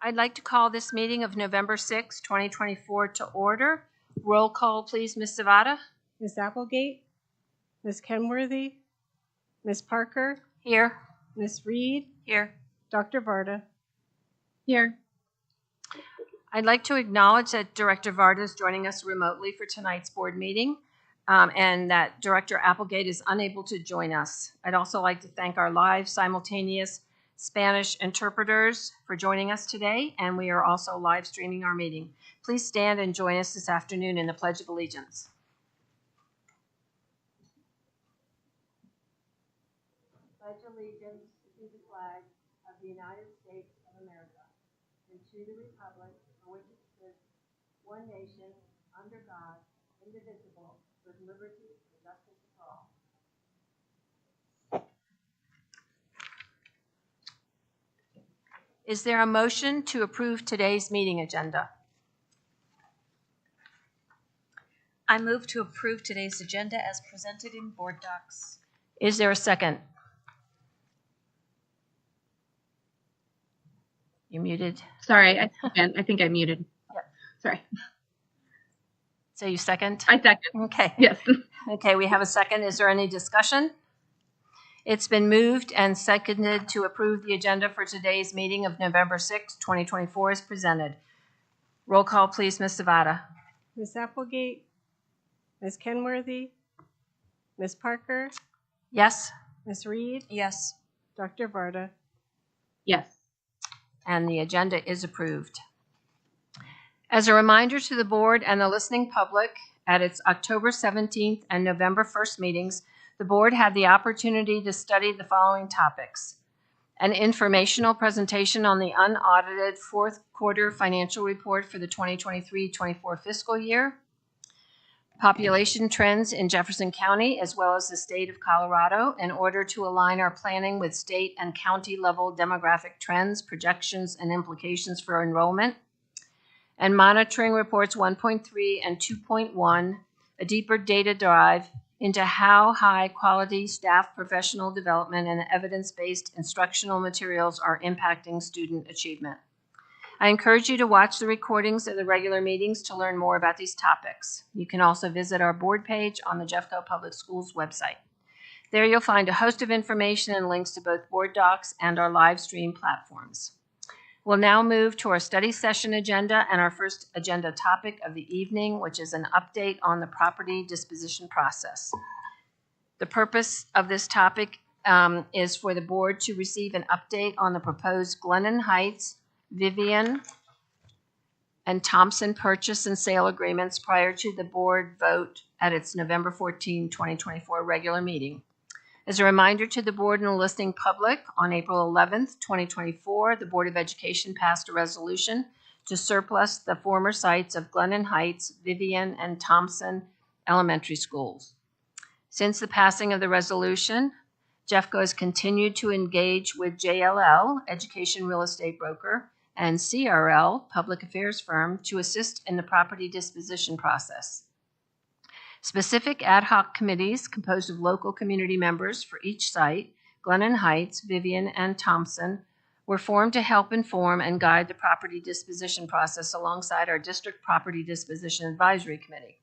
I'd like to call this meeting of November 6, 2024 to order. Roll call, please, Ms. Zavada. Ms. Applegate, Ms. Kenworthy, Ms. Parker, Here. Ms. Reed, Here. Dr. Varda. Here. I'd like to acknowledge that Director Varda is joining us remotely for tonight's board meeting, and that Director Applegate is unable to join us. I'd also like to thank our live simultaneous Spanish interpreters for joining us today, and we are also live streaming our meeting. Please stand and join us this afternoon in the Pledge of Allegiance. Pledge allegiance to the flag of the United States of America and to the republic for which it stands, one nation, under God, indivisible, with liberty and justice for all. Is there a motion to approve today's meeting agenda? I move to approve today's agenda as presented in board docs. Is there a second? You're muted. Sorry, I think I muted. Yep. Sorry. So you second? I second. Okay. Yes. Okay, we have a second. Is there any discussion? It's been moved and seconded to approve the agenda for today's meeting of November 6, 2024 as presented. Roll call, please, Ms. Zavada. Ms. Applegate, Ms. Kenworthy, Ms. Parker, Yes? Ms. Reed, Yes. Dr. Varda. Yes. And the agenda is approved. As a reminder to the board and the listening public, at its October 17th and November 1st meetings, the board had the opportunity to study the following topics: an informational presentation on the unaudited fourth quarter financial report for the 2023-24 fiscal year, population trends in Jefferson County as well as the state of Colorado in order to align our planning with state and county level demographic trends, projections, and implications for enrollment, and monitoring reports 1.3 and 2.1, a deeper data dive into how high quality staff professional development and evidence-based instructional materials are impacting student achievement. I encourage you to watch the recordings of the regular meetings to learn more about these topics. You can also visit our board page on the Jeffco Public Schools website. There you'll find a host of information and links to both board docs and our live stream platforms. We'll now move to our study session agenda and our first agenda topic of the evening, which is an update on the property disposition process. The purpose of this topic is for the board to receive an update on the proposed Glennon Heights, Vivian, and Thompson purchase and sale agreements prior to the board vote at its November 14, 2024 regular meeting. As a reminder to the board and the listening public, on April 11th, 2024, the Board of Education passed a resolution to surplus the former sites of Glennon Heights, Vivian, and Thompson elementary schools. Since the passing of the resolution, Jeffco has continued to engage with JLL, Education Real Estate Broker, and CRL, Public Affairs Firm, to assist in the property disposition process. Specific ad hoc committees composed of local community members for each site, Glennon Heights, Vivian, and Thompson, were formed to help inform and guide the property disposition process alongside our District Property Disposition Advisory Committee.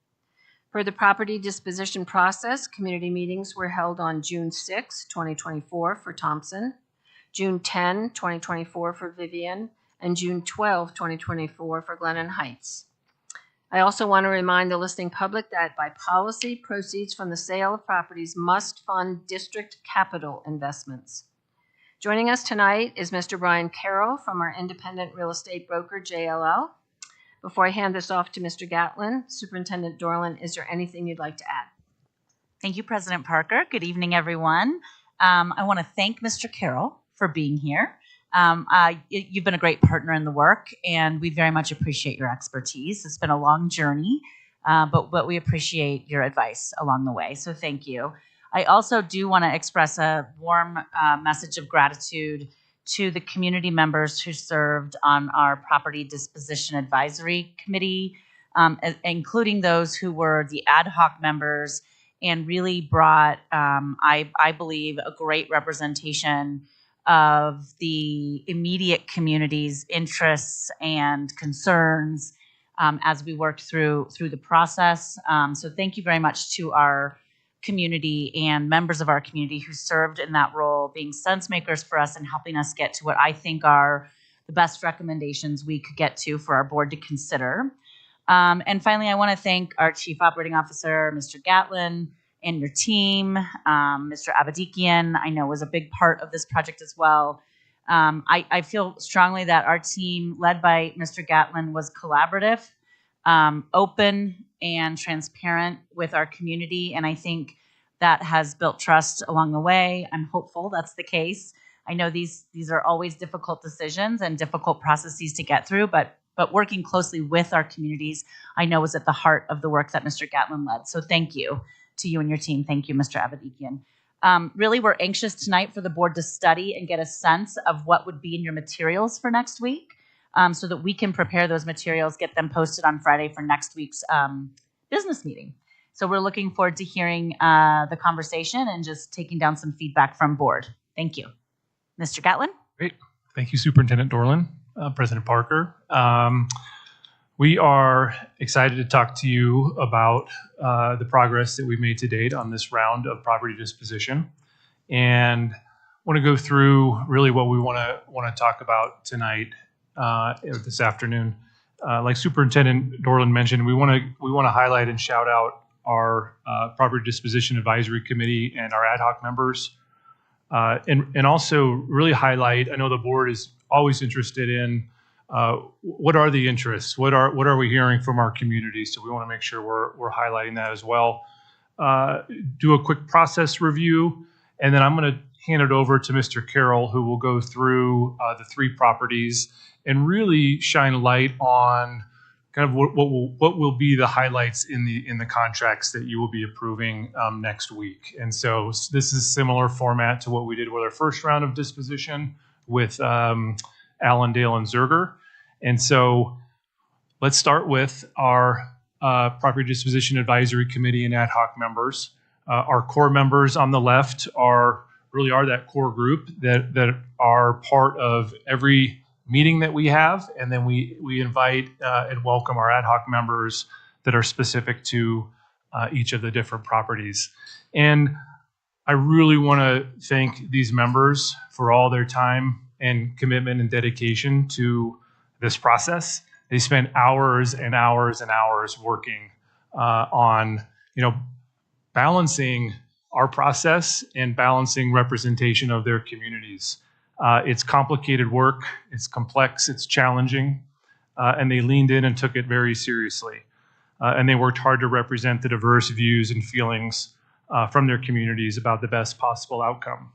For the property disposition process, community meetings were held on June 6, 2024 for Thompson, June 10, 2024 for Vivian, and June 12, 2024 for Glennon Heights. I also want to remind the listening public that by policy, proceeds from the sale of properties must fund district capital investments. Joining us tonight is Mr. Brian Carroll from our independent real estate broker, JLL. Before I hand this off to Mr. Gatlin, Superintendent Dorland, is there anything you'd like to add? Thank you, President Parker. Good evening, everyone. I want to thank Mr. Carroll for being here. You've been a great partner in the work, and we very much appreciate your expertise. It's been a long journey, but we appreciate your advice along the way, so thank you. I also do want to express a warm message of gratitude to the community members who served on our Property Disposition Advisory Committee, including those who were the ad hoc members and really brought, I believe, a great representation of the immediate community's interests and concerns as we worked through the process. So thank you very much to our community and members of our community who served in that role, being sense makers for us and helping us get to what I think are the best recommendations we could get to for our board to consider. And finally, I want to thank our Chief Operating Officer, Mr. Gatlin, and your team. Mr. Abadikian, I know, was a big part of this project as well. I feel strongly that our team, led by Mr. Gatlin, was collaborative, open, and transparent with our community. And I think that has built trust along the way. I'm hopeful that's the case. I know these are always difficult decisions and difficult processes to get through, but working closely with our communities, I know, was at the heart of the work that Mr. Gatlin led. So thank you to you and your team. Thank you, Mr. Abadikian. Really, we're anxious tonight for the board to study and get a sense of what would be in your materials for next week, so that we can prepare those materials, get them posted on Friday for next week's business meeting. So we're looking forward to hearing the conversation and just taking down some feedback from board. Thank you. Mr. Gatlin? Great. Thank you, Superintendent Dorland, President Parker. We are excited to talk to you about the progress that we've made to date on this round of property disposition, and want to go through really what we want to talk about tonight, this afternoon. Like Superintendent Dorland mentioned, we want to highlight and shout out our Property Disposition Advisory Committee and our ad hoc members, and also really highlight. I know the board is always interested in what are the interests, what are we hearing from our community. So we want to make sure we're highlighting that as well. Do a quick process review, and then I'm going to hand it over to Mr. Carroll, who will go through the 3 properties and really shine light on kind of what will be the highlights in the contracts that you will be approving next week. And so this is similar format to what we did with our first round of disposition with Allendale and Zerger. And so let's start with our Property Disposition Advisory Committee and ad hoc members. Our core members on the left are that core group that are part of every meeting that we have, and then we invite and welcome our ad hoc members that are specific to each of the different properties. And I really want to thank these members for all their time and commitment and dedication to this process. They spend hours and hours and hours working on, balancing our process and balancing representation of their communities. It's complicated work, it's complex, it's challenging, and they leaned in and took it very seriously. And they worked hard to represent the diverse views and feelings from their communities about the best possible outcome.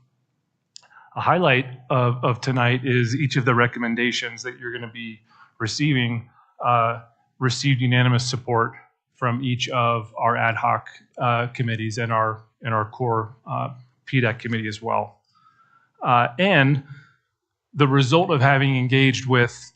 A highlight of tonight is each of the recommendations that you're going to be receiving received unanimous support from each of our ad hoc committees and our core PDAC committee as well. And the result of having engaged with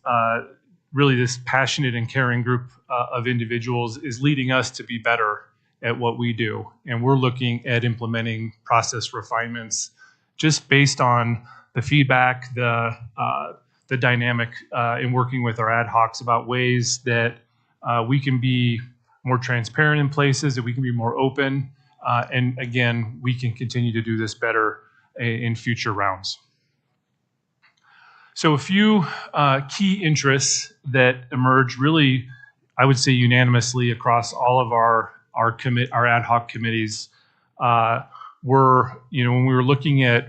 really this passionate and caring group of individuals is leading us to be better at what we do. And we're looking at implementing process refinements just based on the feedback, the dynamic in working with our ad hocs about ways that we can be more transparent in places, that we can be more open. And again, we can continue to do this better in future rounds. So a few key interests that emerged really, I would say unanimously across all of our ad hoc committees were, when we were looking at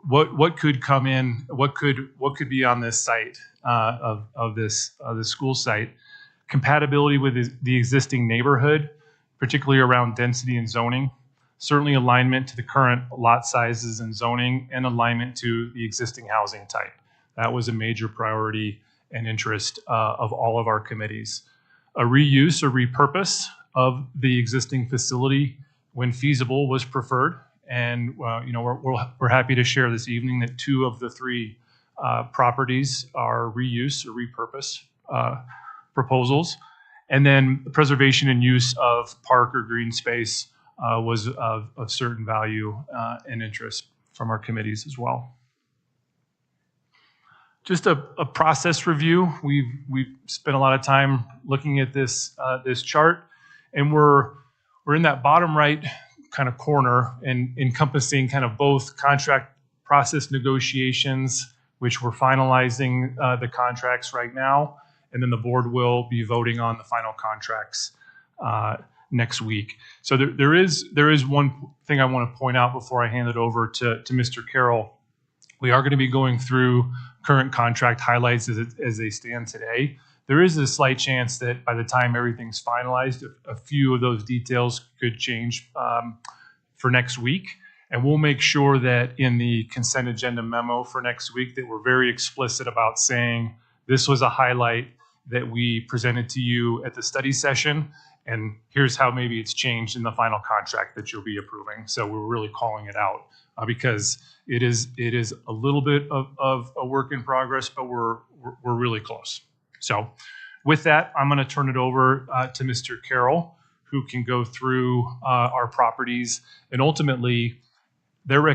what could come in, what could be on this site of this school site, compatibility with the existing neighborhood, particularly around density and zoning, certainly alignment to the current lot sizes and zoning, and alignment to the existing housing type. That was a major priority and interest of all of our committees. A reuse or repurpose of the existing facility when feasible was preferred. And we're happy to share this evening that 2 of the 3 properties are reuse or repurpose proposals. And then the preservation and use of park or green space was of certain value and interest from our committees as well. Just a process review. We've spent a lot of time looking at this chart, and we're in that bottom right kind of corner and encompassing kind of both contract process negotiations, which we're finalizing the contracts right now, and then the board will be voting on the final contracts next week. So there is one thing I want to point out before I hand it over to Mr. Carroll. We are going to be going through current contract highlights as they stand today. There is a slight chance that by the time everything's finalized, a few of those details could change for next week. And we'll make sure that in the consent agenda memo for next week that we're very explicit about saying this was a highlight that we presented to you at the study session, and here's how maybe it's changed in the final contract that you'll be approving. So we're really calling it out because it is a little bit of a work in progress, but we're really close. So with that, I'm going to turn it over to Mr. Carroll, who can go through our properties and ultimately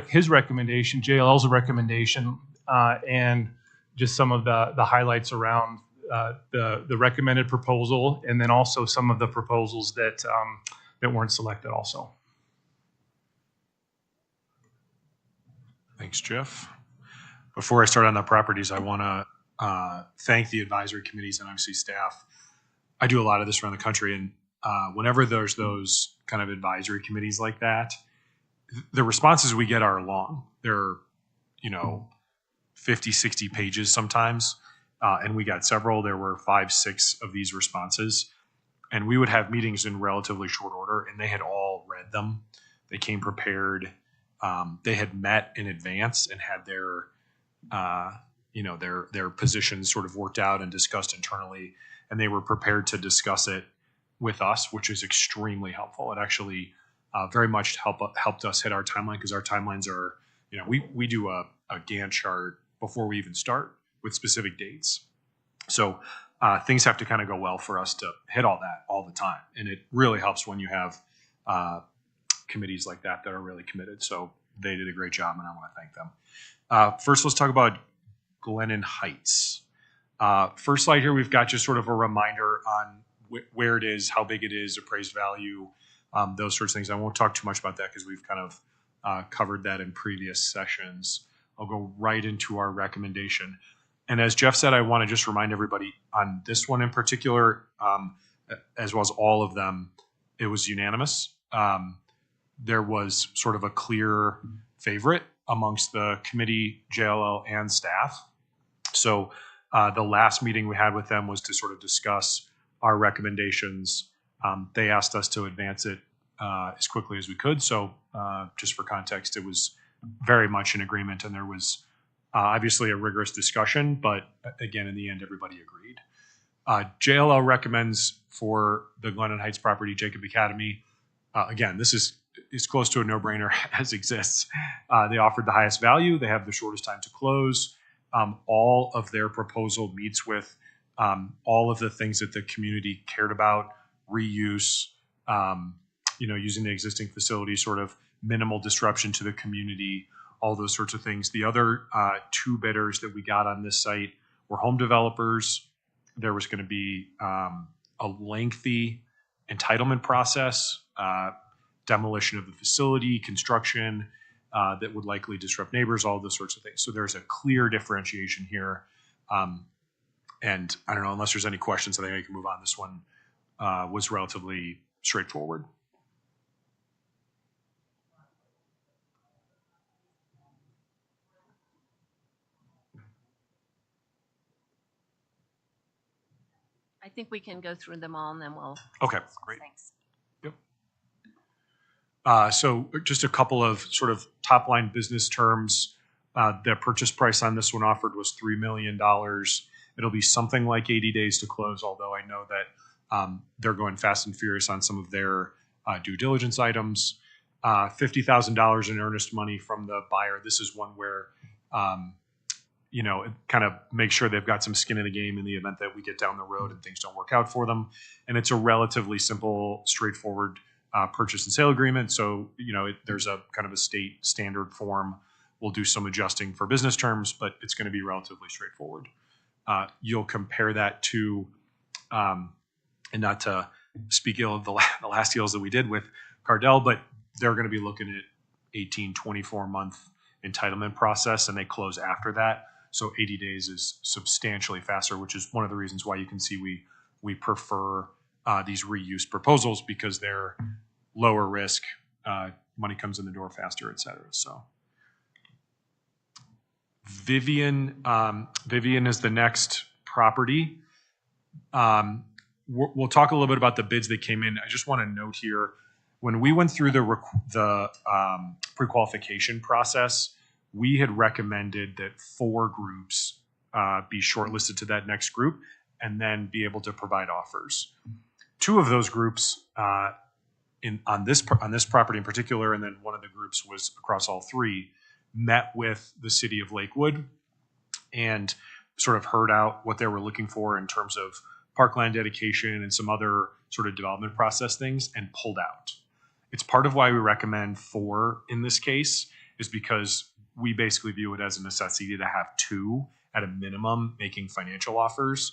his recommendation, JLL's recommendation, and just some of the highlights around the recommended proposal, and then also some of the proposals that weren't selected also. Thanks, Jeff. Before I start on the properties, I want to thank the advisory committees and obviously staff. I do a lot of this around the country, and whenever there's those kind of advisory committees like that, the responses we get are long. They're, 50, 60 pages sometimes. And we got several. There were 5, 6 of these responses. And we would have meetings in relatively short order, and they had all read them. They came prepared. They had met in advance and had their positions sort of worked out and discussed internally. And they were prepared to discuss it with us, which is extremely helpful. It actually very much helped us hit our timeline, because our timelines are, we do a Gantt chart before we even start with specific dates. So things have to kind of go well for us to hit all that all the time. And it really helps when you have committees like that are really committed. So they did a great job, and I want to thank them. First, let's talk about Glennon Heights. First slide here, we've got just sort of a reminder on where it is, how big it is, appraised value, those sorts of things. I won't talk too much about that because we've kind of covered that in previous sessions. I'll go right into our recommendation. And as Jeff said, I want to just remind everybody on this one in particular, as well as all of them, it was unanimous. There was sort of a clear favorite amongst the committee, JLL, and staff. So the last meeting we had with them was to sort of discuss our recommendations. They asked us to advance it as quickly as we could. So just for context, it was very much in agreement, and there was obviously a rigorous discussion, but again, in the end, everybody agreed. JLL recommends for the Glennon Heights property, Jacob Academy. Again, this is close to a no-brainer as exists. They offered the highest value. They have the shortest time to close. All of their proposal meets with all of the things that the community cared about: reuse, using the existing facility, sort of minimal disruption to the community, all those sorts of things. The other 2 bidders that we got on this site were home developers. There was going to be a lengthy entitlement process, demolition of the facility, construction that would likely disrupt neighbors, all those sorts of things. So there's a clear differentiation here. And I don't know, unless there's any questions, I think I can move on. This one was relatively straightforward. I think we can go through them all and then we'll. Okay, great. Thanks. So just a couple of sort of top line business terms. The purchase price on this one offered was $3 million. It'll be something like 80 days to close, although I know that they're going fast and furious on some of their due diligence items. $50,000 in earnest money from the buyer. This is one where, kind of make sure they've got some skin in the game in the event that we get down the road and things don't work out for them. And it's a relatively simple, straightforward purchase and sale agreement. So, there's a kind of a state standard form We'll do some adjusting for business terms, but it's going to be relatively straightforward. You'll compare that to, and not to speak ill of the last deals that we did with Cardell, but they're going to be looking at 18, 24-month entitlement process, and they close after that. So 80 days is substantially faster, which is one of the reasons why you can see we prefer these reuse proposals, because they're lower risk, money comes in the door faster, et cetera. So Vivian is the next property. We'll talk a little bit about the bids that came in. I just want to note here, when we went through the pre-qualification process, we had recommended that 4 groups be shortlisted to that next group and then be able to provide offers. 2 of those groups on this property in particular, and then one of the groups was across all 3, met with the city of Lakewood and sort of heard out what they were looking for in terms of parkland dedication and some other sort of development process things, and pulled out. It's part of why we recommend 4 in this case, is because we basically view it as a necessity to have 2 at a minimum making financial offers.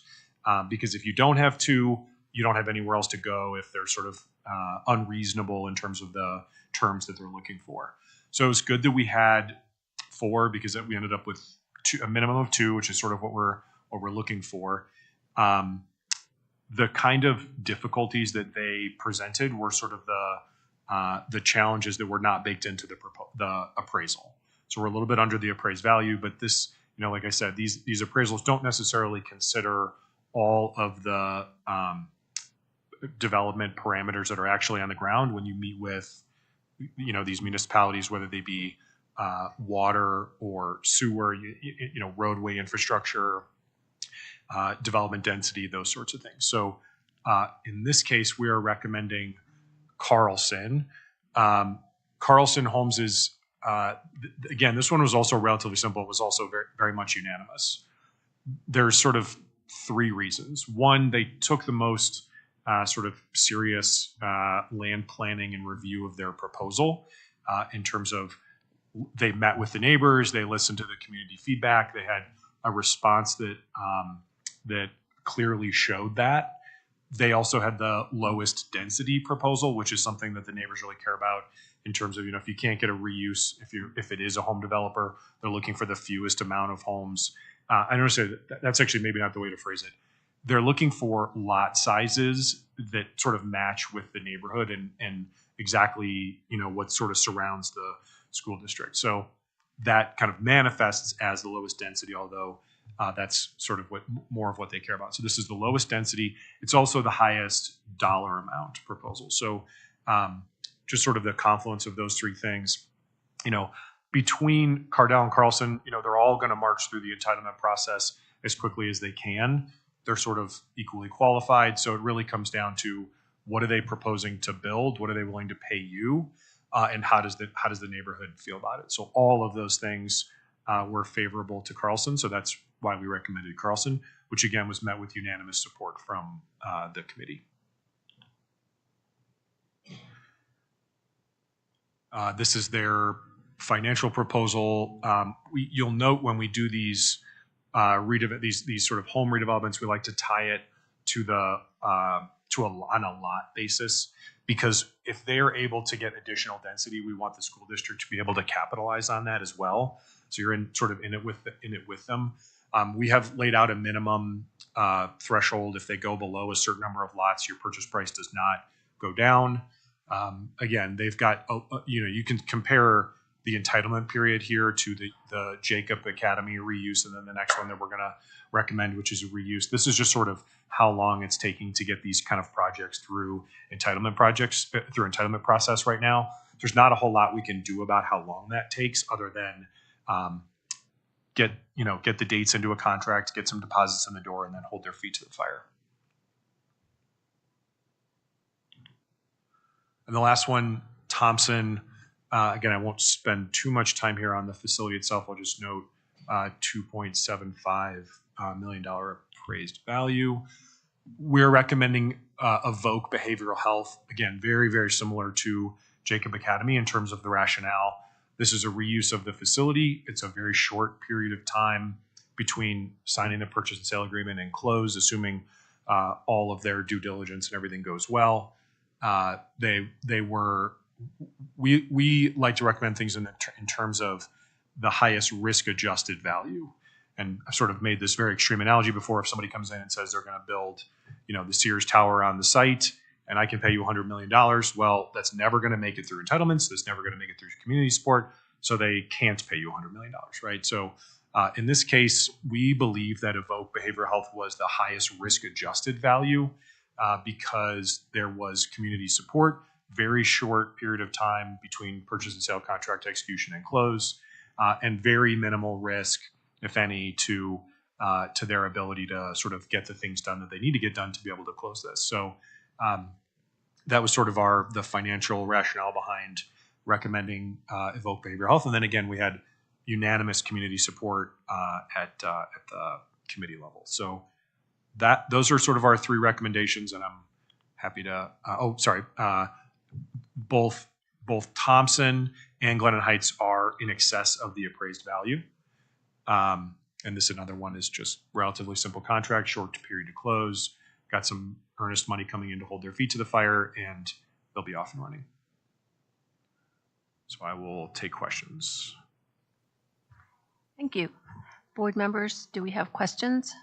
Because if you don't have 2, you don't have anywhere else to go if they're sort of unreasonable in terms of the terms that they're looking for. So it's good that we had 4, because we ended up with a minimum of 2, which is sort of what we're looking for. The kind of difficulties that they presented were sort of the challenges that were not baked into the appraisal. So we're a little bit under the appraised value, but this, like I said, these appraisals don't necessarily consider all of the development parameters that are actually on the ground when you meet with, these municipalities, whether they be water or sewer, roadway infrastructure, development density, those sorts of things. So in this case, we are recommending Carlson. Carlson Homes is, again, this one was also relatively simple. It was also very, very much unanimous. There's sort of 3 reasons. One, they took the most sort of serious land planning and review of their proposal in terms of, they met with the neighbors, they listened to the community feedback, they had a response that clearly showed that. They also had the lowest density proposal, which is something that the neighbors really care about in terms of, if you can't get a reuse, if it is a home developer, they're looking for the fewest amount of homes. I don't say that's actually maybe not the way to phrase it. They're looking for lot sizes that sort of match with the neighborhood and exactly, what sort of surrounds the school district. So that kind of manifests as the lowest density, although that's sort of more of what they care about. So this is the lowest density. It's also the highest dollar amount proposal. So just sort of the confluence of those 3 things, between Cardell and Carlson, they're all going to march through the entitlement process as quickly as they can. They're sort of equally qualified. So it really comes down to, what are they proposing to build? What are they willing to pay you? And how does the neighborhood feel about it? So all of those things were favorable to Carlson. So that's why we recommended Carlson, which again was met with unanimous support from the committee. This is their financial proposal. You'll note when we do these these sort of home redevelopments, we like to tie it to on a lot basis, because if they are able to get additional density, we want the school district to be able to capitalize on that as well. So you're in it with them. We have laid out a minimum threshold. If they go below a certain number of lots, your purchase price does not go down. Again, they've got, you can compare the entitlement period here to the Jacob Academy reuse, and then the next one that we're going to recommend, which is a reuse. This is just sort of how long it's taking to get these kind of projects through entitlement process right now. There's not a whole lot we can do about how long that takes, other than get the dates into a contract, get some deposits in the door, and then hold their feet to the fire. And the last one, Thompson. Again, I won't spend too much time here on the facility itself. I'll just note $2.75 million appraised value. We're recommending Evoke Behavioral Health. Again, very, very similar to Jacob Academy in terms of the rationale. This is a reuse of the facility. It's a very short period of time between signing the purchase and sale agreement and close, assuming all of their due diligence and everything goes well. We like to recommend things in terms of the highest risk-adjusted value. And I've sort of made this very extreme analogy before. If somebody comes in and says they're going to build, the Sears Tower on the site, and I can pay you $100 million, well, that's never going to make it through entitlements. That's never going to make it through community support. So they can't pay you $100 million, right? So in this case, we believe that Evoke Behavioral Health was the highest risk-adjusted value because there was community support, very short period of time between purchase and sale contract execution and close, and very minimal risk, if any, to their ability to sort of get the things done that they need to get done to be able to close this. So that was sort of the financial rationale behind recommending Evoke Behavioral Health. And then again, we had unanimous community support at the committee level. So those are sort of our three recommendations, and I'm happy to. Both Thompson and Glennon Heights are in excess of the appraised value. And this another one is just relatively simple contract, short period to close, got some earnest money coming in to hold their feet to the fire, and they'll be off and running. So I will take questions. Thank you. Board members, do we have questions?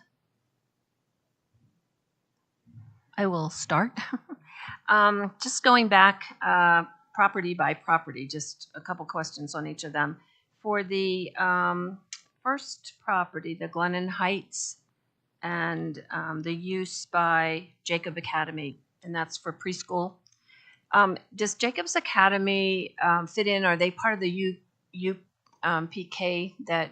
I will start. Just going back property by property, just a couple questions on each of them. For the first property, the Glennon Heights, and the use by Jacob Academy, and that's for preschool. Does Jacob's Academy fit in? Are they part of the UPK that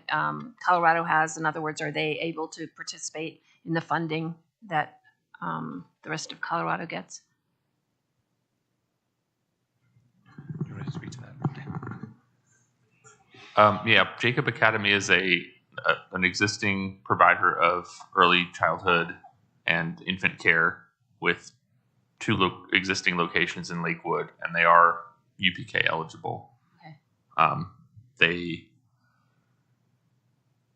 Colorado has? In other words, are they able to participate in the funding that the rest of Colorado gets? You want to speak to that? Yeah, Jacob Academy is an existing provider of early childhood and infant care with two existing locations in Lakewood, and they are UPK eligible. Okay. They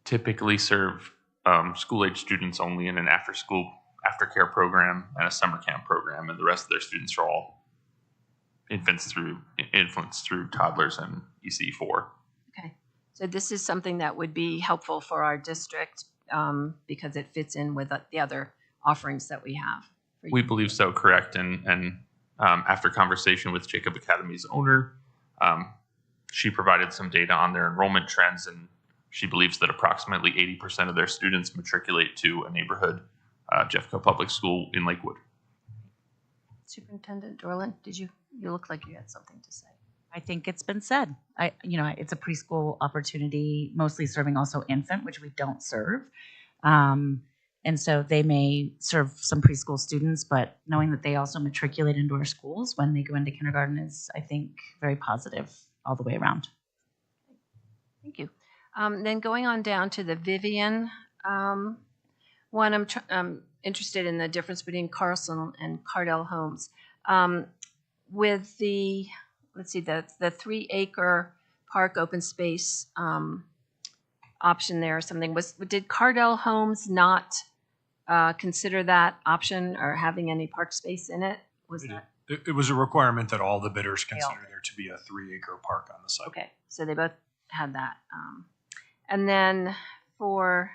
typically serve school-age students only in an aftercare program and a summer camp program, and the rest of their students are all infants through toddlers and EC4. Okay, so this is something that would be helpful for our district because it fits in with the other offerings that we have. We believe so, correct. And after conversation with Jacob Academy's owner, she provided some data on their enrollment trends, and she believes that approximately 80% of their students matriculate to a neighborhood Jeffco public school in Lakewood. Superintendent Dorland, you look like you had something to say. I think it's been said. It's a preschool opportunity, mostly serving also infant, which we don't serve. And so they may serve some preschool students, but knowing that they also matriculate into our schools when they go into kindergarten is, I think, very positive all the way around. Thank you. Then going on down to the Vivian one, I'm interested in the difference between Carlson and Cardell Homes. With the 3-acre park open space option there or something, did Cardell Homes not consider that option or having any park space in it? It was a requirement that all the bidders consider there to be a 3-acre park on the site. Okay, so they both had that. And then for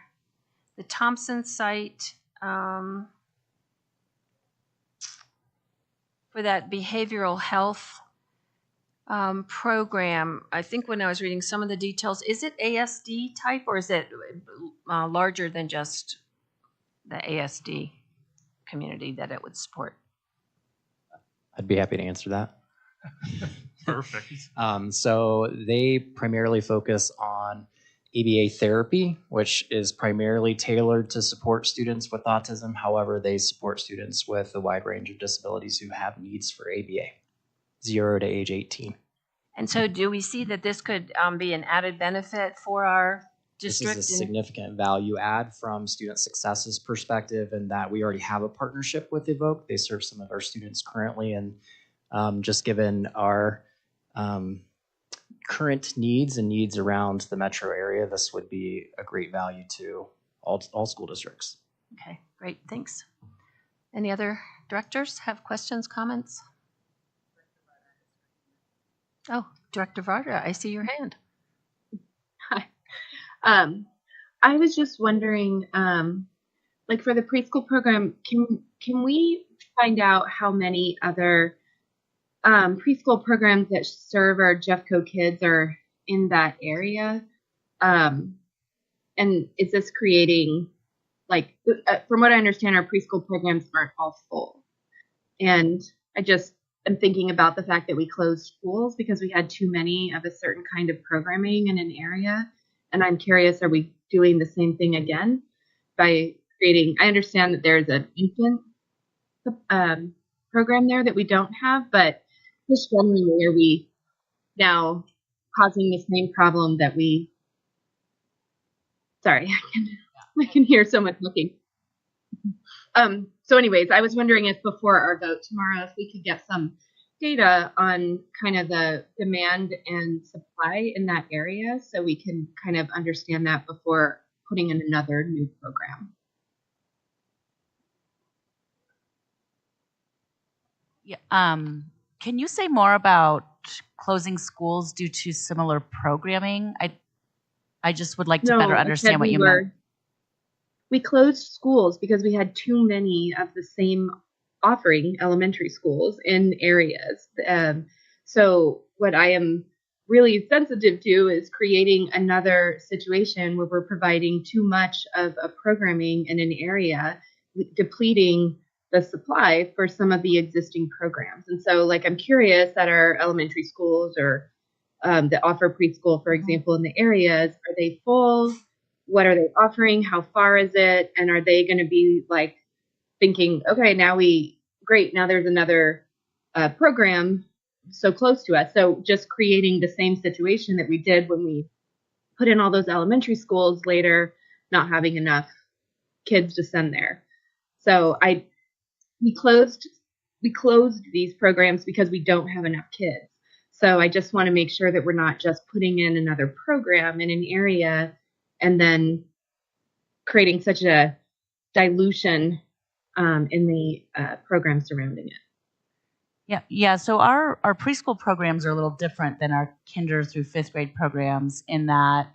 the Thompson site, for that behavioral health program, I think when I was reading some of the details, is it ASD type or is it larger than just the ASD community that it would support? I'd be happy to answer that. Perfect. So they primarily focus on ABA therapy, which is primarily tailored to support students with autism. However, they support students with a wide range of disabilities who have needs for ABA, 0 to age 18. And so do we see that this could be an added benefit for our district? This is a significant value add from Student Success's perspective, in that we already have a partnership with Evoke. They serve some of our students currently, and just given our current needs and needs around the metro area, this would be a great value to all school districts. Okay, great, thanks. Any other directors have questions, comments? Oh, Director Varda, I see your hand. I was just wondering, like for the preschool program, can we find out how many other preschool programs that serve our Jeffco kids are in that area? And is this creating, like, from what I understand, our preschool programs aren't all full. And I'm thinking about the fact that we closed schools because we had too many of a certain kind of programming in an area. And I'm curious, are we doing the same thing again by creating, I understand that there's an infant program there that we don't have, but just wondering, are we now causing the same problem that we, sorry, I can hear so much looking. So anyways, I was wondering if before our vote tomorrow, if we could get some data on kind of the demand and supply in that area so we can kind of understand that before putting in another new program. Yeah. Can you say more about closing schools due to similar programming? I just would like to better understand what you meant. We closed schools because we had too many of the same offering elementary schools in areas. So what I am really sensitive to is creating another situation where we're providing too much of a programming in an area, depleting the supply for some of the existing programs. And so, like, I'm curious at our elementary schools or that offer preschool, for example, in the areas, are they full? What are they offering? How far is it? And are they going to be like thinking, okay, now there's another program so close to us. So just creating the same situation that we did when we put in all those elementary schools later, not having enough kids to send there. So we closed these programs because we don't have enough kids. So I just want to make sure that we're not just putting in another program in an area and then creating such a dilution in the program surrounding it. Yeah. So our preschool programs are a little different than our kinder through fifth grade programs in that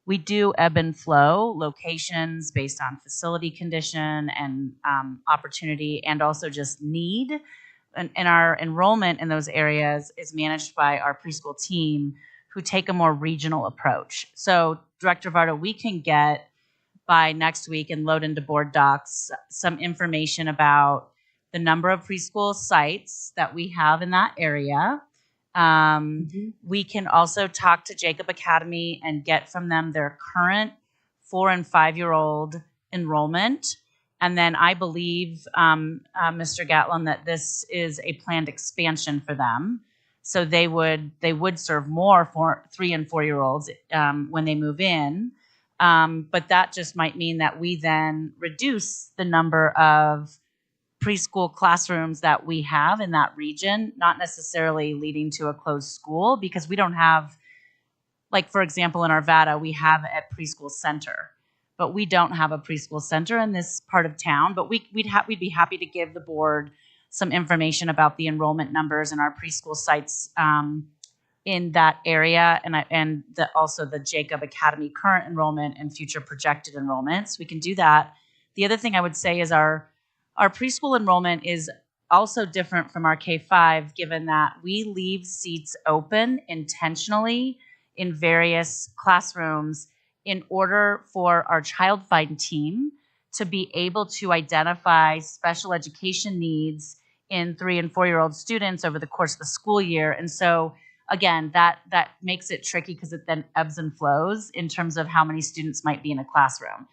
we do ebb and flow locations based on facility condition and opportunity and also just need. And our enrollment in those areas is managed by our preschool team who take a more regional approach. So Director Varda, we can get by next week and load into board docs some information about the number of preschool sites that we have in that area. We can also talk to Jacob Academy and get from them their current 4- and 5-year-old enrollment. And then I believe, Mr. Gatlin, that this is a planned expansion for them. So they would serve more for 3- and 4-year-olds when they move in. But that just might mean that we then reduce the number of preschool classrooms that we have in that region, not necessarily leading to a closed school because we don't have, like, for example, in Arvada, we have a preschool center, but we don't have a preschool center in this part of town. But we'd be happy to give the board some information about the enrollment numbers in our preschool sites in that area, and also the Jacob Academy current enrollment and future projected enrollments. We can do that. The other thing I would say is our preschool enrollment is also different from our K-5, given that we leave seats open intentionally in various classrooms in order for our Child Find team to be able to identify special education needs in 3- and 4-year-old students over the course of the school year. And so, again, that makes it tricky because it then ebbs and flows in terms of how many students might be in a classroom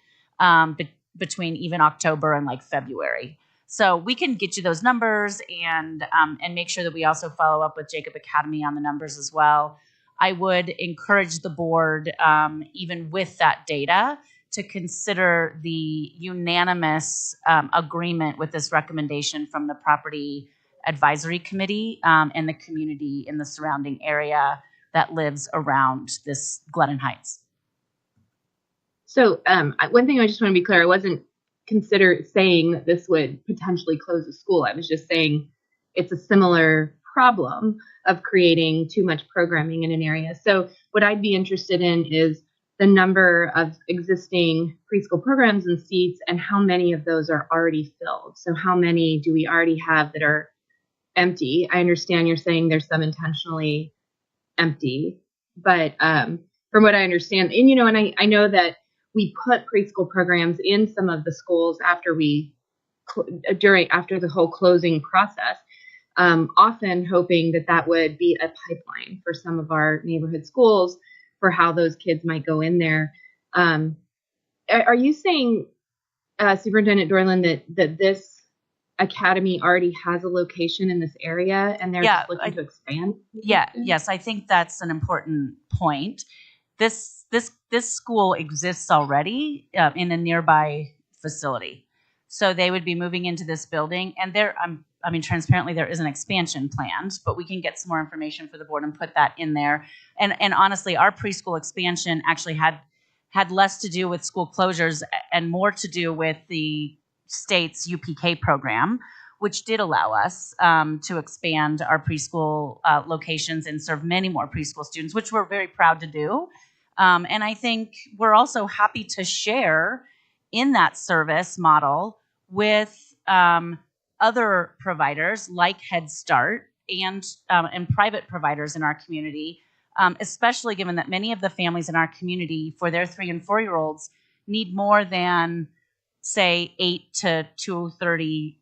between even October and like February. So we can get you those numbers and make sure that we also follow up with Jacob Academy on the numbers as well. I would encourage the board, even with that data, to consider the unanimous agreement with this recommendation from the Property Advisory Committee and the community in the surrounding area that lives around this Glennon Heights. So one thing I just want to be clear, I wasn't saying that this would potentially close a school. I was just saying it's a similar problem of creating too much programming in an area. So what I'd be interested in is the number of existing preschool programs and seats and how many of those are already filled. So how many do we already have that are empty? I understand you're saying there's some intentionally empty, but from what I understand, and I know that we put preschool programs in some of the schools after after the whole closing process, often hoping that would be a pipeline for some of our neighborhood schools for how those kids might go in there. Are you saying, Superintendent Dorland, that this academy already has a location in this area and they're just looking to expand? Yes, I think that's an important point. This school exists already in a nearby facility. So they would be moving into this building, and transparently, there is an expansion planned, but we can get some more information for the board and put that in there. And honestly, our preschool expansion actually had less to do with school closures and more to do with the state's UPK program, which did allow us to expand our preschool locations and serve many more preschool students, which we're very proud to do. And I think we're also happy to share in that service model with other providers like Head Start and private providers in our community, especially given that many of the families in our community for their 3 and 4-year-olds need more than, say, 8 to 2:30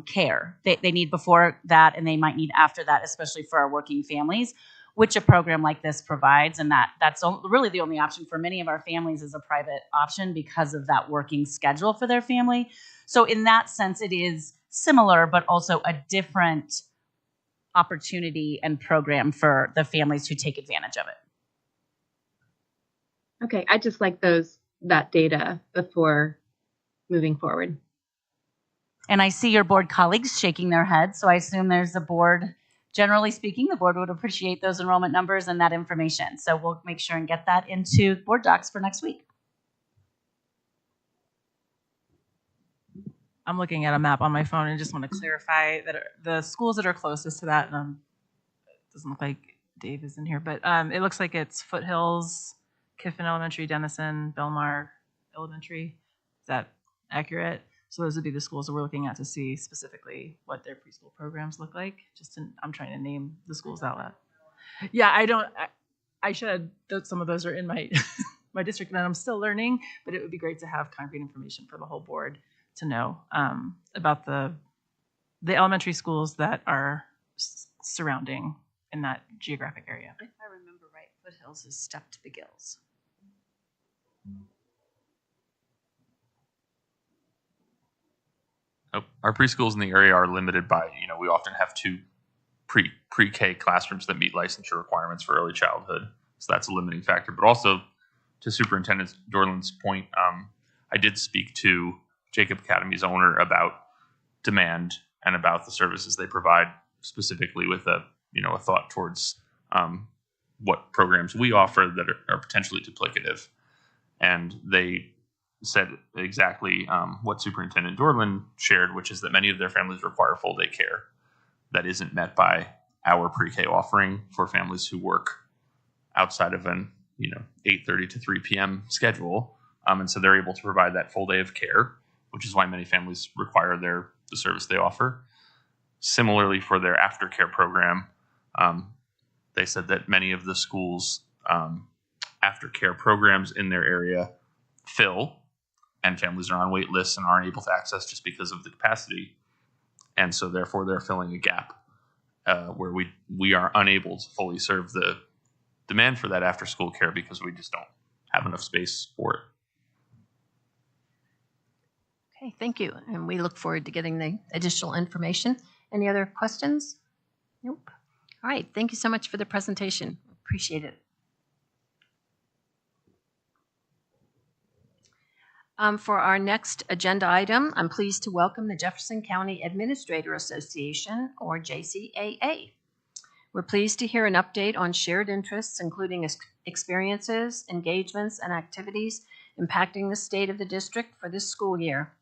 care. They need before that, and they might need after that, especially for our working families, which a program like this provides. And that's really the only option for many of our families is a private option because of that working schedule for their family. So in that sense, it is similar, but also a different opportunity and program for the families who take advantage of it. Okay, I just like that data before moving forward. And I see your board colleagues shaking their heads, so I assume there's a board. Generally speaking, the board would appreciate those enrollment numbers and that information. So we'll make sure and get that into board docs for next week. I'm looking at a map on my phone and just want to clarify that the schools that are closest to that, it doesn't look like Dave is in here, but it looks like it's Foothills, Kiffin Elementary, Denison, Belmar Elementary. Is that accurate? So those would be the schools that we're looking at to see specifically what their preschool programs look like. I'm trying to name the schools out loud. Yeah, I should have, some of those are in my my district and I'm still learning, but it would be great to have concrete information for the whole board to know about the elementary schools that are surrounding in that geographic area. If I remember right, Foothills is Stepped Begills. Our preschools in the area are limited by, we often have 2 pre-K classrooms that meet licensure requirements for early childhood. So that's a limiting factor. But also, to Superintendent Dorland's point, I did speak to Jacob Academy's owner about demand and about the services they provide, specifically with a thought towards what programs we offer that are potentially duplicative. And they said exactly what Superintendent Dorland shared, which is that many of their families require full day care that isn't met by our pre-K offering for families who work outside of an 8:30 to 3 p.m. schedule. And so they're able to provide that full day of care, which is why many families require the service they offer. Similarly, for their aftercare program, they said that many of the schools' aftercare programs in their area fill, and families are on wait lists and aren't able to access just because of the capacity. And so therefore they're filling a gap where we are unable to fully serve the demand for that after school care because we just don't have enough space for it. Okay, thank you. And we look forward to getting the additional information. Any other questions? Nope. All right, thank you so much for the presentation. Appreciate it. For our next agenda item, I'm pleased to welcome the Jefferson County Administrator Association, or JCAA. We're pleased to hear an update on shared interests, including experiences, engagements, and activities impacting the state of the district for this school year.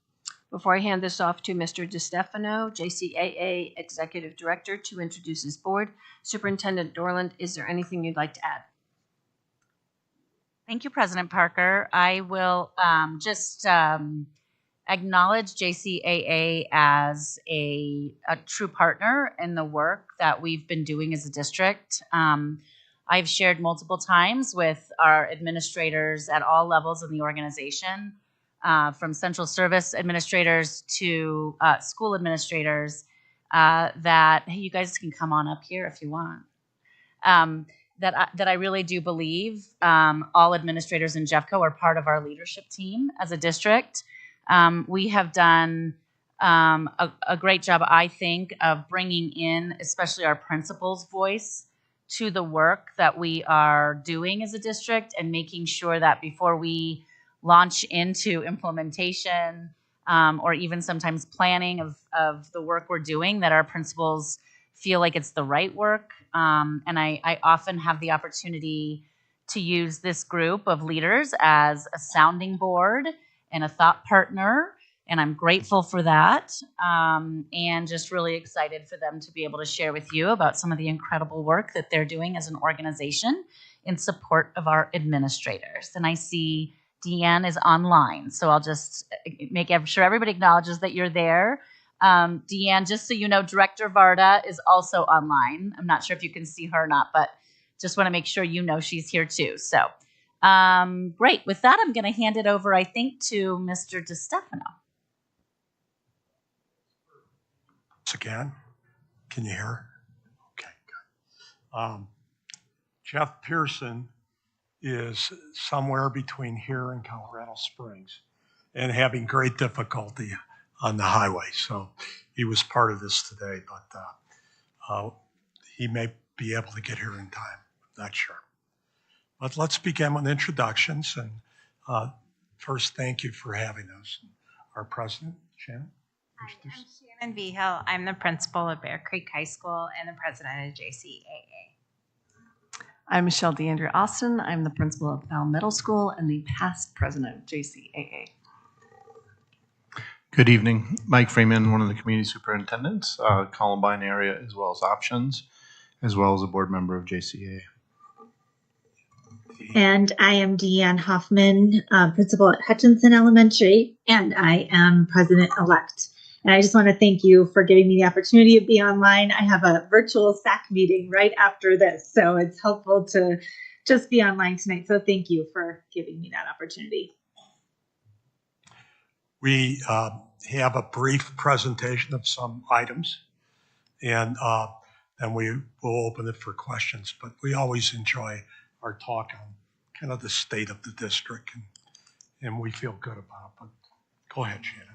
Before I hand this off to Mr. DiStefano, JCAA Executive Director, to introduce his board, Superintendent Dorland, is there anything you'd like to add? Thank you, President Parker. I will just acknowledge JCAA as a true partner in the work that we've been doing as a district. I've shared multiple times with our administrators at all levels in the organization, from central service administrators to school administrators, that hey, you guys can come on up here if you want. That I really do believe all administrators in Jeffco are part of our leadership team as a district. We have done a great job, I think, of bringing in especially our principal's voice to the work that we are doing as a district, and making sure that before we launch into implementation or even sometimes planning of the work we're doing, that our principals feel like it's the right work. And I often have the opportunity to use this group of leaders as a sounding board and a thought partner, and I'm grateful for that, and just really excited for them to be able to share with you about some of the incredible work that they're doing as an organization in support of our administrators. And I see Deanne is online, so I'll just make sure everybody acknowledges that you're there. Deanne, just so you know, Director Varda is also online. I'm not sure if you can see her or not, but just want to make sure you know she's here too. So great. With that, I'm going to hand it over, I think, to Mr. DiStefano. Again, can you hear? Okay, good. Jeff Pearson is somewhere between here and Colorado Springs and having great difficulty on the highway. So he was part of this today, but he may be able to get here in time. I'm not sure. But let's begin with introductions. And first, thank you for having us. Our president, Shannon. Hi, I'm Shannon Vigil. I'm the principal of Bear Creek High School and the president of JCAA. I'm Michelle DeAndrea Austin. I'm the principal of Bell Middle School and the past president of JCAA. Good evening. Mike Freeman, one of the community superintendents, Columbine area, as well as options, as well as a board member of JCAA. And I am Deanne Hoffman, principal at Hutchinson Elementary, and I am president-elect. And I just want to thank you for giving me the opportunity to be online. I have a virtual SAC meeting right after this, so it's helpful to just be online tonight. So thank you for giving me that opportunity. We have a brief presentation of some items, and then we will open it for questions. But we always enjoy our talk on kind of the state of the district, and we feel good about it. But go ahead, Shannon.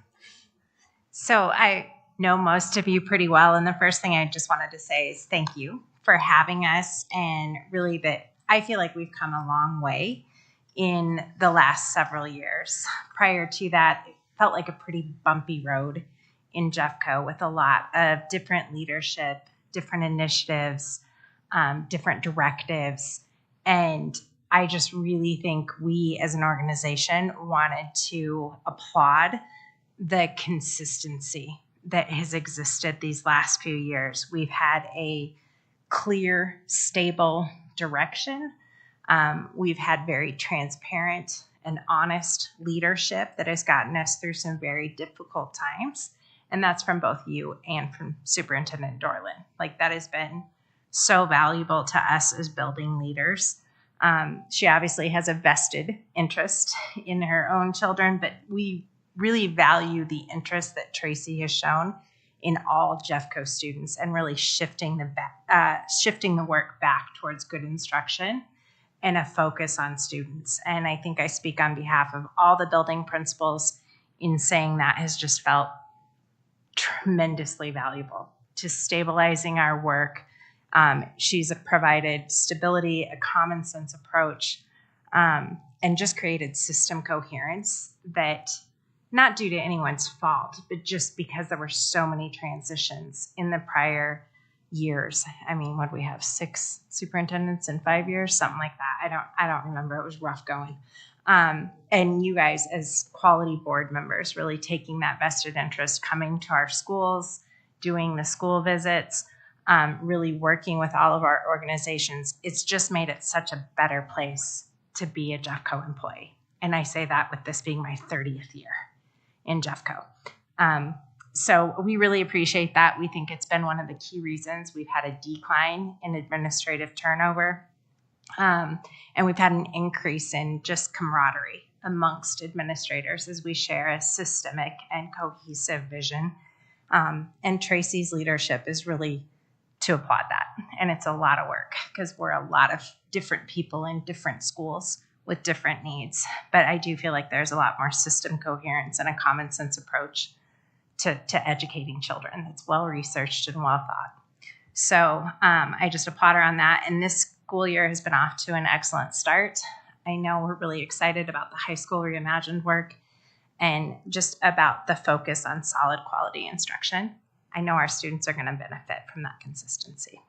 So I know most of you pretty well, and the first thing I just wanted to say is thank you for having us, and really that I feel like we've come a long way in the last several years. Prior to that, it felt like a pretty bumpy road in Jeffco with a lot of different leadership, different initiatives, different directives, and I just really think we as an organization wanted to applaud the consistency that has existed these last few years. We've had a clear, stable direction. We've had very transparent and honest leadership that has gotten us through some very difficult times. And that's from both you and from Superintendent Dorland. Like, that has been so valuable to us as building leaders. She obviously has a vested interest in her own children, but we really value the interest that Tracy has shown in all Jeffco students and really shifting the work back towards good instruction and a focus on students. And I think I speak on behalf of all the building principals in saying that has just felt tremendously valuable to stabilizing our work. She's provided stability, a common sense approach, and just created system coherence that, not due to anyone's fault, but just because there were so many transitions in the prior years. I mean, what we have 6 superintendents in 5 years, something like that. I don't remember. It was rough going. And you guys as quality board members really taking that vested interest, coming to our schools, doing the school visits, really working with all of our organizations. It's just made it such a better place to be a Jeffco employee. And I say that with this being my 30th year in Jeffco. So we really appreciate that. We think it's been one of the key reasons we've had a decline in administrative turnover. And we've had an increase in just camaraderie amongst administrators as we share a systemic and cohesive vision. And Tracy's leadership is really to applaud that. And it's a lot of work because we're a lot of different people in different schools with different needs. But I do feel like there's a lot more system coherence and a common sense approach to educating children that's well researched and well thought. So I just applaud her on that. And this school year has been off to an excellent start. I know we're really excited about the high school reimagined work and just about the focus on solid quality instruction. I know our students are going to benefit from that consistency.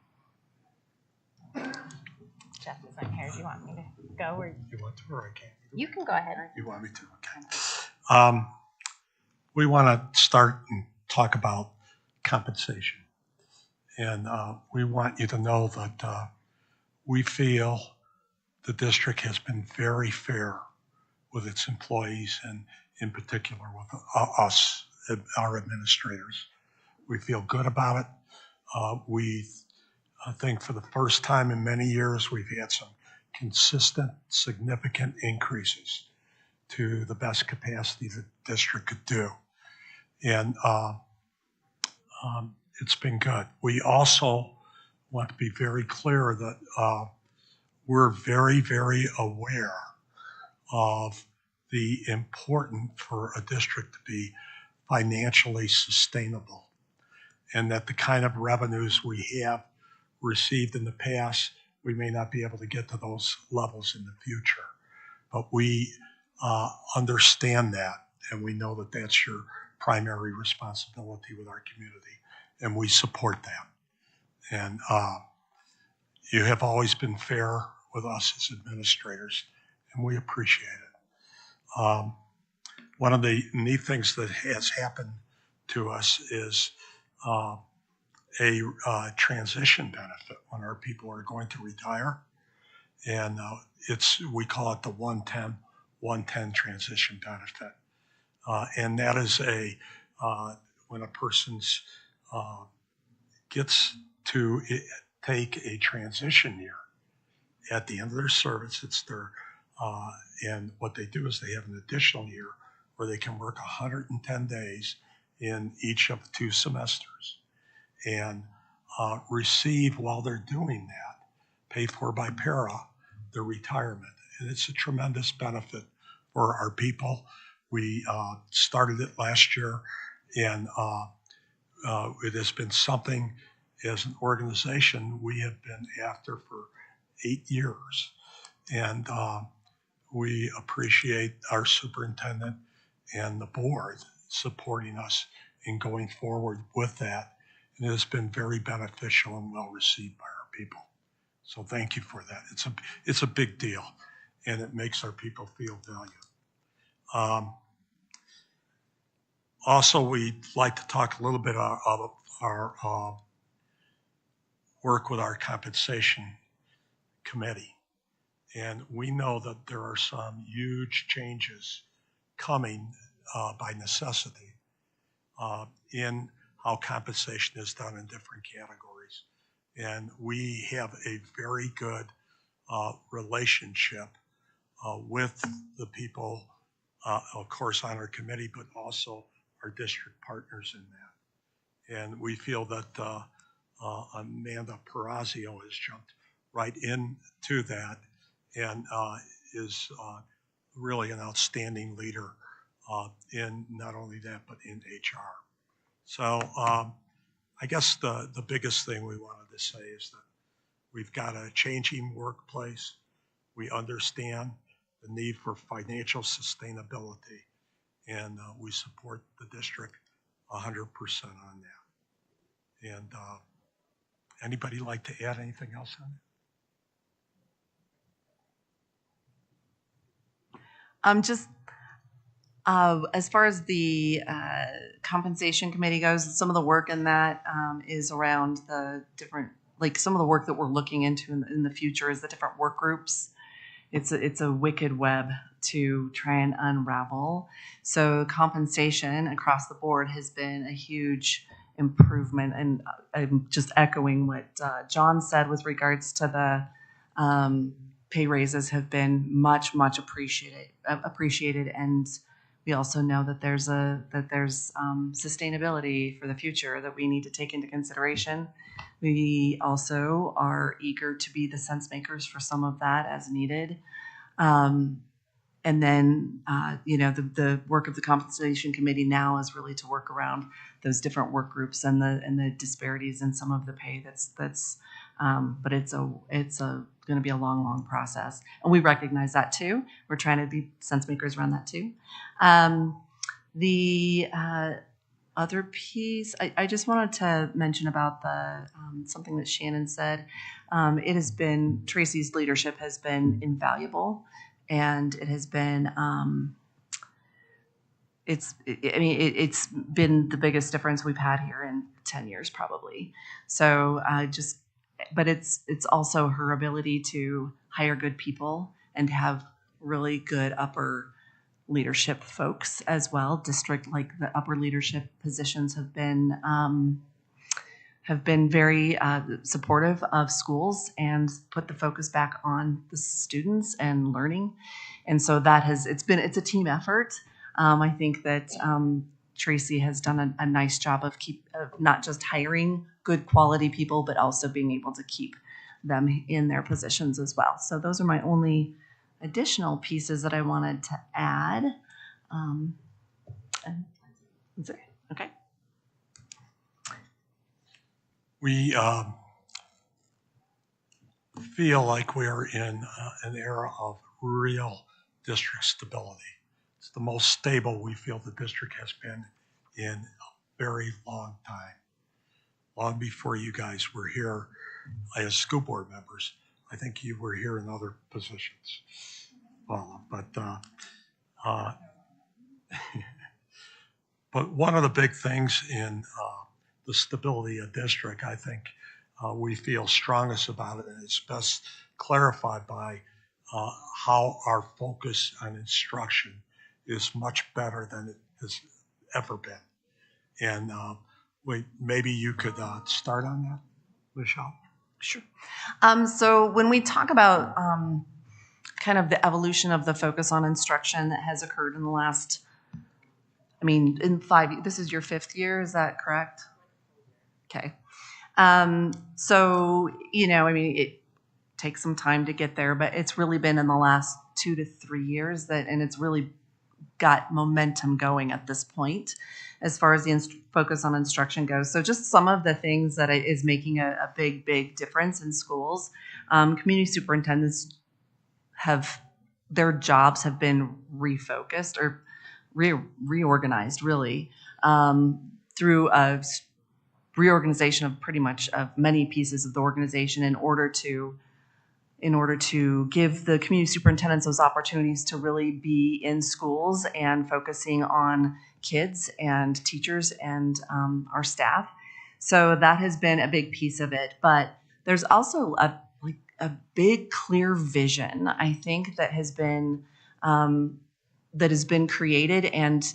Jeff isn't here. Do you want me to go? Or You want to, or I can? You can go ahead. You want me to? Okay. We want to start and talk about compensation. And we want you to know that we feel the district has been very fair with its employees and in particular with us, our administrators. We feel good about it. I think for the first time in many years, we've had some consistent, significant increases to the best capacity the district could do. And it's been good. We also want to be very clear that we're very, very aware of the importance for a district to be financially sustainable, and that the kind of revenues we have received in the past, we may not be able to get to those levels in the future. But we understand that, and we know that that's your primary responsibility with our community, and we support that. And you have always been fair with us as administrators, and we appreciate it. One of the neat things that has happened to us is a transition benefit when our people are going to retire. And we call it the 110 transition benefit. And that is when a person's gets to take a transition year at the end of their service, it's their, and what they do is they have an additional year where they can work 110 days in each of the 2 semesters and receive, while they're doing that, paid for by para, their retirement. And it's a tremendous benefit for our people. We started it last year, and it has been something as an organization we have been after for 8 years. And we appreciate our superintendent and the board supporting us in going forward with that. And it has been very beneficial and well received by our people. So thank you for that. It's a big deal, and it makes our people feel valued. Also, we'd like to talk a little bit about our work with our compensation committee. And we know that there are some huge changes coming by necessity in how compensation is done in different categories. And we have a very good relationship with the people, of course, on our committee, but also our district partners in that. And we feel that Amanda Perazio has jumped right into that and is really an outstanding leader in not only that, but in HR. So I guess the biggest thing we wanted to say is that we've got a changing workplace. We understand the need for financial sustainability, and we support the district 100% on that. And Anybody like to add anything else on it? Just as far as the compensation committee goes, some of the work in that is around the different, like some of the work that we're looking into in the future is the different work groups. It's a wicked web to try and unravel. So compensation across the board has been a huge improvement, and I'm just echoing what John said with regards to the pay raises have been much appreciated, and we also know that there's sustainability for the future that we need to take into consideration. We also are eager to be the sense makers for some of that as needed. And then, the work of the compensation committee now is really to work around those different work groups and the disparities in some of the pay. But it's going to be a long process, and we recognize that too. We're trying to be sense makers around that too. The other piece, I just wanted to mention about the something that Shannon said. It has been, Tracy's leadership has been invaluable, and it has been it's been the biggest difference we've had here in 10 years probably. So but it's also her ability to hire good people and have really good upper leadership folks as well. District, like the upper leadership positions have been very supportive of schools and put the focus back on the students and learning. And so it's a team effort. I think that Tracy has done a nice job of not just hiring good quality people, but also being able to keep them in their positions as well. So those are my only additional pieces that I wanted to add. Okay. We feel like we're in an era of real district stability. It's the most stable we feel the district has been in a very long time. Long before you guys were here as school board members. I think you were here in other positions. But one of the big things in the stability of district, I think we feel strongest about it, and it's best clarified by how our focus on instruction is much better than it has ever been. And maybe you could start on that, Michelle? Sure. So when we talk about kind of the evolution of the focus on instruction that has occurred in the last, in 5 years, this is your 5th year, is that correct? Okay. So, it takes some time to get there, but it's really been in the last 2 to 3 years and it's really got momentum going at this point as far as the focus on instruction goes. So just some of the things that is making a big difference in schools. Community superintendents their jobs have been refocused or reorganized really through a reorganization of pretty much of many pieces of the organization in order to give the community superintendents those opportunities to really be in schools and focusing on kids and teachers and our staff. So that has been a big piece of it. But there's also a big, clear vision, I think, that has been created, and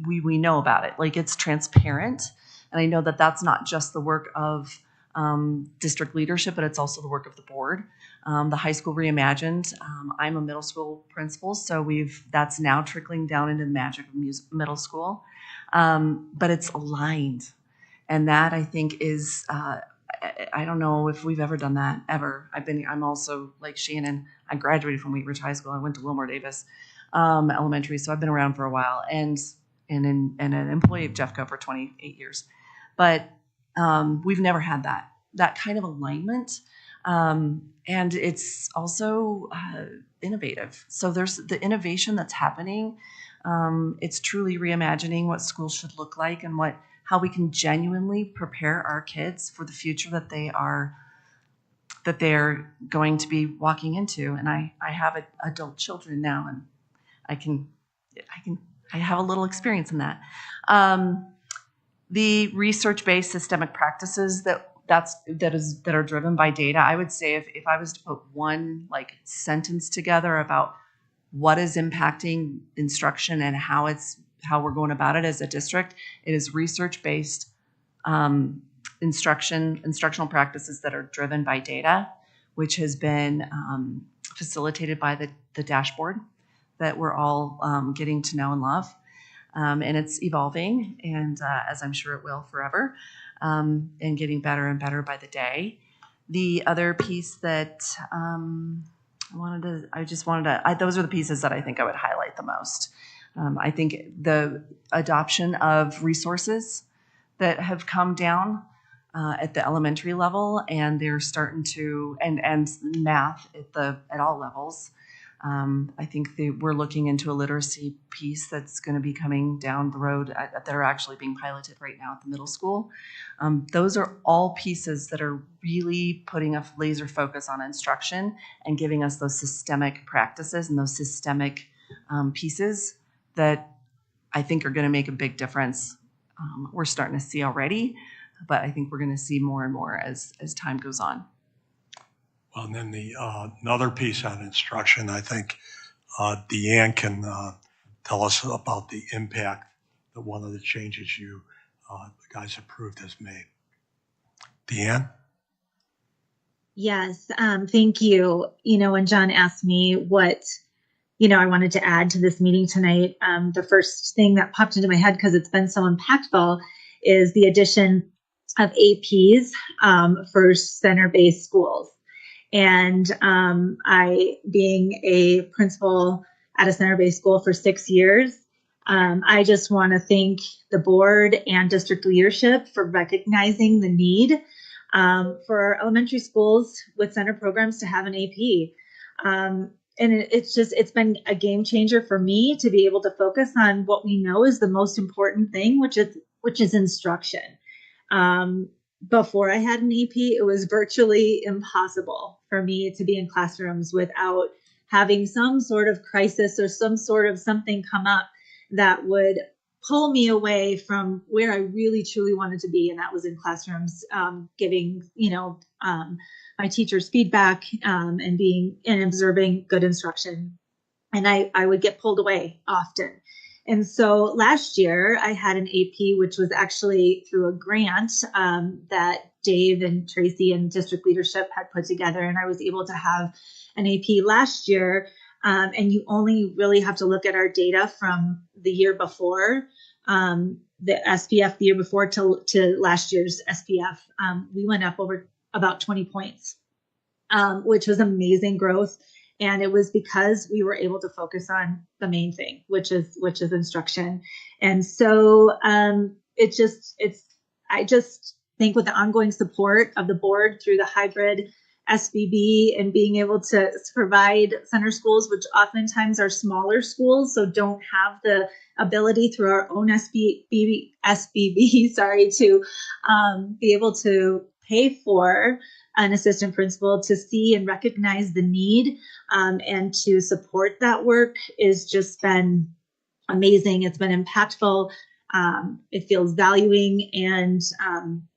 we know about it. Like, it's transparent, and I know that that's not just the work of district leadership, but it's also the work of the board. The high school reimagined. I'm a middle school principal, so that's now trickling down into the magic of middle school. But it's aligned, and that I think is. I don't know if we've ever done that ever. I'm also like Shannon. I graduated from Wheat Ridge High School. I went to Wilmore Davis Elementary, so I've been around for a while, and an employee of Jeffco for 28 years. But we've never had that kind of alignment. And it's also innovative. So there's the innovation that's happening It's truly reimagining what schools should look like and how we can genuinely prepare our kids for the future that they're going to be walking into. And I have adult children now, and I have a little experience in that. The research-based systemic practices that are driven by data. I would say if I was to put one sentence together about what is impacting instruction and how we're going about it as a district, it is research-based instructional practices that are driven by data, which has been facilitated by the dashboard that we're all getting to know and love. And it's evolving, and as I'm sure it will forever, and getting better and better by the day. The other piece that those are the pieces that I think I would highlight the most. I think the adoption of resources that have come down at the elementary level, and they're starting to, and math at all levels. I think we're looking into a literacy piece that's going to be coming down the road that are actually being piloted right now at the middle school. Those are all pieces that are really putting a laser focus on instruction and giving us those systemic practices and those systemic pieces that I think are going to make a big difference. We're starting to see already, but I think we're going to see more and more as time goes on. Well, and then another piece on instruction, I think Deanne can tell us about the impact that one of the changes you guys approved has made. Deanne? Yes, thank you. When John asked me what, I wanted to add to this meeting tonight, the first thing that popped into my head, because it's been so impactful, is the addition of APs for center-based schools. And I, being a principal at a center-based school for 6 years, I just want to thank the board and district leadership for recognizing the need for elementary schools with center programs to have an AP. And it's been a game changer for me to be able to focus on what we know is the most important thing, which is instruction. Before I had an AP, it was virtually impossible for me to be in classrooms without having some sort of crisis or some sort of something come up that would pull me away from where I really truly wanted to be. And that was in classrooms, giving, my teachers feedback, and observing good instruction. And I would get pulled away often. And so last year I had an AP, which was actually through a grant that Dave and Tracy and district leadership had put together. And I was able to have an AP last year. And you only really have to look at our data from the year before, the SPF the year before to last year's SPF. We went up over about 20 points, which was amazing growth. And it was because we were able to focus on the main thing, which is instruction. And so I just think with the ongoing support of the board through the hybrid SBB and being able to provide center schools, which oftentimes are smaller schools, so don't have the ability through our own SBB, to be able to pay for an assistant principal to see and recognize the need and to support that work is just been amazing. It's been impactful. It feels valuing, and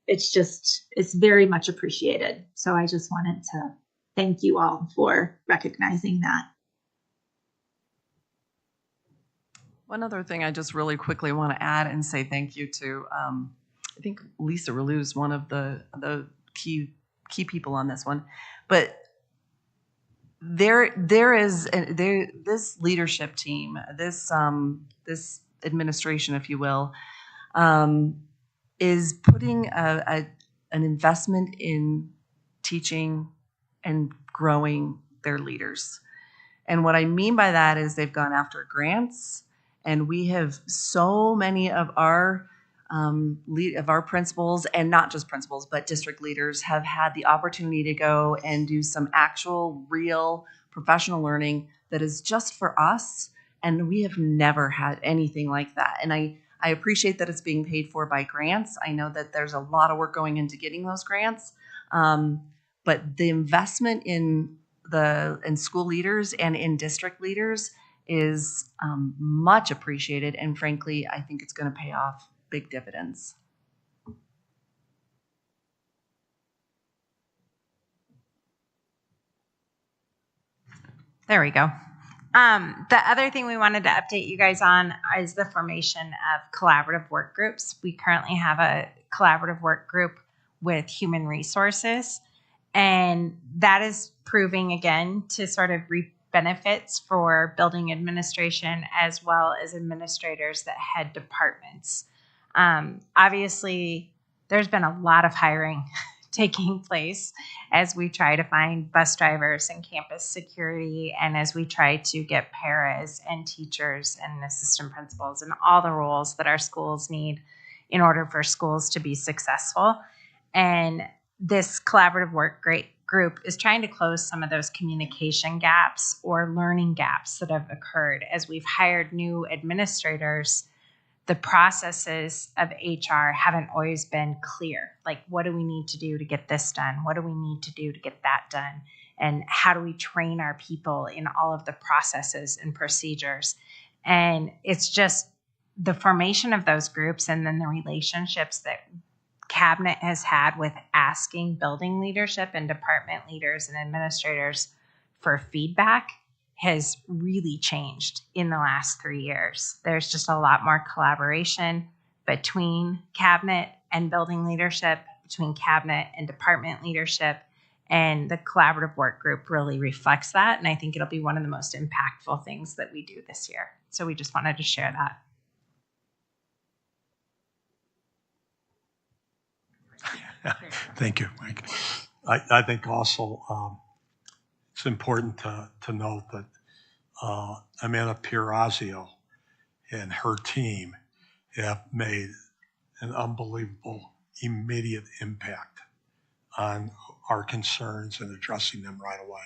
it's very much appreciated. So I just wanted to thank you all for recognizing that. One other thing I just really quickly want to add and say thank you to, I think Lisa Relu is one of the key people on this one, but this leadership team, this administration, if you will, is putting an investment in teaching and growing their leaders. And what I mean by that is they've gone after grants, and we have so many of our principals, and not just principals, but district leaders, have had the opportunity to go and do some actual real professional learning that is just for us And we have never had anything like that. And I appreciate that it's being paid for by grants. I know that there's a lot of work going into getting those grants. But the investment in school leaders and in district leaders is much appreciated. And frankly, I think it's going to pay off big dividends. There we go. The other thing we wanted to update you guys on is the formation of collaborative work groups. We currently have a collaborative work group with human resources, and that is proving again to sort of reap benefits for building administration as well as administrators that head departments. Obviously, there's been a lot of hiring taking place as we try to find bus drivers and campus security, and as we try to get paras and teachers and assistant principals and all the roles that our schools need in order for schools to be successful. And this collaborative work group is trying to close some of those communication gaps or learning gaps that have occurred as we've hired new administrators. The processes of HR haven't always been clear. Like, what do we need to do to get this done? What do we need to do to get that done? And how do we train our people in all of the processes and procedures? And it's just the formation of those groups and then the relationships that Cabinet has had with asking building leadership and department leaders and administrators for feedback has really changed in the last 3 years. There's just a lot more collaboration between Cabinet and building leadership, between Cabinet and department leadership, and the collaborative work group really reflects that. And I think it'll be one of the most impactful things that we do this year. So we just wanted to share that. Thank you, Mike. I think also it's important to note that Amanda Pirazio and her team have made an unbelievable immediate impact on our concerns and addressing them right away.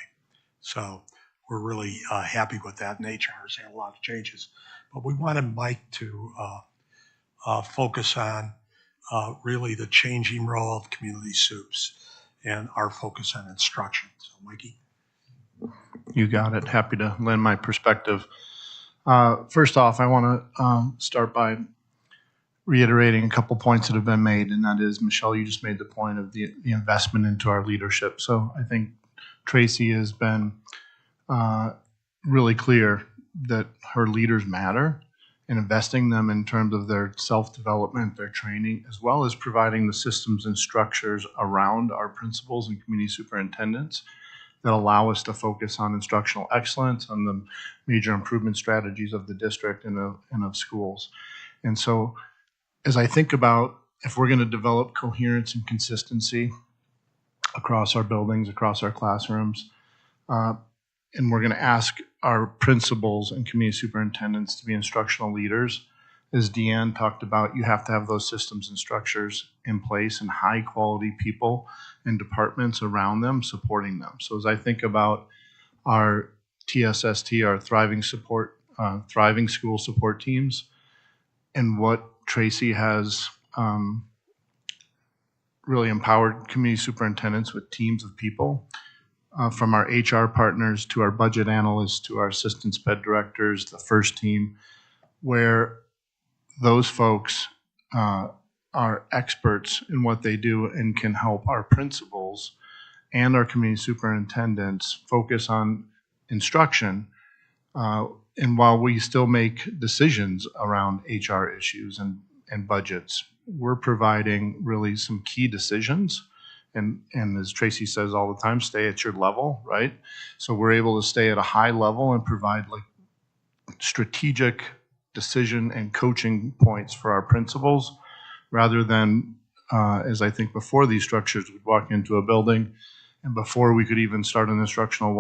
So we're really happy with that. And HR has had a lot of changes. But we wanted Mike to focus on really the changing role of community soups and our focus on instruction. So, Mikey. You got it. Happy to lend my perspective. First off, I want to start by reiterating a couple points that have been made, and that is, Michelle, you just made the point of the investment into our leadership. So I think Tracy has been really clear that her leaders matter, and investing them in terms of their self-development, their training, as well as providing the systems and structures around our principals and community superintendents that allow us to focus on instructional excellence, on the major improvement strategies of the district and of schools. And so as I think about if we're going to develop coherence and consistency across our buildings, across our classrooms, and we're going to ask our principals and community superintendents to be instructional leaders, as Deanne talked about, you have to have those systems and structures in place and high quality people and departments around them supporting them. So as I think about our TSST, our thriving school support teams, and what Tracy has really empowered community superintendents with teams of people, from our HR partners to our budget analysts to our assistant sped directors, the first team, where those folks are experts in what they do and can help our principals and our community superintendents focus on instruction. And while we still make decisions around HR issues and budgets, we're providing really some key decisions. And as Tracy says all the time, stay at your level, right? So we're able to stay at a high level and provide like strategic decision and coaching points for our principals, rather than, as I think before these structures, we'd walk into a building and before we could even start an instructional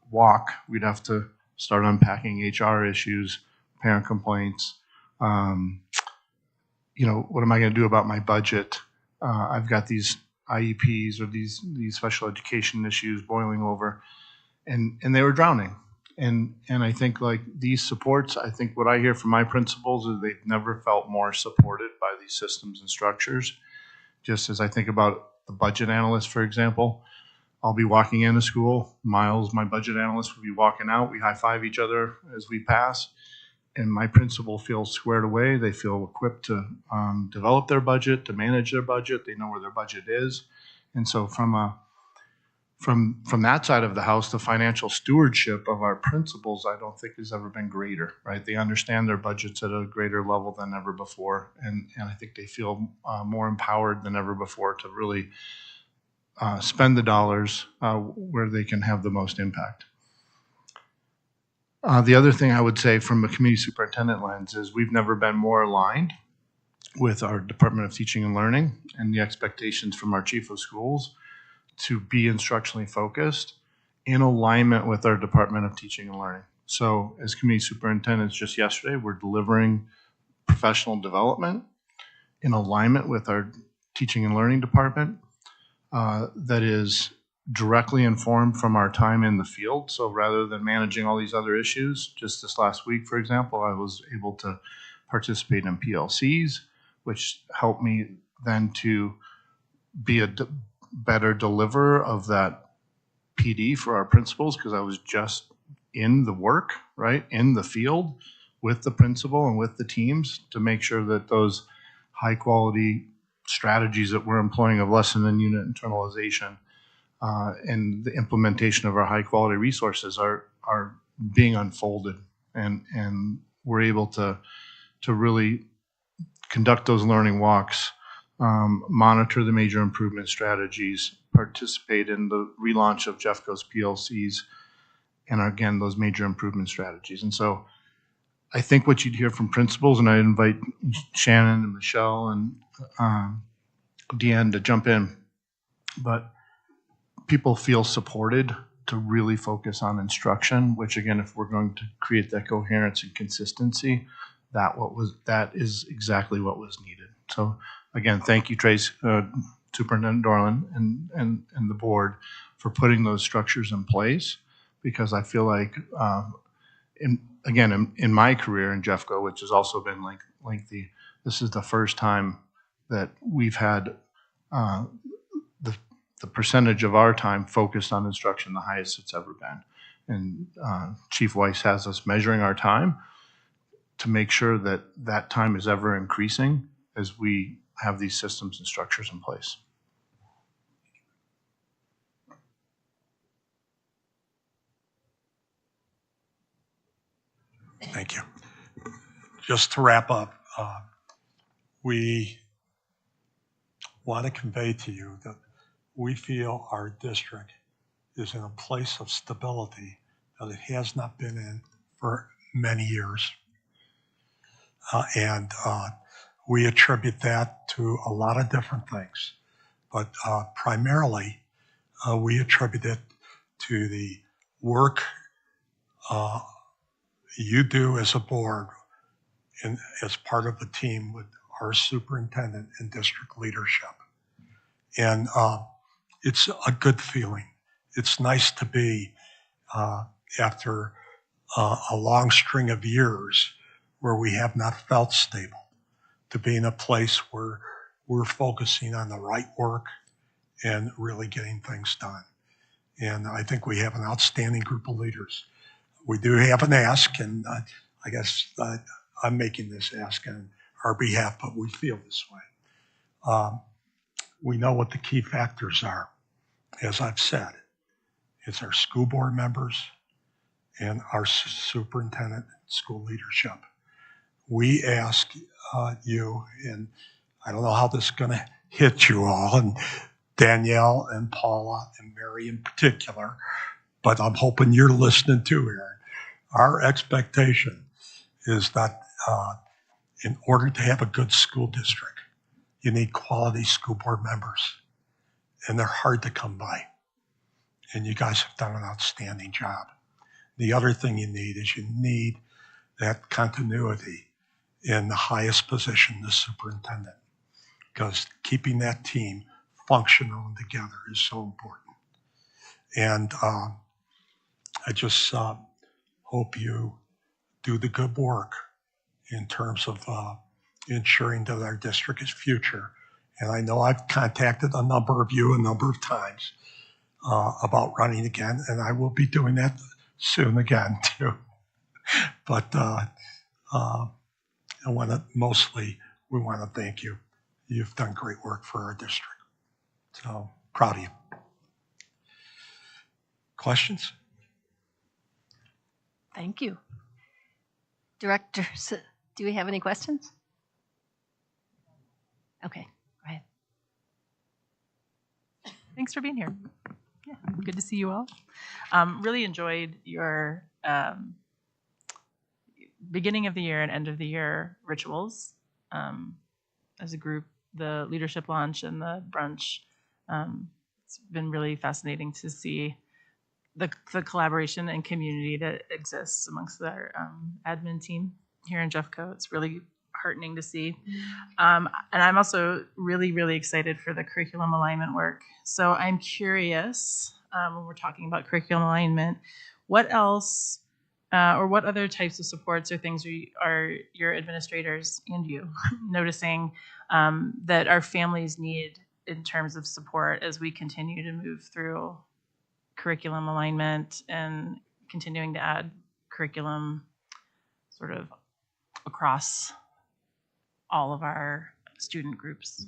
walk, we'd have to start unpacking HR issues, parent complaints. What am I going to do about my budget? I've got these IEPs or these special education issues boiling over, and they were drowning. And I think like these supports, I think what I hear from my principals is they've never felt more supported by these systems and structures. Just as I think about the budget analyst, for example, I'll be walking into school. Miles, my budget analyst, will be walking out. We high five each other as we pass. And my principal feels squared away. They feel equipped to develop their budget, to manage their budget. They know where their budget is. And so from that side of the house, the financial stewardship of our principals, I don't think has ever been greater, right? They understand their budgets at a greater level than ever before. And I think they feel more empowered than ever before to really spend the dollars where they can have the most impact. The other thing I would say from a community superintendent lens is we've never been more aligned with our Department of Teaching and Learning and the expectations from our chief of schools to be instructionally focused in alignment with our Department of Teaching and Learning. So as community superintendents just yesterday, we're delivering professional development in alignment with our Teaching and Learning Department that is directly informed from our time in the field. So rather than managing all these other issues, just this last week, for example, I was able to participate in PLCs, which helped me then to be a better deliverer of that PD for our principals, because I was just in the work, right, in the field with the principal and with the teams to make sure that those high quality strategies that we're employing of lesson and unit internalization and the implementation of our high quality resources are being unfolded, and we're able to really conduct those learning walks, monitor the major improvement strategies, participate in the relaunch of Jeffco's PLCs, and again, those major improvement strategies. And so I think what you'd hear from principals, and I invite Shannon and Michelle and Deanne to jump in, but people feel supported to really focus on instruction, which again, if we're going to create that coherence and consistency, that is exactly what was needed. So again, thank you, Trace, Superintendent Dorland and the board for putting those structures in place, because I feel like, in my career in Jeffco, which has also been lengthy, this is the first time that we've had the percentage of our time focused on instruction the highest it's ever been. And Chief Weiss has us measuring our time to make sure that that time is ever increasing as we have these systems and structures in place. Thank you. Just to wrap up, we want to convey to you that we feel our district is in a place of stability that it has not been in for many years. And we attribute that to a lot of different things, but primarily we attribute it to the work you do as a board and as part of the team with our superintendent and district leadership. And it's a good feeling. It's nice to be, after a long string of years where we have not felt stable, to be in a place where we're focusing on the right work and really getting things done. And I think we have an outstanding group of leaders. We do have an ask, and I guess I'm making this ask on our behalf, but we feel this way. We know what the key factors are. As I've said, it's our school board members and our superintendent and school leadership. We ask you, and I don't know how this is going to hit you all, and Danielle and Paula and Mary in particular, but I'm hoping you're listening too, Aaron. Our expectation is that in order to have a good school district, you need quality school board members, and they're hard to come by. And you guys have done an outstanding job. The other thing you need is you need that continuity in the highest position, the superintendent, because keeping that team functional and together is so important. And I just hope you do the good work in terms of ensuring that our district is future. And I know I've contacted a number of you a number of times about running again, and I will be doing that soon again too. But we want to thank you. You've done great work for our district. So proud of you. Questions? Thank you. Directors, do we have any questions? Okay, go ahead. Thanks for being here. Yeah, good to see you all. Really enjoyed your beginning of the year and end of the year rituals as a group, the leadership lunch and the brunch. It's been really fascinating to see the collaboration and community that exists amongst our admin team here in Jeffco. It's really heartening to see. And I'm also really, really excited for the curriculum alignment work. So I'm curious, when we're talking about curriculum alignment, what else or what other types of supports or things are your administrators and you noticing that our families need in terms of support as we continue to move through curriculum alignment and continuing to add curriculum sort of across all of our student groups?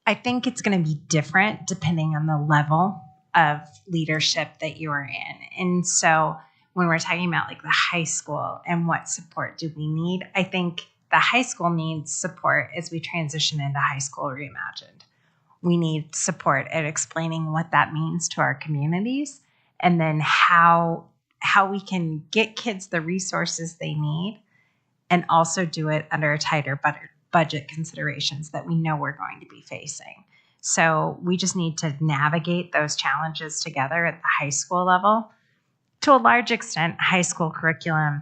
I think it's going to be different depending on the level of leadership that you are in. And so when we're talking about like the high school and what support do we need, I think the high school needs support as we transition into high school reimagined. We need support at explaining what that means to our communities and then how we can get kids the resources they need and also do it under a tighter budget considerations that we know we're going to be facing. So we just need to navigate those challenges together at the high school level. To a large extent, high school curriculum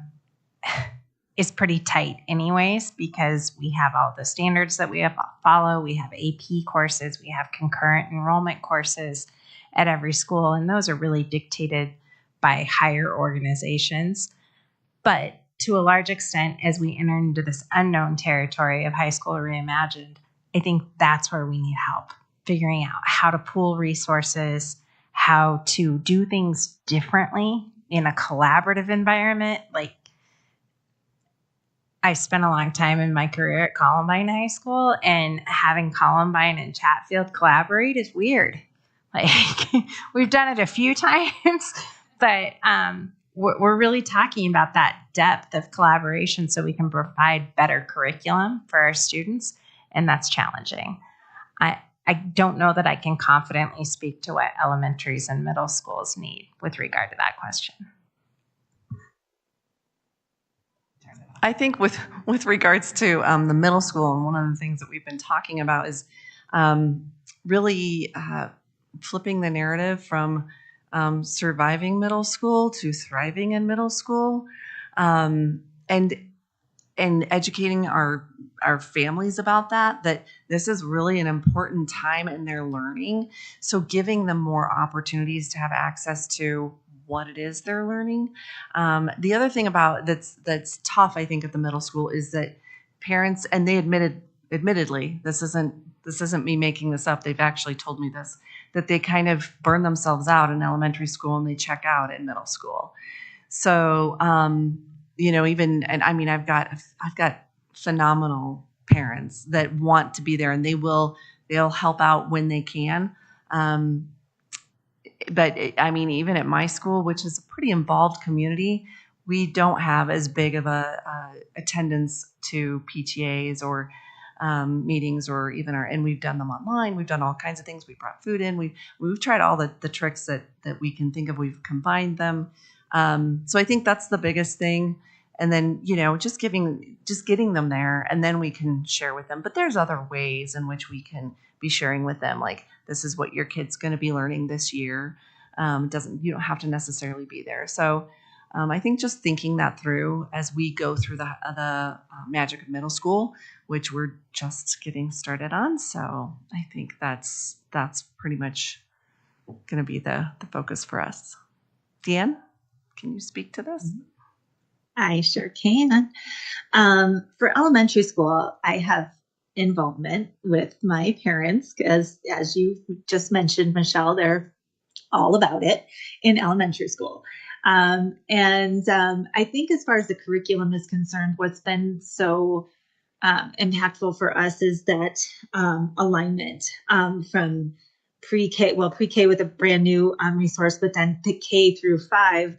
is pretty tight anyways, because we have all the standards that we have to follow. We have AP courses, we have concurrent enrollment courses at every school, and those are really dictated by higher organizations. But to a large extent, as we enter into this unknown territory of high school reimagined, I think that's where we need help, figuring out how to pool resources, how to do things differently in a collaborative environment. Like, I spent a long time in my career at Columbine High School, and having Columbine and Chatfield collaborate is weird. Like, we've done it a few times, but we're really talking about that depth of collaboration so we can provide better curriculum for our students, and that's challenging. I don't know that I can confidently speak to what elementaries and middle schools need with regard to that question. I think with regards to the middle school, and one of the things that we've been talking about is really flipping the narrative from surviving middle school to thriving in middle school, and educating our families about that this is really an important time in their learning. So giving them more opportunities to have access to what it is they're learning. The other thing about that's tough, I think, at the middle school is that parents, and they admittedly, this isn't me making this up, they've actually told me this, that they kind of burn themselves out in elementary school and they check out in middle school. So, and I mean, I've got phenomenal parents that want to be there, and they'll help out when they can. But I mean, even at my school, which is a pretty involved community, we don't have as big of a attendance to PTAs or meetings, or even and we've done them online. We've done all kinds of things. We brought food in. We've tried all the tricks that we can think of. We've combined them. So I think that's the biggest thing. And then, just getting them there, and then we can share with them. But there's other ways in which we can be sharing with them, like, this is what your kid's going to be learning this year. You don't have to necessarily be there. So I think just thinking that through as we go through the magic of middle school, which we're just getting started on. So I think that's pretty much going to be the focus for us. Deanne, can you speak to this? I sure can. For elementary school, I have involvement with my parents, as you just mentioned, Michelle, they're all about it in elementary school. I think as far as the curriculum is concerned, what's been so impactful for us is that alignment from pre-K with a brand new resource, but then the K through 5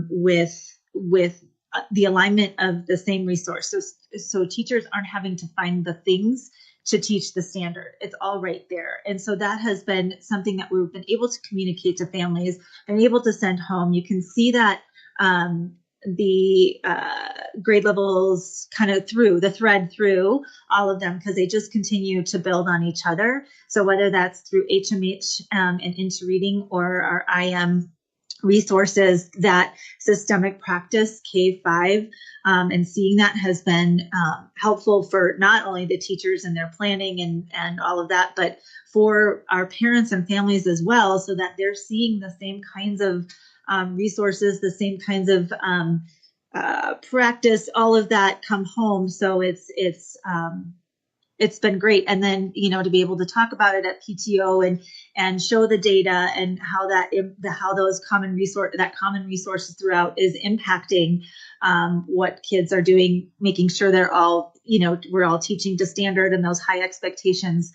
with the alignment of the same resource. So teachers aren't having to find the things to teach the standard. It's all right there. And so that has been something that we've been able to communicate to families and able to send home. You can see that the grade levels kind of through the thread through all of them, because they just continue to build on each other. So whether that's through HMH and into reading or our IM resources, that systemic practice K-5 and seeing that has been helpful for not only the teachers and their planning and all of that, but for our parents and families as well, so that they're seeing the same kinds of resources, the same kinds of practice, all of that come home. So it's been great. And then, to be able to talk about it at PTO and show the data and how those common resources throughout is impacting what kids are doing, making sure they're all, we're all teaching to standard, and those high expectations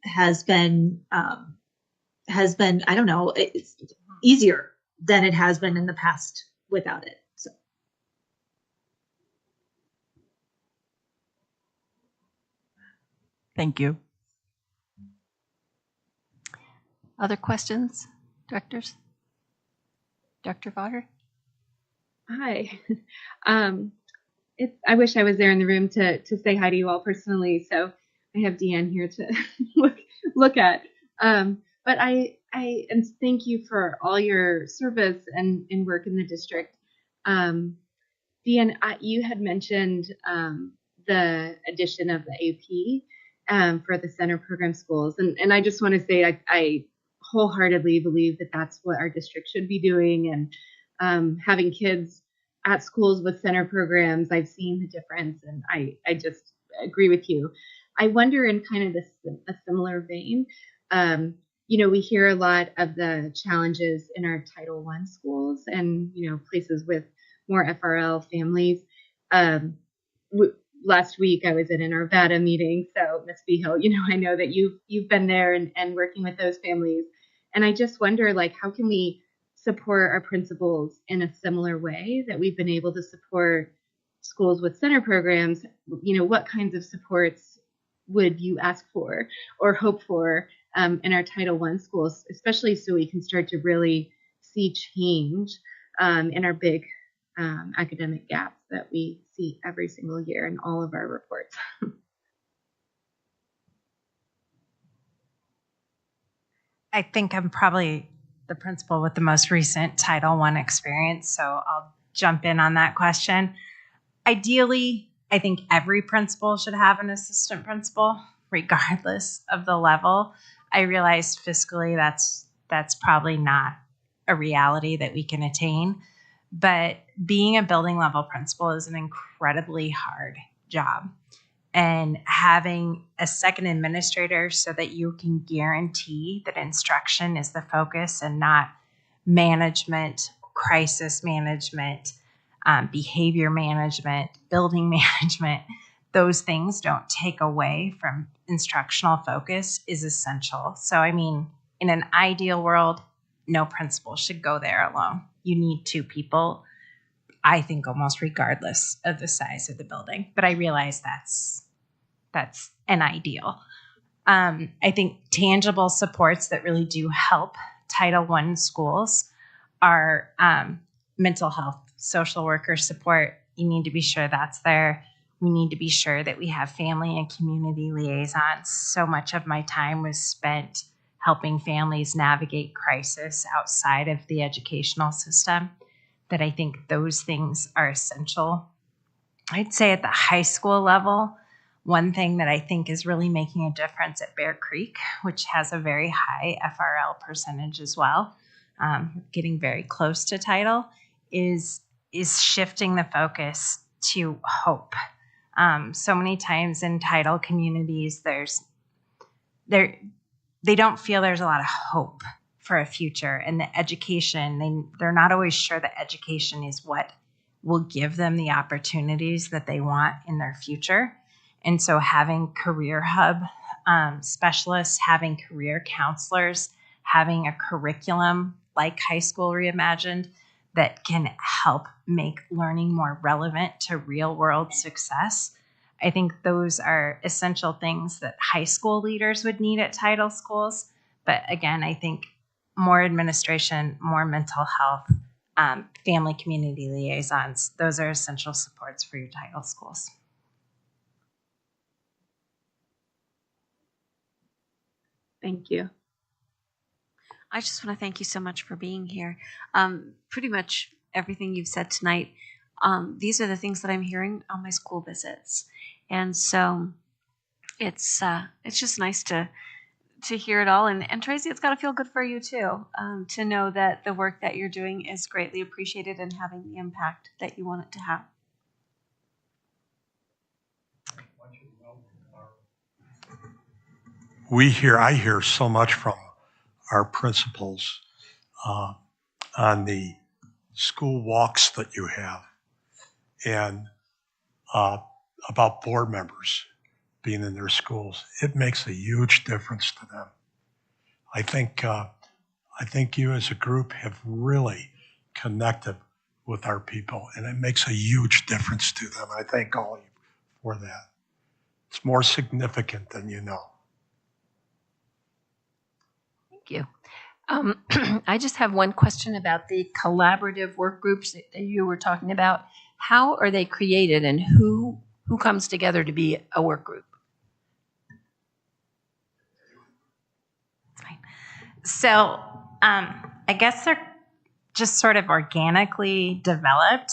has been, I don't know, it's easier than it has been in the past without it. So. Thank you. Other questions, directors? Dr. Vaughter? Hi. I wish I was there in the room to say hi to you all personally. So I have Deanne here to look at. But and thank you for all your service and work in the district. Deanne, you had mentioned the addition of the AP for the center program schools. And I just want to say I wholeheartedly believe that that's what our district should be doing. And having kids at schools with center programs, I've seen the difference, and I just agree with you. I wonder, in kind of a similar vein, we hear a lot of the challenges in our Title I schools and, places with more FRL families. Last week I was at an Arvada meeting, so Ms. Behill, I know that you've been there and working with those families. And I just wonder, how can we support our principals in a similar way that we've been able to support schools with center programs? What kinds of supports would you ask for or hope for in our Title I schools, especially so we can start to really see change in our big academic gaps that we see every single year in all of our reports? I think I'm probably the principal with the most recent Title I experience, so I'll jump in on that question. Ideally, I think every principal should have an assistant principal, regardless of the level. I realize fiscally that's probably not a reality that we can attain, but being a building level principal is an incredibly hard job. And having a second administrator so that you can guarantee that instruction is the focus and not management, crisis management, behavior management, building management, those things don't take away from instructional focus is essential. So, in an ideal world, no principal should go there alone. You need two people, I think, almost regardless of the size of the building. But I realize that's an ideal. I think tangible supports that really do help Title I schools are mental health, social worker support. You need to be sure that's there. We need to be sure that we have family and community liaisons. So much of my time was spent helping families navigate crisis outside of the educational system. that I think those things are essential. I'd say at the high school level, one thing that I think is really making a difference at Bear Creek, which has a very high FRL percentage as well, getting very close to title, is shifting the focus to hope. So many times in title communities, they don't feel there's a lot of hope for a future, and the education, they're not always sure that education is what will give them the opportunities that they want in their future. And so having career hub specialists, having career counselors, having a curriculum like High School Reimagined that can help make learning more relevant to real world success. I think those are essential things that high school leaders would need at title schools. But again, I think more administration, more mental health, family community liaisons, those are essential supports for your title schools. Thank you. I just want to thank you so much for being here. Pretty much everything you've said tonight, these are the things that I'm hearing on my school visits. And so it's just nice to hear it all. And Tracy, it's got to feel good for you too, to know that the work that you're doing is greatly appreciated and having the impact that you want it to have. I hear so much from our principals on the school walks that you have, and about board members being in their schools. It makes a huge difference to them. I think you as a group have really connected with our people, and it makes a huge difference to them. I thank all of you for that. It's more significant than you know. Thank you. I just have one question about the collaborative work groups that you were talking about. How are they created, and who comes together to be a work group? So I guess they're just sort of organically developed.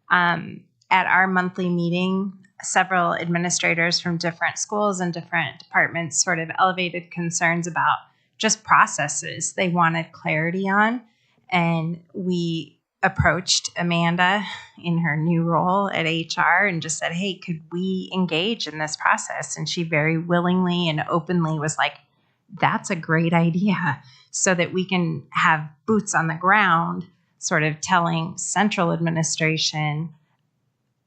At our monthly meeting, several administrators from different schools and different departments sort of elevated concerns about just processes they wanted clarity on. And we approached Amanda in her new role at HR and just said, hey, could we engage in this process? And she very willingly and openly was like, that's a great idea, so that we can have boots on the ground, sort of telling central administration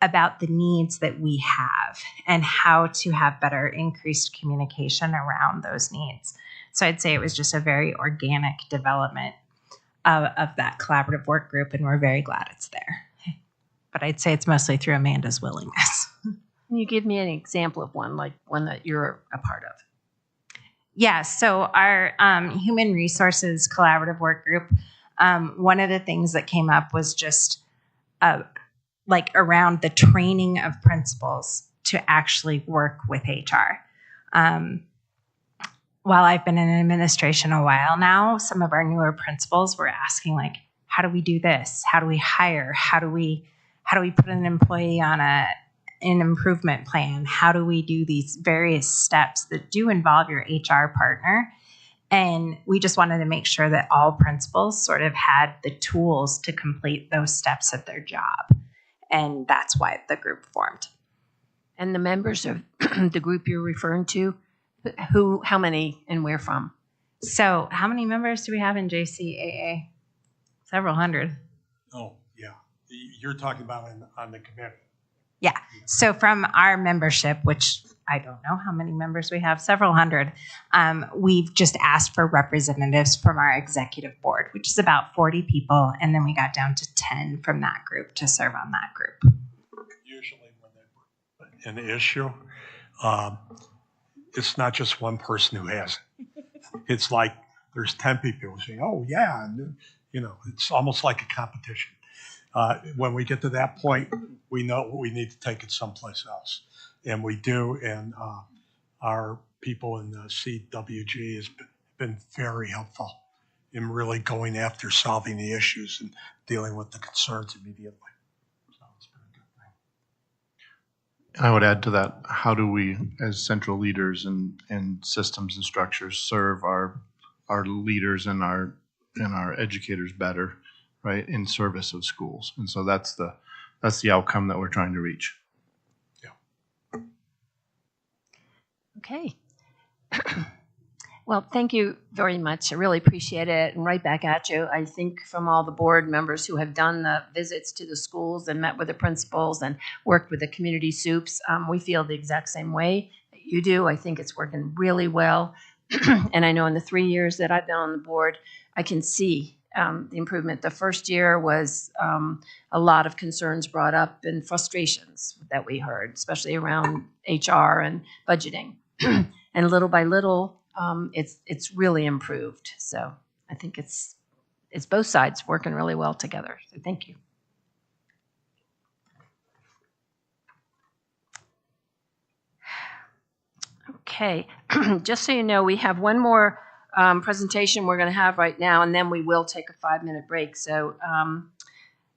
about the needs that we have and how to have better increased communication around those needs. So I'd say it was just a very organic development of that collaborative work group, and we're very glad it's there. But I'd say it's mostly through Amanda's willingness. Can you give me an example of one, like one that you're a part of? Yeah, so our human resources collaborative work group, one of the things that came up was just like around the training of principals to actually work with HR. While I've been in administration a while now, some of our newer principals were asking, like, how do we do this? How do we hire? How do we put an employee on an improvement plan? How do we do these various steps that do involve your HR partner? And we just wanted to make sure that all principals sort of had the tools to complete those steps at their job. And that's why the group formed. And the members of the group you're referring to, how many and where from? So how many members do we have in JCAA? Several hundred. Oh, yeah. You're talking about on the committee. Yeah. So from our membership, which I don't know how many members we have, several hundred, we've just asked for representatives from our executive board, which is about 40 people. And then we got down to 10 from that group to serve on that group. Usually when they an issue, it's not just one person who has it. It's like there's 10 people saying, oh, yeah. And, you know, it's almost like a competition. When we get to that point, we know we need to take it someplace else. And we do. And our people in the CWG has been very helpful in really going after solving the issues and dealing with the concerns immediately. So it's been a good thing. I would add to that, how do we, as central leaders and systems and structures, serve our leaders and our educators better, right, in service of schools? And so that's the outcome that we're trying to reach. Yeah. Okay. Well, thank you very much. I really appreciate it. And right back at you. I think from all the board members who have done the visits to the schools and met with the principals and worked with the community soups, we feel the exact same way that you do. I think it's working really well. And I know in the 3 years that I've been on the board, I can see the improvement. The first year was a lot of concerns brought up and frustrations that we heard, especially around HR and budgeting. And little by little, it's really improved. So I think it's both sides working really well together. So thank you. Okay, just so you know, we have one more presentation we're going to have right now, and then we will take a 5-minute break. So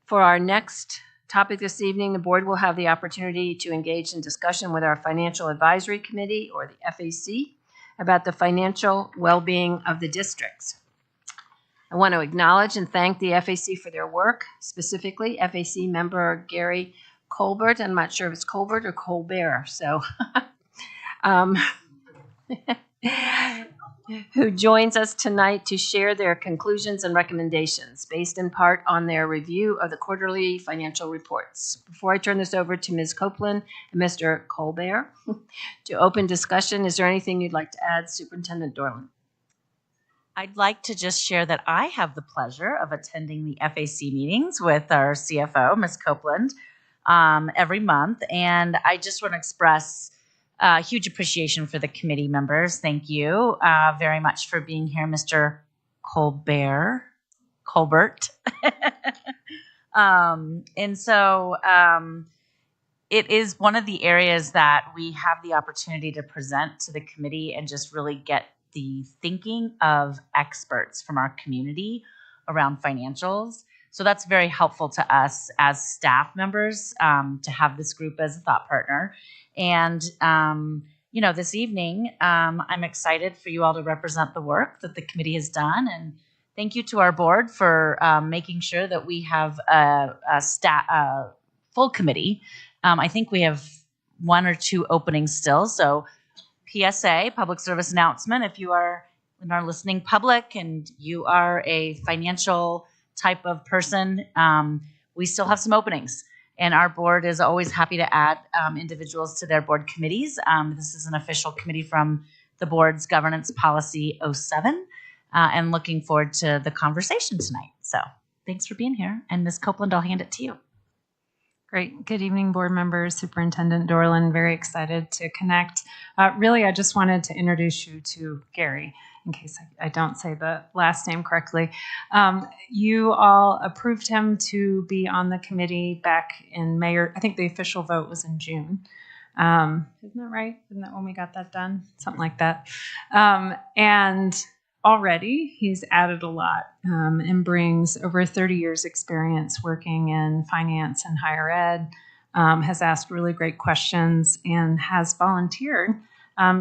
for our next topic this evening, the board will have the opportunity to engage in discussion with our Financial Advisory Committee, or the FAC, about the financial well-being of the districts. I want to acknowledge and thank the FAC for their work, specifically FAC member Gary Colbert. I'm not sure if it's Colbert or Colbert, so who joins us tonight to share their conclusions and recommendations based in part on their review of the quarterly financial reports. Before I turn this over to Ms. Copeland and Mr. Colbert to open discussion, is there anything you'd like to add, Superintendent Dorland? I'd like to just share that I have the pleasure of attending the FAC meetings with our CFO, Ms. Copeland, every month. And I just want to express huge appreciation for the committee members. Thank you very much for being here, Mr. Colbert. And so it is one of the areas that we have the opportunity to present to the committee and just really get the thinking of experts from our community around financials. So that's very helpful to us as staff members to have this group as a thought partner. And, this evening, I'm excited for you all to represent the work that the committee has done. And thank you to our board for making sure that we have a full committee. I think we have 1 or 2 openings still. So PSA, public service announcement, if you are in our listening public and you are a financial type of person, we still have some openings. And our board is always happy to add individuals to their board committees. This is an official committee from the board's governance policy 07, and looking forward to the conversation tonight. So thanks for being here. And Ms. Copeland, I'll hand it to you. Great. Good evening, board members, Superintendent Dorland. Very excited to connect. Really, I just wanted to introduce you to Gary, in case I don't say the last name correctly. You all approved him to be on the committee back in May, or I think the official vote was in June. Isn't that right? Isn't that when we got that done? Something like that. And already he's added a lot and brings over 30 years experience working in finance and higher ed, has asked really great questions, and has volunteered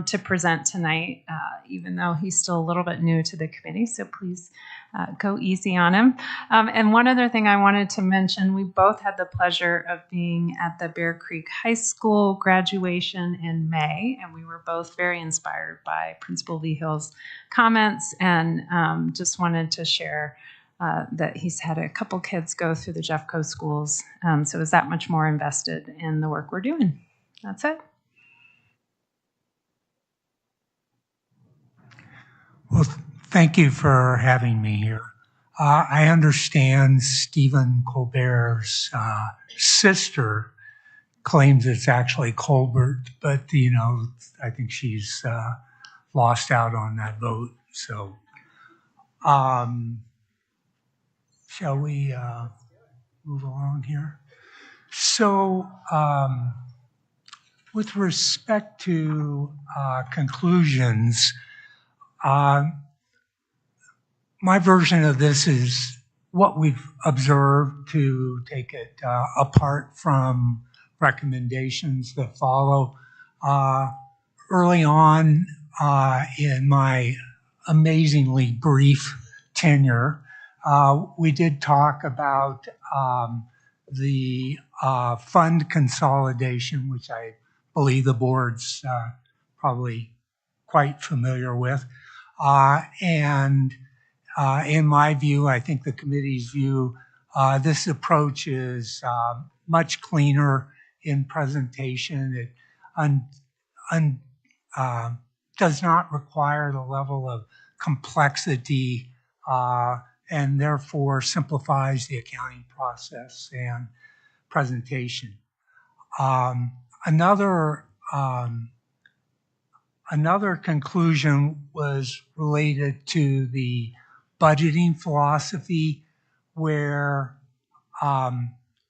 to present tonight, even though he's still a little bit new to the committee. So please go easy on him. And one other thing I wanted to mention, we both had the pleasure of being at the Bear Creek High School graduation in May, and we were both very inspired by Principal Vihill's comments, and just wanted to share that he's had a couple kids go through the Jeffco schools, so is that much more invested in the work we're doing. That's it. Well, thank you for having me here. I understand Stephen Colbert's sister claims it's actually Colbert, but, I think she's lost out on that vote. So shall we move along here? So with respect to conclusions, my version of this is what we've observed, to take it apart from recommendations that follow. Early on in my amazingly brief tenure, we did talk about the fund consolidation, which I believe the board's probably quite familiar with. And in my view, I think the committee's view, this approach is much cleaner in presentation. It does not require the level of complexity and therefore simplifies the accounting process and presentation. Another conclusion was related to the budgeting philosophy, where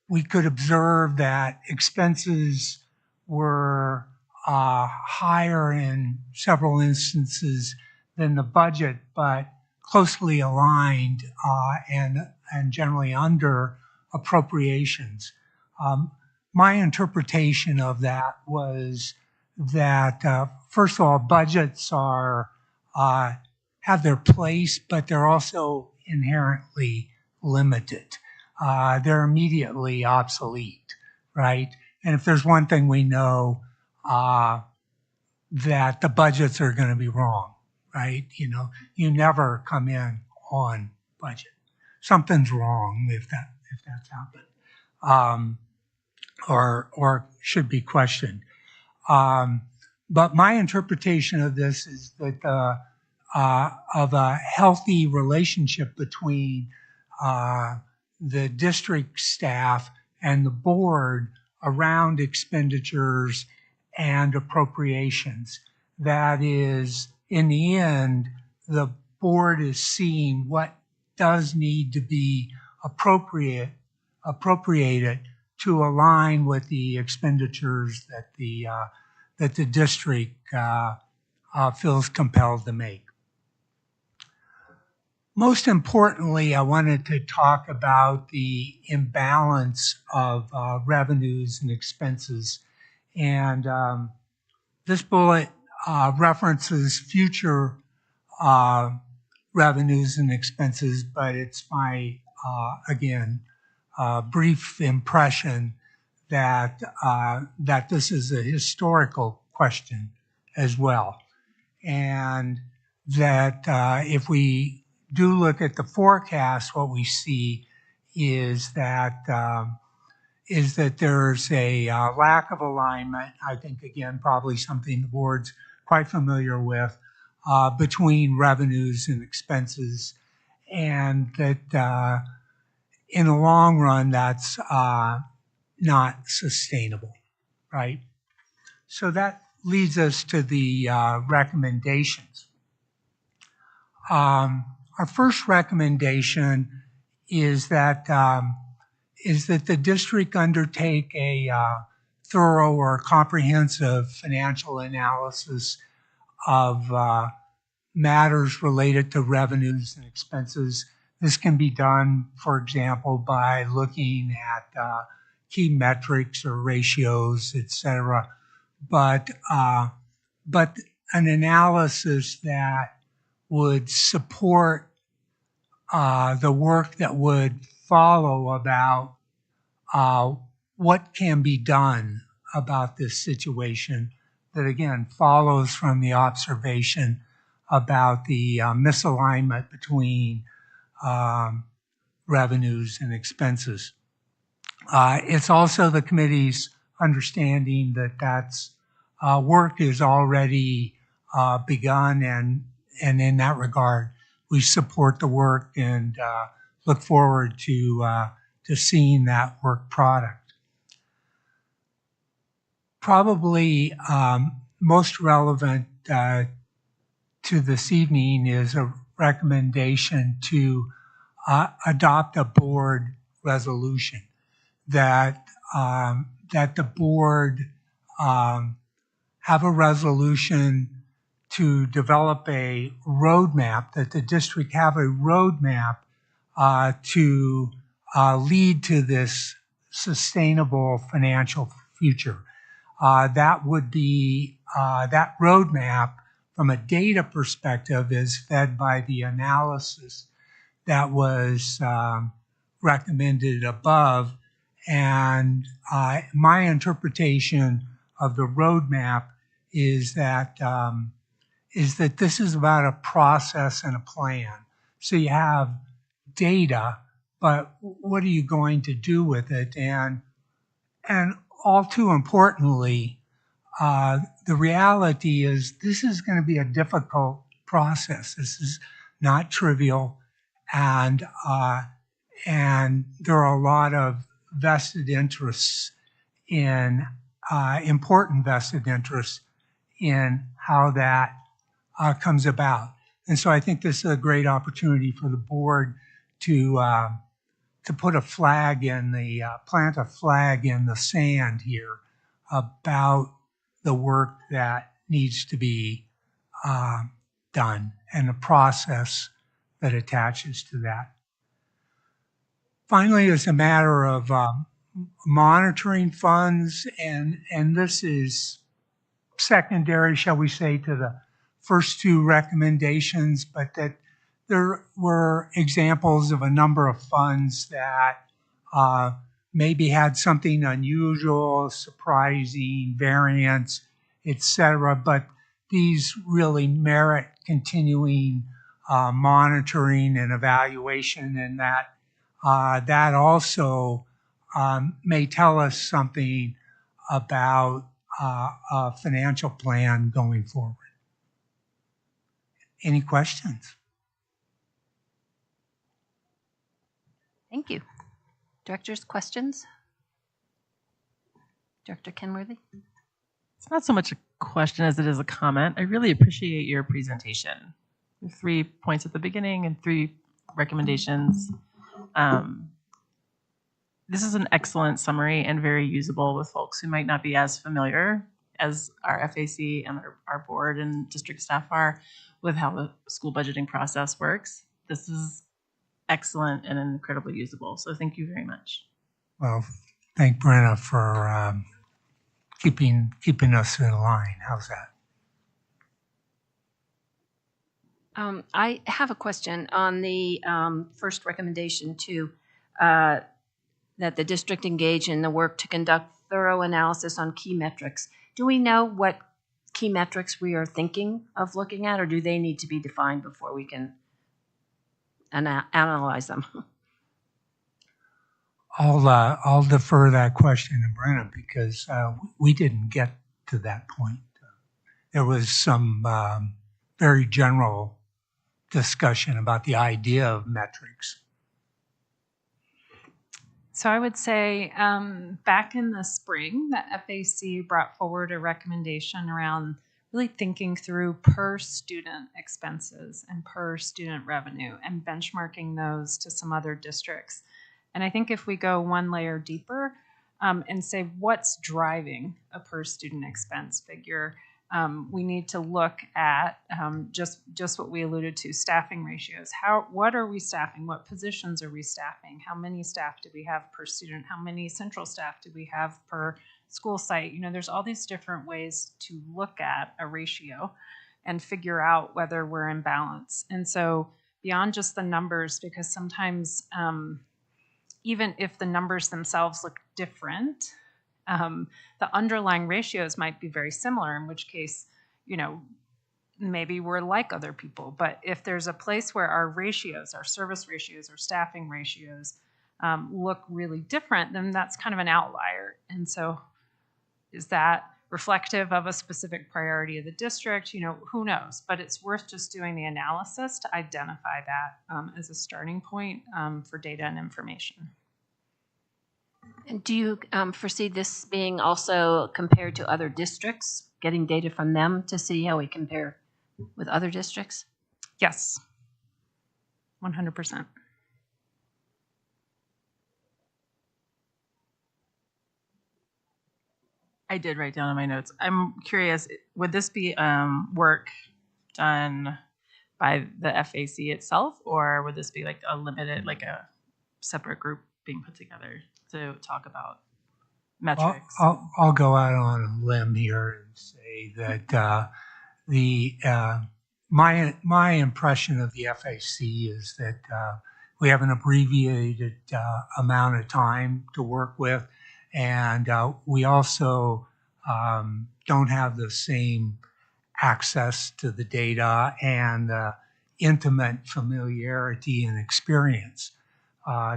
we could observe that expenses were higher in several instances than the budget, but closely aligned and generally under appropriations. My interpretation of that was that, first of all, budgets are have their place, but they're also inherently limited. They're immediately obsolete, right? And if there's one thing we know, that the budgets are going to be wrong, right? You never come in on budget. Something's wrong if that's happened, or should be questioned. But my interpretation of this is that of a healthy relationship between the district staff and the board around expenditures and appropriations. That is, in the end, the board is seeing what does need to be appropriated to align with the expenditures that the district feels compelled to make. Most importantly, I wanted to talk about the imbalance of revenues and expenses. And this bullet references future revenues and expenses, but it's my, again, brief impression that that this is a historical question as well. And that if we do look at the forecast, what we see is that there's a lack of alignment. I think, again, probably something the board's quite familiar with, between revenues and expenses, and that in the long run, that's not sustainable, right? So that leads us to the recommendations. Our first recommendation is that the district undertake a thorough or comprehensive financial analysis of matters related to revenues and expenses. This can be done, for example, by looking at key metrics or ratios, etc. But an analysis that would support the work that would follow about what can be done about this situation, that again follows from the observation about the misalignment between revenues and expenses. It's also the committee's understanding that that's work is already begun, and in that regard, we support the work and look forward to seeing that work product. Probably most relevant to this evening is a recommendation to adopt a board resolution that the board have a resolution to develop a roadmap, that the district have a roadmap to lead to this sustainable financial future. That would be, that roadmap from a data perspective is fed by the analysis that was recommended above. And my interpretation of the roadmap is that this is about a process and a plan. So you have data, but what are you going to do with it? And all too importantly, the reality is this is going to be a difficult process. This is not trivial, and there are a lot of vested interests in important vested interests in how that comes about. And so I think this is a great opportunity for the board to put a flag in the, plant a flag in the sand here about the work that needs to be done and the process that attaches to that. Finally, it's a matter of monitoring funds, and this is secondary, shall we say, to the first two recommendations, but that there were examples of a number of funds that maybe had something unusual, surprising, variance, etc. But these really merit continuing monitoring and evaluation, and that that also may tell us something about a financial plan going forward. Any questions? Thank you. Directors, questions? Director Kenworthy? It's not so much a question as it is a comment. I really appreciate your presentation. 3 points at the beginning and 3 recommendations. This is an excellent summary and very usable with folks who might not be as familiar as our FAC and our board and district staff are with how the school budgeting process works. This is excellent and incredibly usable. So thank you very much. Well, thank Brenna for keeping us in line. How's that? I have a question on the first recommendation too, that the district engage in the work to conduct thorough analysis on key metrics. Do we know what key metrics we are thinking of looking at, or do they need to be defined before we can analyze them? I'll defer that question to Brenna because we didn't get to that point. There was some very general discussion about the idea of metrics. So I would say back in the spring, the FAC brought forward a recommendation around really thinking through per student expenses and per student revenue and benchmarking those to some other districts. And I think if we go one layer deeper and say what's driving a per student expense figure, we need to look at just what we alluded to, staffing ratios. What are we staffing? What positions are we staffing? How many staff do we have per student? How many central staff do we have per school site? You know, there's all these different ways to look at a ratio and figure out whether we're in balance. And so beyond just the numbers, because sometimes even if the numbers themselves look different, the underlying ratios might be very similar, in which case, you know, maybe we're like other people. But if there's a place where our ratios, our service ratios, or staffing ratios look really different, then that's kind of an outlier. And so is that reflective of a specific priority of the district? You know, who knows? But it's worth just doing the analysis to identify that as a starting point for data and information. And do you foresee this being also compared to other districts, getting data from them to see how we compare with other districts? Yes, 100%. I did write down in my notes. I'm curious, would this be work done by the FAC itself, or would this be like a limited, like a separate group being put together to talk about metrics? I'll go out on a limb here and say that my impression of the FAC is that we have an abbreviated amount of time to work with, and we also don't have the same access to the data and intimate familiarity and experience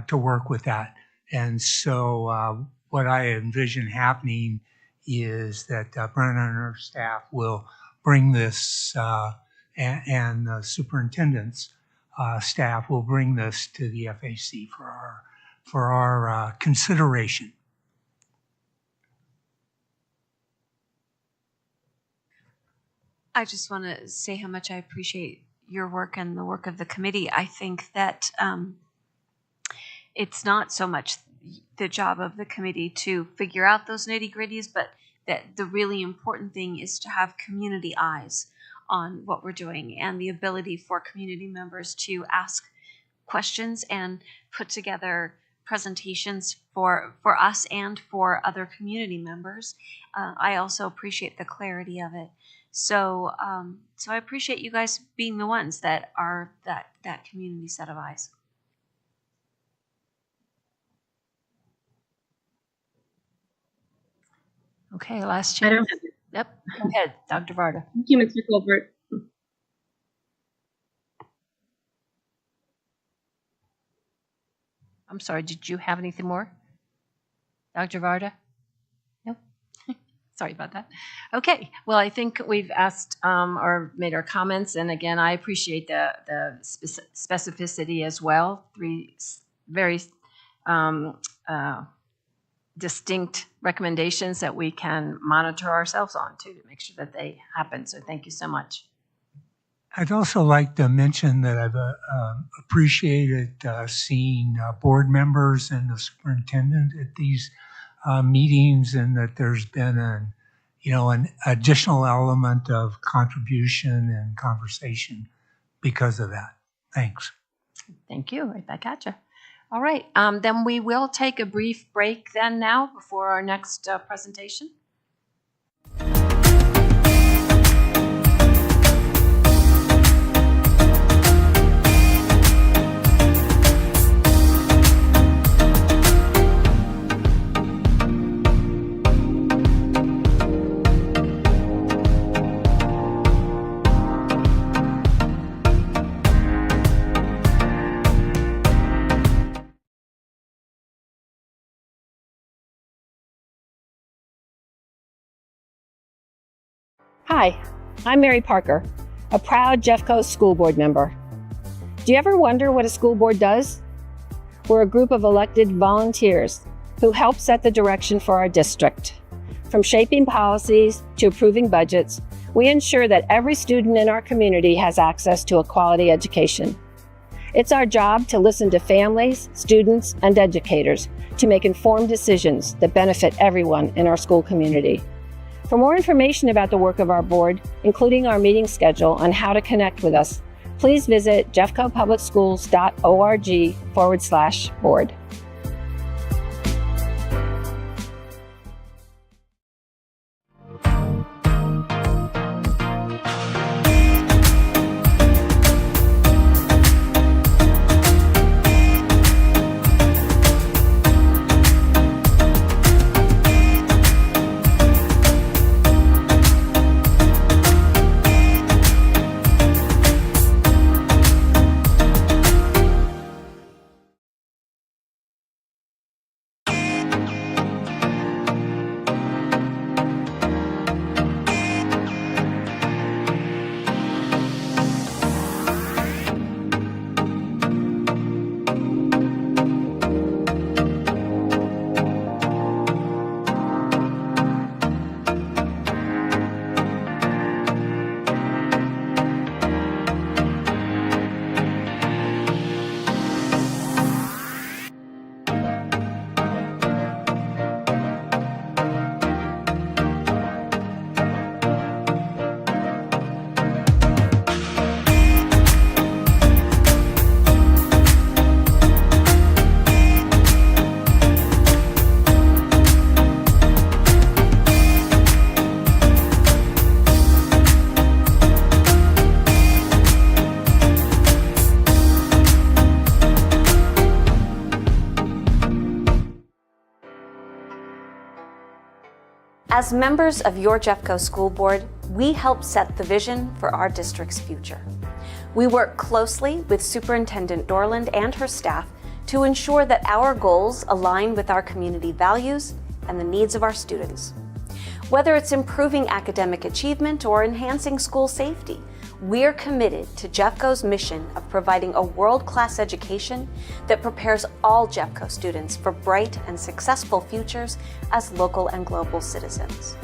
to work with that. And so what I envision happening is that Brennan and her staff will bring this, and the superintendent's staff will bring this to the FAC for our consideration. I just want to say how much I appreciate your work and the work of the committee. I think that it's not so much the job of the committee to figure out those nitty-gritties, but that the really important thing is to have community eyes on what we're doing and the ability for community members to ask questions and put together presentations for us and for other community members. I also appreciate the clarity of it. So I appreciate you guys being the ones that are that community set of eyes. Okay, last I chance. don't have it. Yep, go ahead, Dr. Varda. Thank you, Mr. Colbert. I'm sorry, did you have anything more? Dr. Varda? Nope. Sorry about that. Okay, well, I think we've asked or made our comments, and again, I appreciate the specificity as well. 3 very distinct recommendations that we can monitor ourselves on too, to make sure that they happen. So thank you so much. I'd also like to mention that I've appreciated seeing board members and the superintendent at these meetings, and that there's been an additional element of contribution and conversation because of that. Thanks. Thank you. Right back at you. All right. Then we will take a brief break then now before our next presentation. Hi, I'm Mary Parker, a proud Jeffco school board member. Do you ever wonder what a school board does? We're a group of elected volunteers who help set the direction for our district. From shaping policies to approving budgets, we ensure that every student in our community has access to a quality education. It's our job to listen to families, students, and educators to make informed decisions that benefit everyone in our school community. For more information about the work of our board, including our meeting schedule and how to connect with us, please visit jeffcopublicschools.org/board. As members of your Jeffco School Board, we help set the vision for our district's future. We work closely with Superintendent Dorland and her staff to ensure that our goals align with our community values and the needs of our students. Whether it's improving academic achievement or enhancing school safety, we're committed to Jeffco's mission of providing a world-class education that prepares all Jeffco students for bright and successful futures as local and global citizens.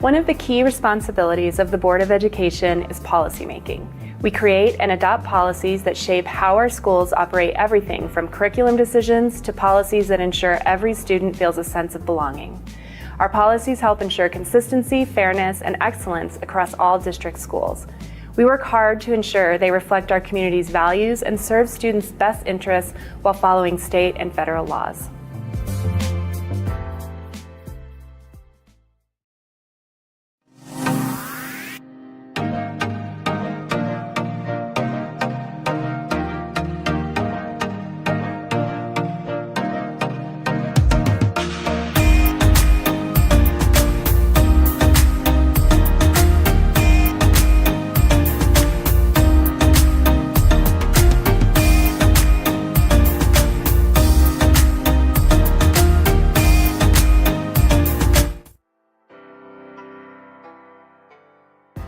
One of the key responsibilities of the Board of Education is policymaking. We create and adopt policies that shape how our schools operate, everything from curriculum decisions to policies that ensure every student feels a sense of belonging. Our policies help ensure consistency, fairness, and excellence across all district schools. We work hard to ensure they reflect our community's values and serve students' best interests while following state and federal laws.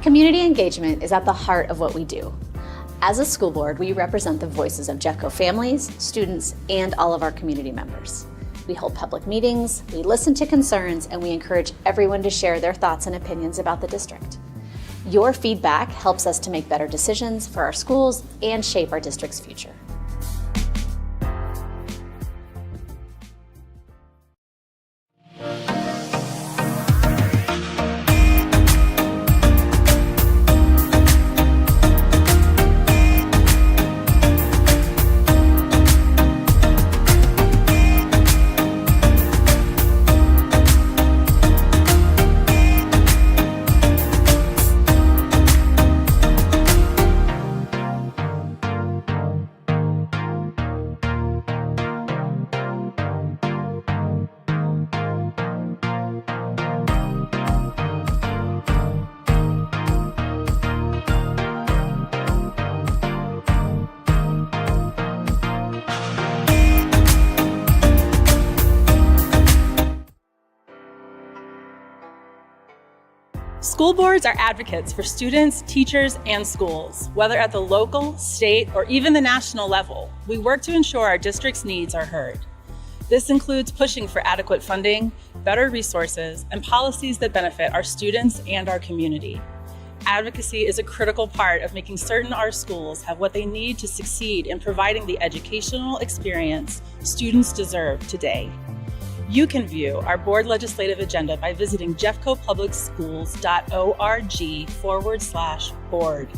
Community engagement is at the heart of what we do. As a school board, we represent the voices of Jeffco families, students, and all of our community members. We hold public meetings, we listen to concerns, and we encourage everyone to share their thoughts and opinions about the district. Your feedback helps us to make better decisions for our schools and shape our district's future. School boards are advocates for students, teachers, and schools, whether at the local, state, or even the national level. We work to ensure our district's needs are heard. This includes pushing for adequate funding, better resources, and policies that benefit our students and our community. Advocacy is a critical part of making certain our schools have what they need to succeed in providing the educational experience students deserve today. You can view our board legislative agenda by visiting jeffcopublicschools.org/board.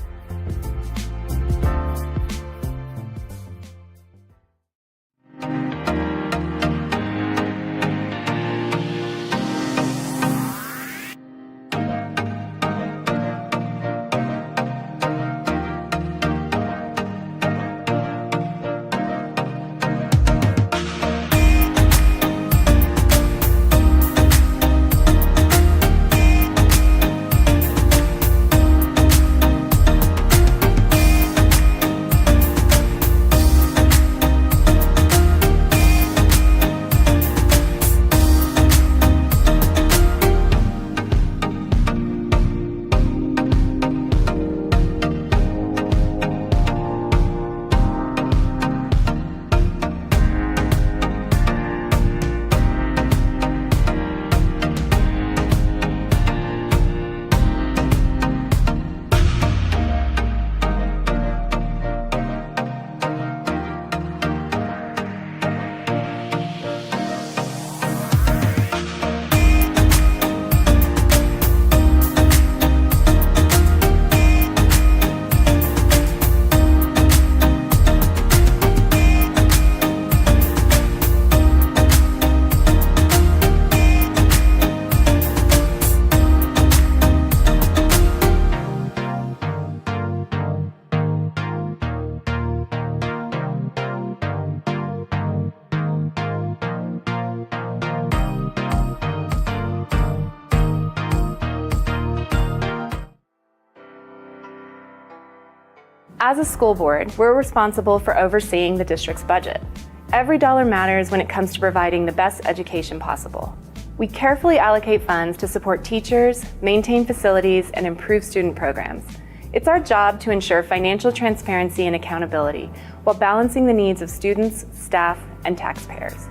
As a school board, we're responsible for overseeing the district's budget. Every dollar matters when it comes to providing the best education possible. We carefully allocate funds to support teachers, maintain facilities, and improve student programs. It's our job to ensure financial transparency and accountability while balancing the needs of students, staff, and taxpayers.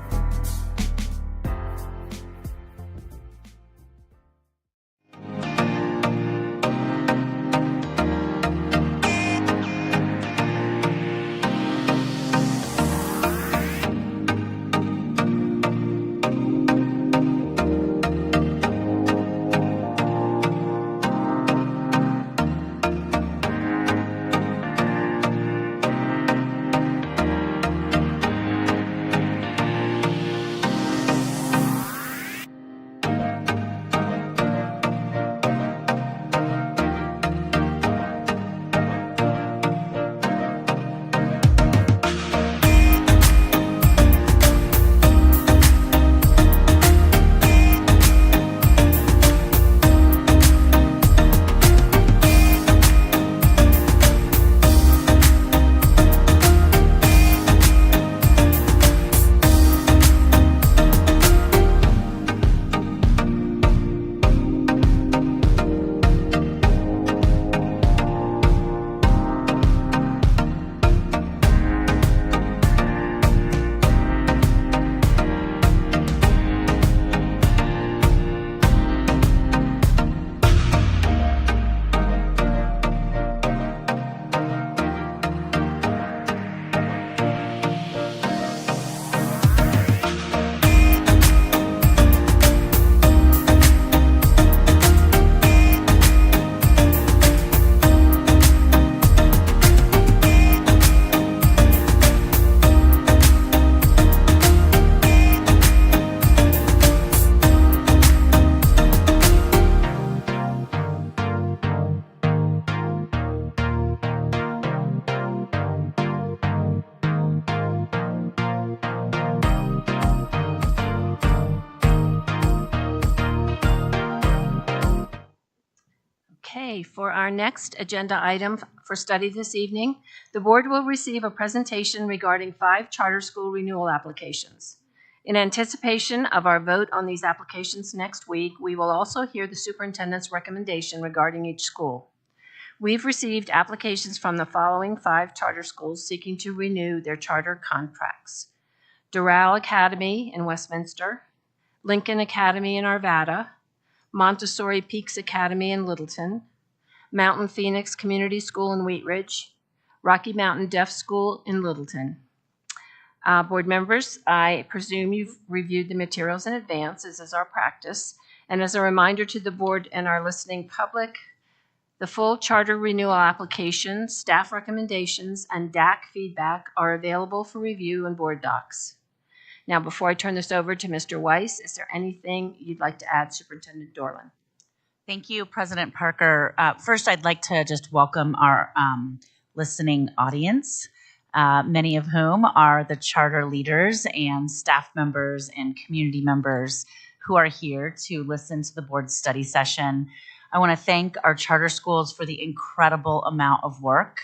Okay, for our next agenda item for study this evening, the board will receive a presentation regarding 5 charter school renewal applications. In anticipation of our vote on these applications next week, we will also hear the superintendent's recommendation regarding each school. We've received applications from the following 5 charter schools seeking to renew their charter contracts: Doral Academy in Westminster, Lincoln Academy in Arvada, Montessori Peaks Academy in Littleton, Mountain Phoenix Community School in Wheat Ridge, Rocky Mountain Deaf School in Littleton. Board members, I presume you've reviewed the materials in advance, as is our practice. And as a reminder to the board and our listening public, the full charter renewal application, staff recommendations, and DAC feedback are available for review in board docs. Now, before I turn this over to Mr. Weiss, is there anything you'd like to add, Superintendent Dorland? Thank you, President Parker. First, I'd like to just welcome our listening audience, many of whom are the charter leaders and staff members and community members who are here to listen to the board's study session. I want to thank our charter schools for the incredible amount of work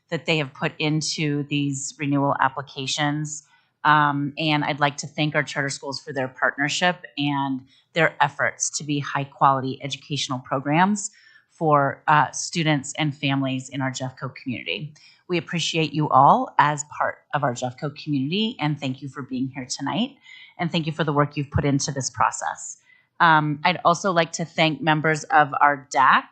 that they have put into these renewal applications. And I'd like to thank our charter schools for their partnership and their efforts to be high quality educational programs for students and families in our Jeffco community. We appreciate you all as part of our Jeffco community, and thank you for being here tonight. And thank you for the work you've put into this process. I'd also like to thank members of our DAC,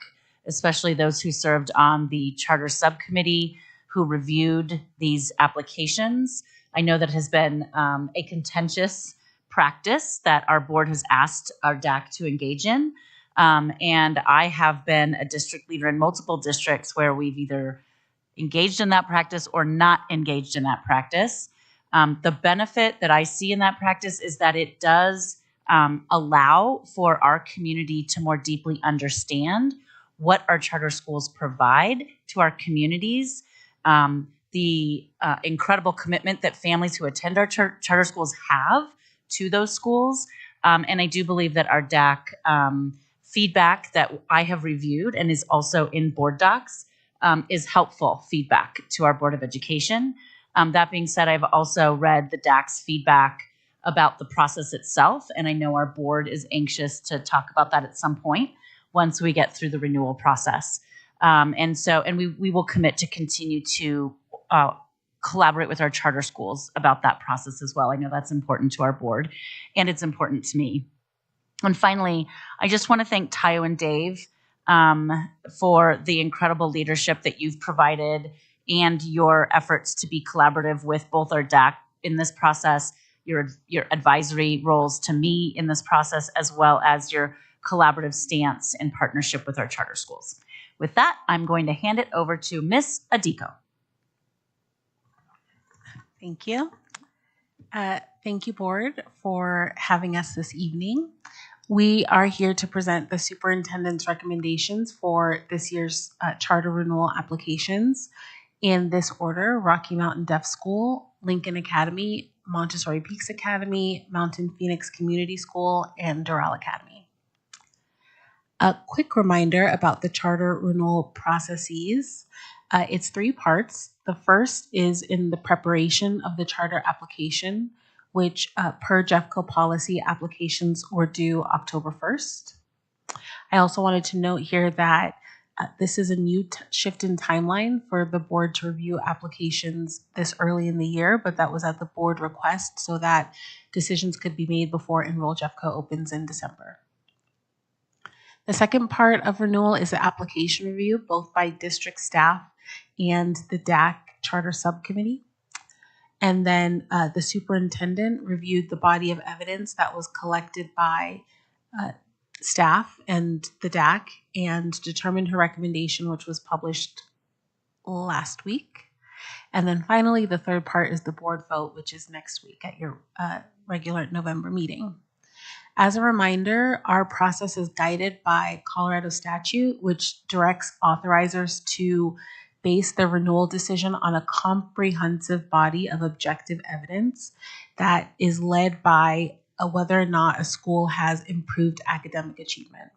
especially those who served on the charter subcommittee who reviewed these applications. I know that has been a contentious practice that our board has asked our DAC to engage in. And I have been a district leader in multiple districts where we've either engaged in that practice or not engaged in that practice. The benefit that I see in that practice is that it does allow for our community to more deeply understand what our charter schools provide to our communities, the incredible commitment that families who attend our charter schools have to those schools. And I do believe that our DAC feedback that I have reviewed and is also in board docs is helpful feedback to our Board of Education. That being said, I've also read the DAC's feedback about the process itself, and I know our board is anxious to talk about that at some point once we get through the renewal process. And we will commit to continue to collaborate with our charter schools about that process as well. I know that's important to our board, and it's important to me. And finally, I just want to thank Tayo and Dave for the incredible leadership that you've provided and your efforts to be collaborative with both our DAC in this process, your advisory roles to me in this process, as well as your collaborative stance and partnership with our charter schools. With that, I'm going to hand it over to Ms. Adiko. Thank you. Thank you, board, for having us this evening. We are here to present the superintendent's recommendations for this year's charter renewal applications in this order: Rocky Mountain Deaf School, Lincoln Academy, Montessori Peaks Academy, Mountain Phoenix Community School, and Doral Academy. A quick reminder about the charter renewal processes. It's 3 parts. The first is in the preparation of the charter application, which per Jeffco policy, applications were due October 1st. I also wanted to note here that this is a new shift in timeline for the board to review applications this early in the year, but that was at the board request so that decisions could be made before Enroll Jeffco opens in December. The second part of renewal is the application review, both by district staff and the DAC charter subcommittee. And then the superintendent reviewed the body of evidence that was collected by staff and the DAC and determined her recommendation, which was published last week. And then finally, the third part is the board vote, which is next week at your regular November meeting. As a reminder, our process is guided by Colorado statute, which directs authorizers to base their renewal decision on a comprehensive body of objective evidence that is led by whether or not a school has improved academic achievement.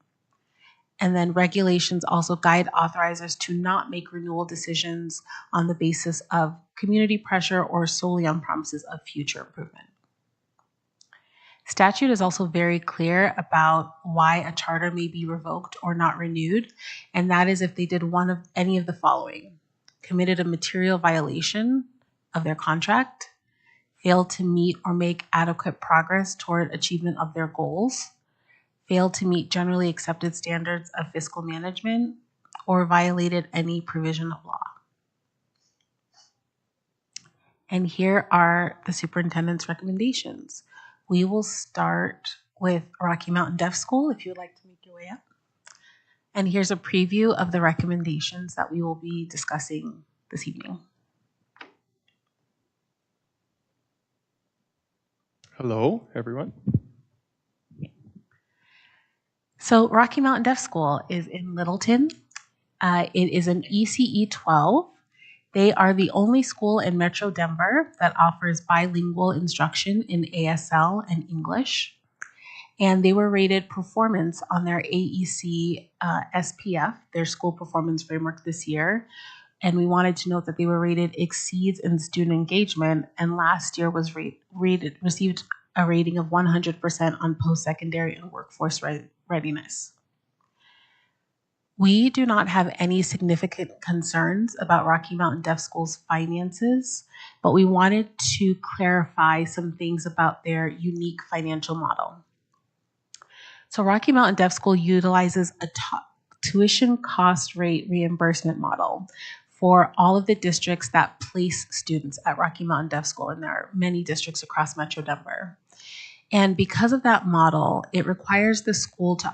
And then regulations also guide authorizers to not make renewal decisions on the basis of community pressure or solely on promises of future improvement. Statute is also very clear about why a charter may be revoked or not renewed, and that is if they did one of any of the following: committed a material violation of their contract, failed to meet or make adequate progress toward achievement of their goals, failed to meet generally accepted standards of fiscal management, or violated any provision of law. And here are the superintendent's recommendations. We will start with Rocky Mountain Deaf School, if you would like to make your way up. And here's a preview of the recommendations that we will be discussing this evening. Hello, everyone. So Rocky Mountain Deaf School is in Littleton. It is an ECE 12. They are the only school in Metro Denver that offers bilingual instruction in ASL and English. And they were rated performance on their AEC SPF, their school performance framework this year. And we wanted to note that they were rated exceeds in student engagement, and last year was received a rating of 100% on post-secondary and workforce readiness. We do not have any significant concerns about Rocky Mountain Deaf School's finances, but we wanted to clarify some things about their unique financial model. So Rocky Mountain Deaf School utilizes a tuition cost rate reimbursement model for all of the districts that place students at Rocky Mountain Deaf School, and there are many districts across Metro Denver. And because of that model, it requires the school to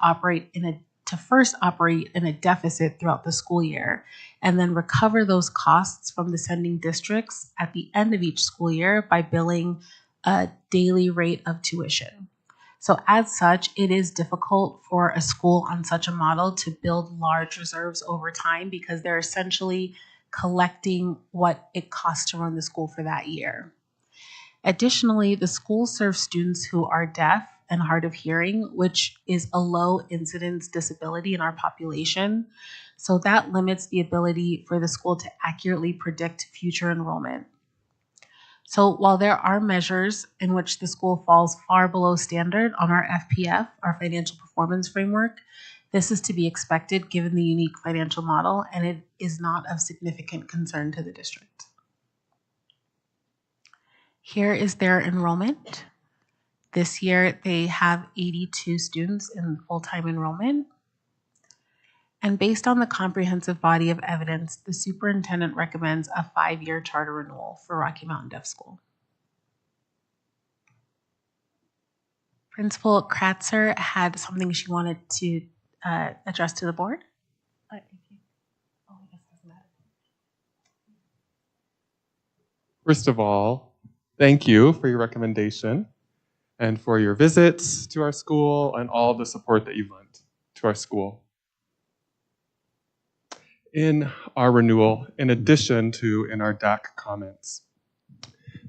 first operate in a deficit throughout the school year, and then recover those costs from the sending districts at the end of each school year by billing a daily rate of tuition. So as such, it is difficult for a school on such a model to build large reserves over time because they're essentially collecting what it costs to run the school for that year. Additionally, the school serves students who are deaf and hard of hearing, which is a low incidence disability in our population. So that limits the ability for the school to accurately predict future enrollment. So while there are measures in which the school falls far below standard on our FPF, our financial performance framework, this is to be expected given the unique financial model, and it is not of significant concern to the district. Here is their enrollment. This year, they have 82 students in full-time enrollment. And based on the comprehensive body of evidence, the superintendent recommends a 5-year charter renewal for Rocky Mountain Deaf School. Principal Kratzer had something she wanted to address to the board. First of all, thank you for your recommendation and for your visits to our school and all the support that you've lent to our school. In our renewal, in addition to in our DAC comments,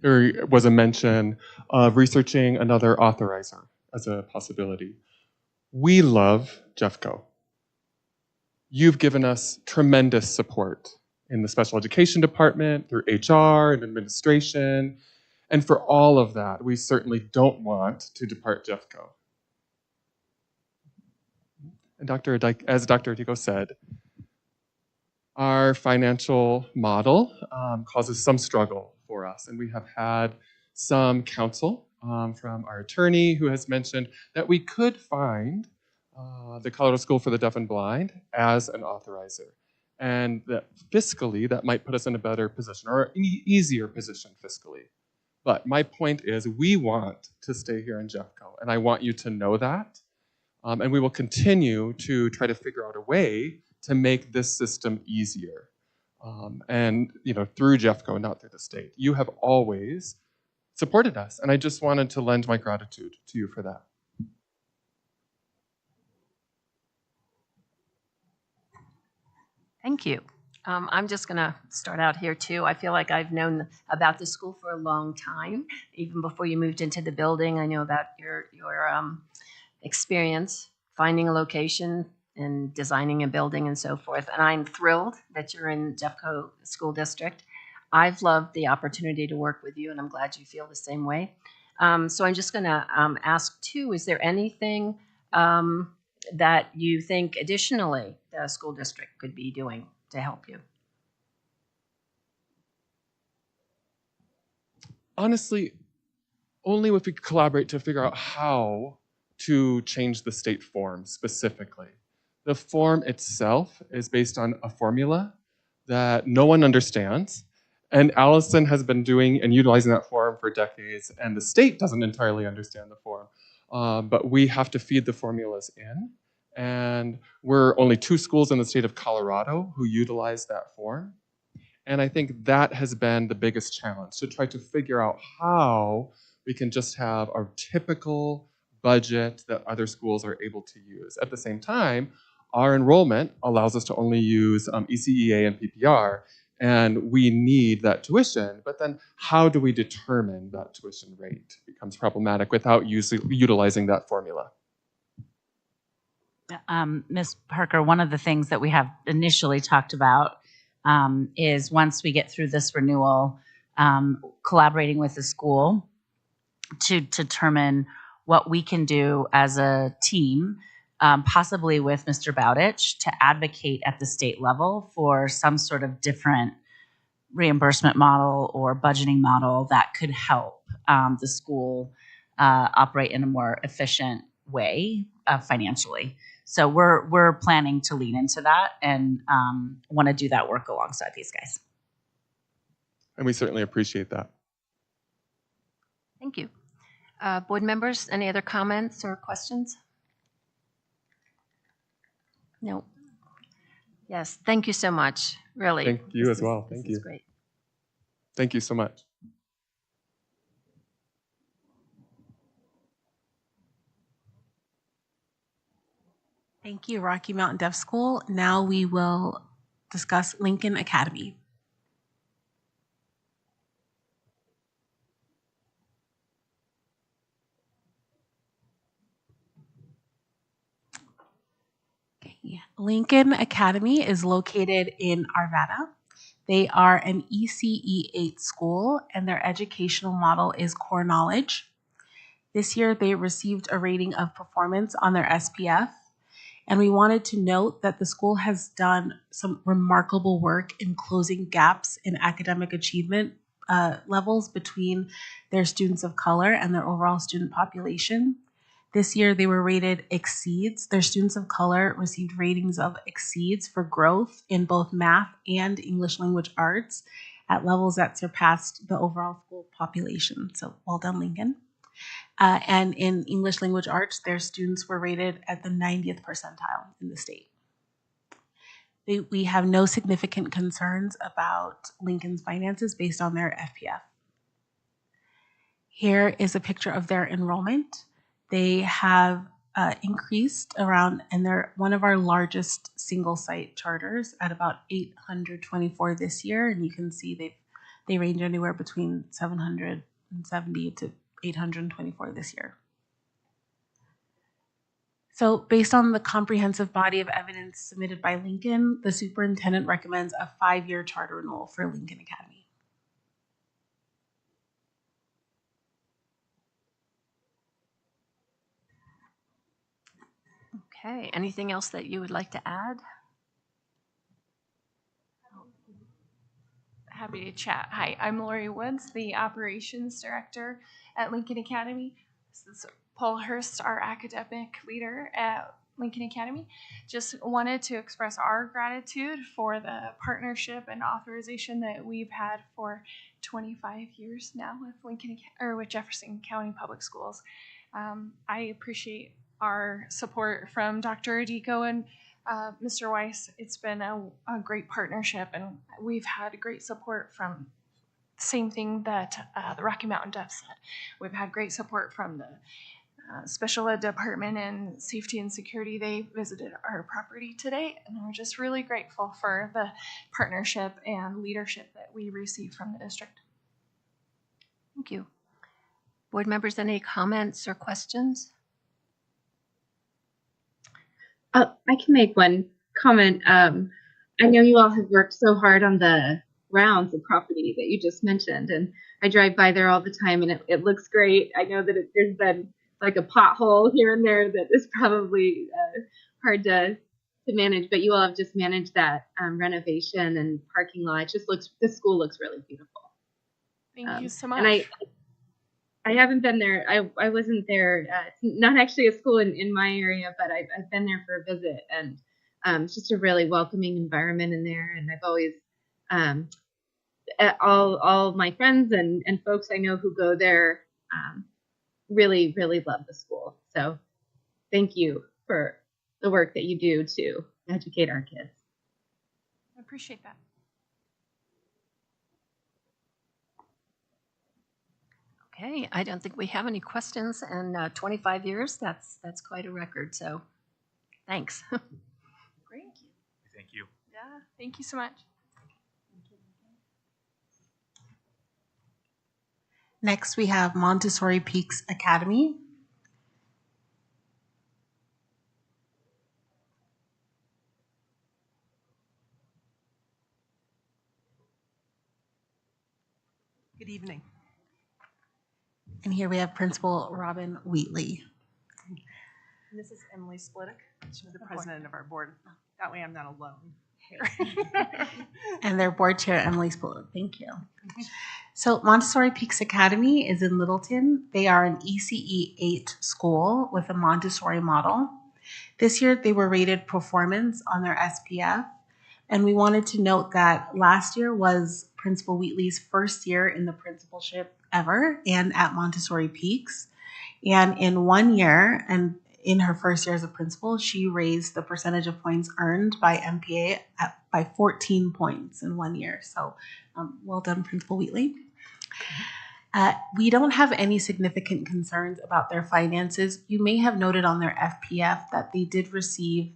there was a mention of researching another authorizer as a possibility. We love Jeffco. You've given us tremendous support in the special education department, through HR and administration, and for all of that, we certainly don't want to depart Jeffco. And as Dr. Adigo said, our financial model causes some struggle for us, and we have had some counsel from our attorney who has mentioned that we could find the Colorado School for the Deaf and Blind as an authorizer, and that fiscally that might put us in a better position or an easier position fiscally. But my point is we want to stay here in Jeffco, and I want you to know that, and we will continue to try to figure out a way to make this system easier, and through Jeffco, not through the state. You have always supported us, and I just wanted to lend my gratitude to you for that. Thank you. I'm just going to start out here too. I feel like I've known about the school for a long time, even before you moved into the building. I know about your experience finding a location and designing a building and so forth. And I'm thrilled that you're in Jeffco School District. I've loved the opportunity to work with you, and I'm glad you feel the same way. So I'm just going to ask too, is there anything that you think additionally the school district could be doing to help you? Honestly, only if we collaborate to figure out how to change the state form specifically. The form itself is based on a formula that no one understands, and Allison has been doing and utilizing that form for decades, and the state doesn't entirely understand the form. But we have to feed the formulas in, and we're only 2 schools in the state of Colorado who utilize that form. And I think that has been the biggest challenge, to try to figure out how we can just have our typical budget that other schools are able to use. At the same time, our enrollment allows us to only use ECEA and PPR, and we need that tuition. But then how do we determine that tuition rate? It becomes problematic without utilizing that formula. Ms. Parker, one of the things that we have initially talked about is once we get through this renewal, collaborating with the school to determine what we can do as a team, possibly with Mr. Bowditch, to advocate at the state level for some sort of different reimbursement model or budgeting model that could help the school operate in a more efficient way financially. So we're planning to lean into that and want to do that work alongside these guys. And we certainly appreciate that. Thank you. Board members, any other comments or questions? No. Yes, thank you so much, really. Thank you as well. Thank you. This is great. Thank you so much. Thank you, Rocky Mountain Deaf School. Now we will discuss Lincoln Academy. Lincoln Academy is located in Arvada. They are an ECE 8 school, and their educational model is core knowledge. This year, they received a rating of performance on their SPF, and we wanted to note that the school has done some remarkable work in closing gaps in academic achievement levels between their students of color and their overall student population. This year, they were rated exceeds. Their students of color received ratings of exceeds for growth in both math and English language arts at levels that surpassed the overall school population. So well done, Lincoln. And in English language arts, their students were rated at the 90th percentile in the state. We have no significant concerns about Lincoln's finances based on their FPF. Here is a picture of their enrollment. They have increased around, and they're one of our largest single site charters at about 824 this year. And you can see they range anywhere between 770 to 824 this year. So based on the comprehensive body of evidence submitted by Lincoln, the superintendent recommends a 5-year charter renewal for Lincoln Academy. Okay, anything else that you would like to add? Happy to chat. Hi, I'm Lori Woods, the Operations Director at Lincoln Academy. This is Paul Hurst, our academic leader at Lincoln Academy. Just wanted to express our gratitude for the partnership and authorization that we've had for 25 years now with with Jefferson County Public Schools. I appreciate our support from Dr. Adico and Mr. Weiss. It's been a great partnership, and we've had great support from same thing that the Rocky Mountain Deaf said. We've had great support from the Special Ed Department and Safety and Security. They visited our property today, and we're just really grateful for the partnership and leadership that we receive from the district. Thank you. Board members, any comments or questions? I can make one comment. I know you all have worked so hard on the rounds of property that you just mentioned, and I drive by there all the time, and it looks great. I know that there's been like a pothole here and there that is probably hard to manage, but you all have just managed that renovation and parking lot. It just looks, the school looks really beautiful. Thank you so much. And I haven't been there. I wasn't there. It's not actually a school in my area, but I've been there for a visit, and it's just a really welcoming environment in there. And I've always, all my friends and folks I know who go there really, really love the school. So thank you for the work that you do to educate our kids. I appreciate that. Okay, I don't think we have any questions, and 25 years, that's quite a record, so thanks. Great. Thank you. Yeah, thank you so much. Next, we have Montessori Peaks Academy. Good evening. And here we have Principal Robin Wheatley. And this is Emily Splittick. She's the president of our board. That way I'm not alone here. And their board chair, Emily Splittick. Thank you. So Montessori Peaks Academy is in Littleton. They are an ECE 8 school with a Montessori model. This year they were rated performance on their SPF. And we wanted to note that last year was Principal Wheatley's first year in the principalship ever and at Montessori Peaks. And in 1 year, and in her first year as a principal, she raised the percentage of points earned by MPA by 14 points in 1 year. So well done, Principal Wheatley. We don't have any significant concerns about their finances. You may have noted on their FPF that they did receive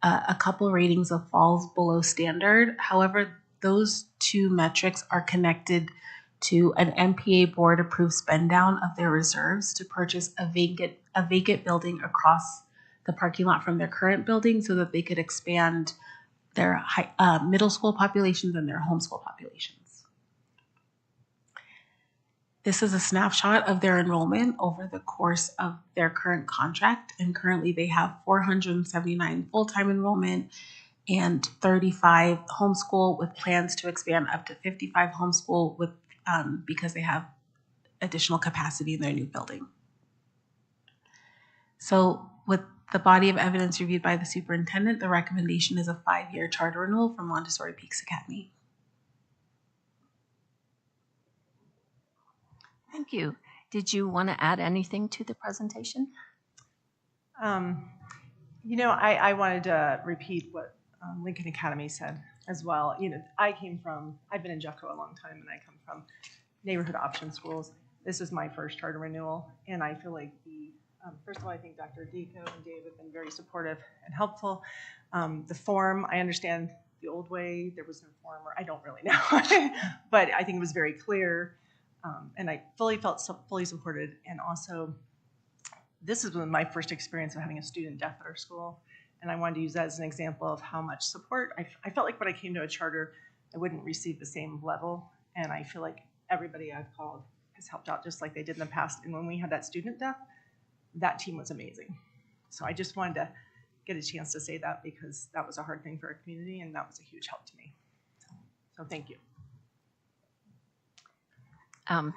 a couple ratings of falls below standard. However, those two metrics are connected to an MPA board approved spend down of their reserves to purchase a vacant building across the parking lot from their current building so that they could expand their middle school populations and their homeschool populations. This is a snapshot of their enrollment over the course of their current contract, and currently they have 479 full-time enrollment and 35 homeschool, with plans to expand up to 55 homeschool with because they have additional capacity in their new building. So with the body of evidence reviewed by the superintendent, the recommendation is a 5-year charter renewal for Montessori Peaks Academy. Thank you. Did you want to add anything to the presentation? You know, I wanted to repeat what Lincoln Academy said as well. You know, I've been in Jeffco a long time, and I come from neighborhood option schools. This is my first charter renewal, and I feel like first of all, I think Dr. Deco and Dave have been very supportive and helpful. The form, I understand the old way, there was no form, or I don't really know, but I think it was very clear, and I felt fully supported. And also, this is my first experience of having a student deaf at our school, and I wanted to use that as an example of how much support. I felt like when I came to a charter, I wouldn't receive the same level, and I feel like everybody I've called has helped out just like they did in the past. And when we had that student deaf, that team was amazing. So I just wanted to get a chance to say that, because that was a hard thing for our community, and that was a huge help to me. So thank you.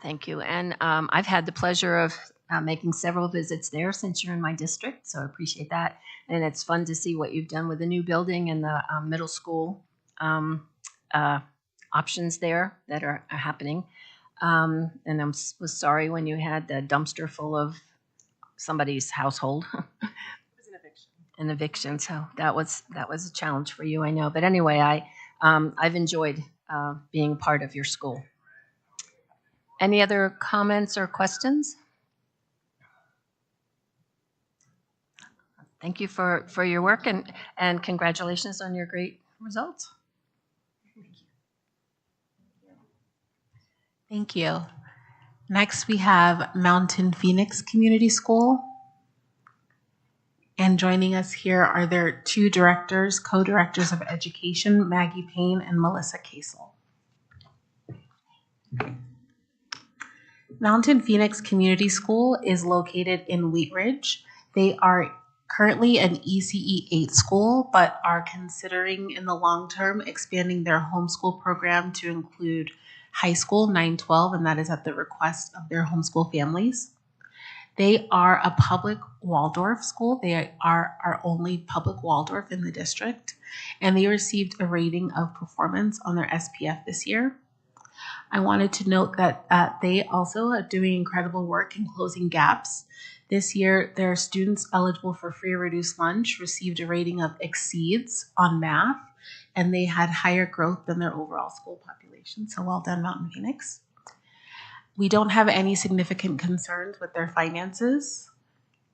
Thank you. And I've had the pleasure of making several visits there since you're in my district, so I appreciate that. And it's fun to see what you've done with the new building and the middle school options there that are happening. And I was sorry when you had the dumpster full of somebody's household. It was an eviction. An eviction, so that was a challenge for you, I know. But anyway, I've enjoyed being part of your school. Any other comments or questions? Thank you for your work, and congratulations on your great results. Thank you. Next, we have Mountain Phoenix Community School. And joining us here are their two directors, co-directors of education, Maggie Payne and Melissa Casel. Mountain Phoenix Community School is located in Wheat Ridge. They are currently an ECE 8 school, but are considering in the long term expanding their homeschool program to include high school 9-12, and that is at the request of their homeschool families. They are a public Waldorf school. They are our only public Waldorf in the district, and they received a rating of performance on their SPF this year. I wanted to note that they also are doing incredible work in closing gaps. This year, their students eligible for free or reduced lunch received a rating of exceeds on math, and they had higher growth than their overall school population. So well done, Mountain Phoenix. We don't have any significant concerns with their finances.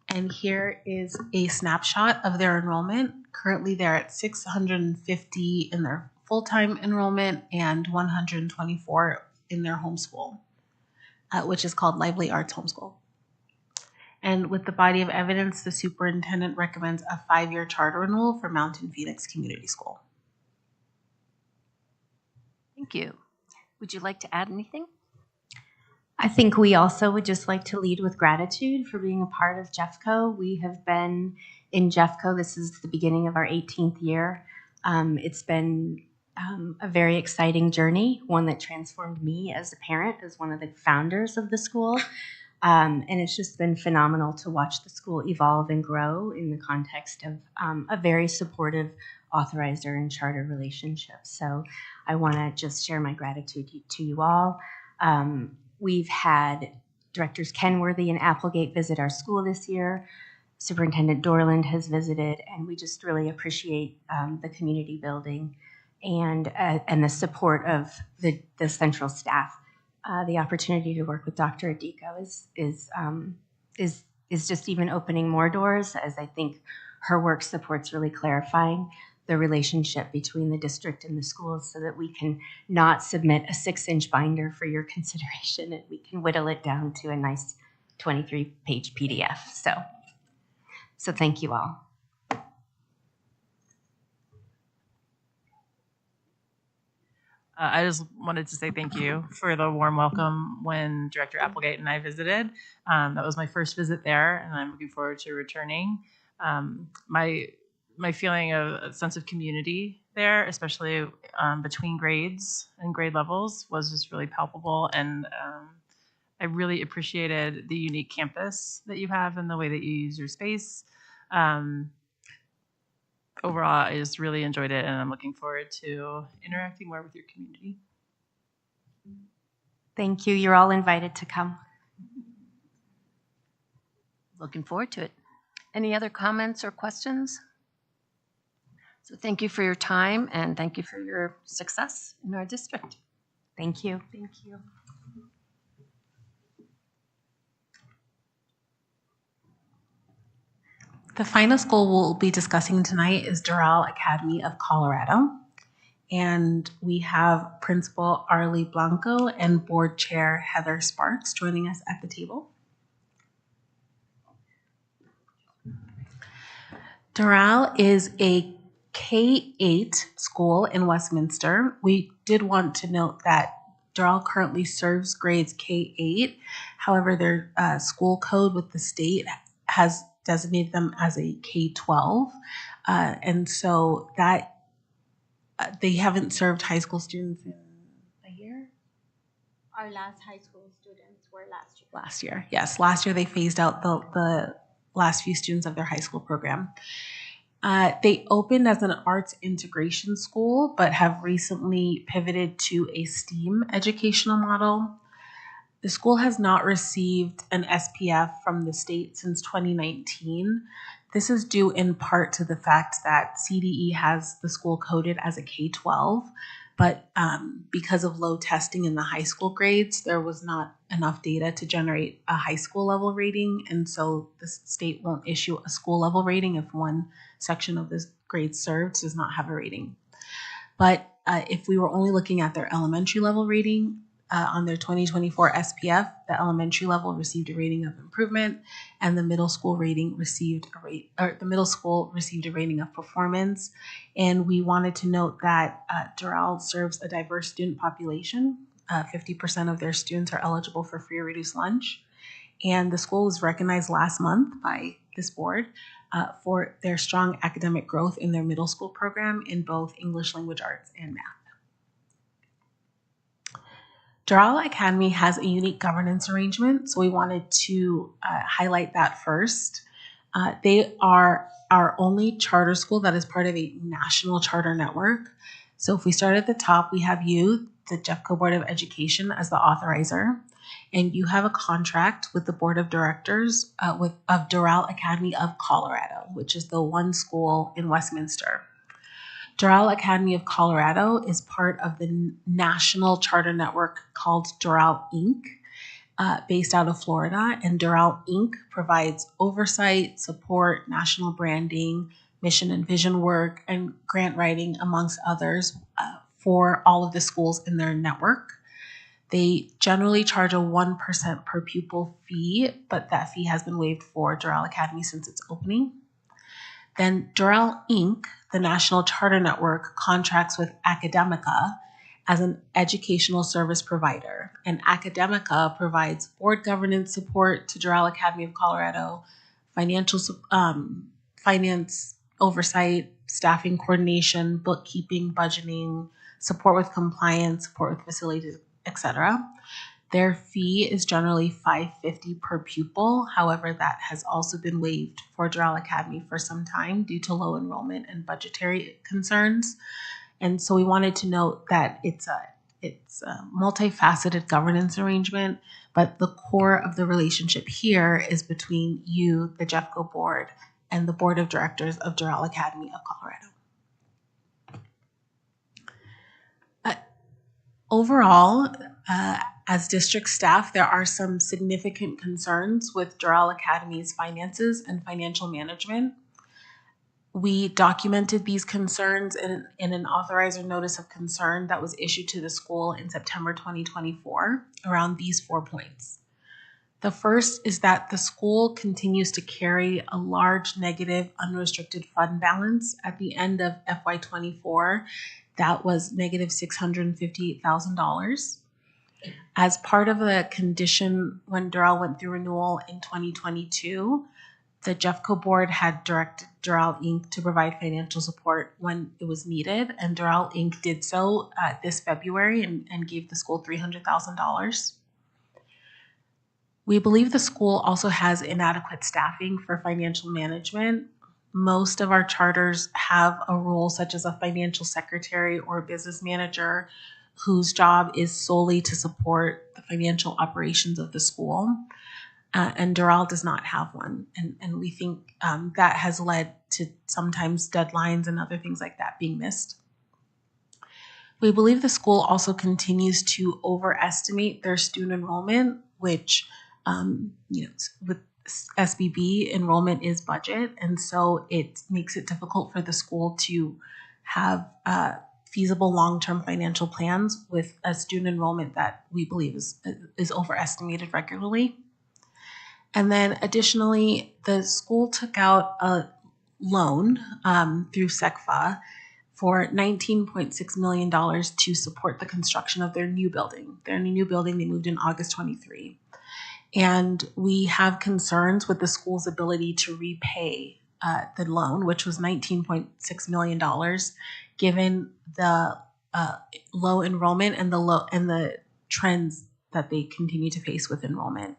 And here is a snapshot of their enrollment. Currently, they're at 650 in their full-time enrollment and 124 in their homeschool, which is called Lively Arts Homeschool. And with the body of evidence, the superintendent recommends a 5-year charter renewal for Mountain Phoenix Community School. Thank you. Would you like to add anything? I think we also would just like to lead with gratitude for being a part of Jeffco. We have been in Jeffco. This is the beginning of our 18th year. It's been a very exciting journey, one that transformed me as a parent, as one of the founders of the school. And it's just been phenomenal to watch the school evolve and grow in the context of a very supportive authorizer and charter relationship. So I want to just share my gratitude to you all. We've had Directors Kenworthy and Applegate visit our school this year. Superintendent Dorland has visited, and we just really appreciate the community building and the support of the central staff. The opportunity to work with Dr. Adiko is just even opening more doors, as I think her work supports really clarifying the relationship between the district and the schools, so that we can not submit a 6-inch binder for your consideration, and we can whittle it down to a nice 23-page PDF. So thank you all. I just wanted to say thank you for the warm welcome when Director Applegate and I visited. That was my first visit there, and I'm looking forward to returning. My feeling of a sense of community there, especially between grades and grade levels, was just really palpable, and I really appreciated the unique campus that you have and the way that you use your space. Overall, I just really enjoyed it, and I'm looking forward to interacting more with your community. Thank you. You're all invited to come. Looking forward to it. Any other comments or questions? So thank you for your time, and thank you for your success in our district. Thank you. Thank you. The final school we'll be discussing tonight is Doral Academy of Colorado. And we have Principal Arlie Blanco and Board Chair Heather Sparks joining us at the table. Doral is a K-8 school in Westminster. We did want to note that Doral currently serves grades K-8. However, their school code with the state has designated them as a K-12. And so that they haven't served high school students in a year? Our last high school students were last year. Last year, yes. Last year they phased out the last few students of their high school program. They opened as an arts integration school, but have recently pivoted to a STEAM educational model. The school has not received an SPF from the state since 2019. This is due in part to the fact that CDE has the school coded as a K-12, but because of low testing in the high school grades, there was not enough data to generate a high school level rating, and so the state won't issue a school level rating if one section of the grade served does not have a rating. But if we were only looking at their elementary level rating, on their 2024 SPF, the elementary level received a rating of improvement, and the middle school rating received a rating of performance. And we wanted to note that Doral serves a diverse student population. 50% of their students are eligible for free or reduced lunch, and the school was recognized last month by this board for their strong academic growth in their middle school program in both English language arts and math. Doral Academy has a unique governance arrangement, so we wanted to highlight that first. They are our only charter school that is part of a national charter network. So if we start at the top, we have you, the Jeffco Board of Education, as the authorizer, and you have a contract with the Board of Directors of Doral Academy of Colorado, which is the one school in Westminster. Doral Academy of Colorado is part of the national charter network called Doral Inc., based out of Florida. And Doral Inc. provides oversight, support, national branding, mission and vision work, and grant writing, amongst others, for all of the schools in their network. They generally charge a 1% per pupil fee, but that fee has been waived for Doral Academy since its opening. Then Doral Inc., the National Charter Network, contracts with Academica as an educational service provider. And Academica provides board governance support to Doral Academy of Colorado, finance oversight, staffing coordination, bookkeeping, budgeting, support with compliance, support with facilities, etc. Their fee is generally $550 per pupil. However, that has also been waived for Doral Academy for some time due to low enrollment and budgetary concerns. And so we wanted to note that it's a multifaceted governance arrangement, but the core of the relationship here is between you, the Jeffco board, and the Board of Directors of Doral Academy of Colorado. Overall, as district staff, there are some significant concerns with Doral Academy's finances and financial management. We documented these concerns in an authorizer notice of concern that was issued to the school in September 2024 around these 4 points. The first is that the school continues to carry a large negative unrestricted fund balance at the end of FY24 that was negative $658,000. As part of the condition when Doral went through renewal in 2022, the Jeffco board had directed Doral Inc. to provide financial support when it was needed, and Doral Inc. did so this February and gave the school $300,000. We believe the school also has inadequate staffing for financial management. Most of our charters have a role such as a financial secretary or a business manager whose job is solely to support the financial operations of the school. And Doral does not have one. And we think that has led to sometimes deadlines and other things like that being missed. We believe the school also continues to overestimate their student enrollment, which with SBB, enrollment is budget, and so it makes it difficult for the school to have feasible long-term financial plans with a student enrollment that we believe is overestimated regularly. And then additionally, the school took out a loan through SECFA for $19.6 million to support the construction of their new building. They're in a new building they moved in August 23. And we have concerns with the school's ability to repay the loan, which was $19.6 million, given the low enrollment and the trends that they continue to face with enrollment.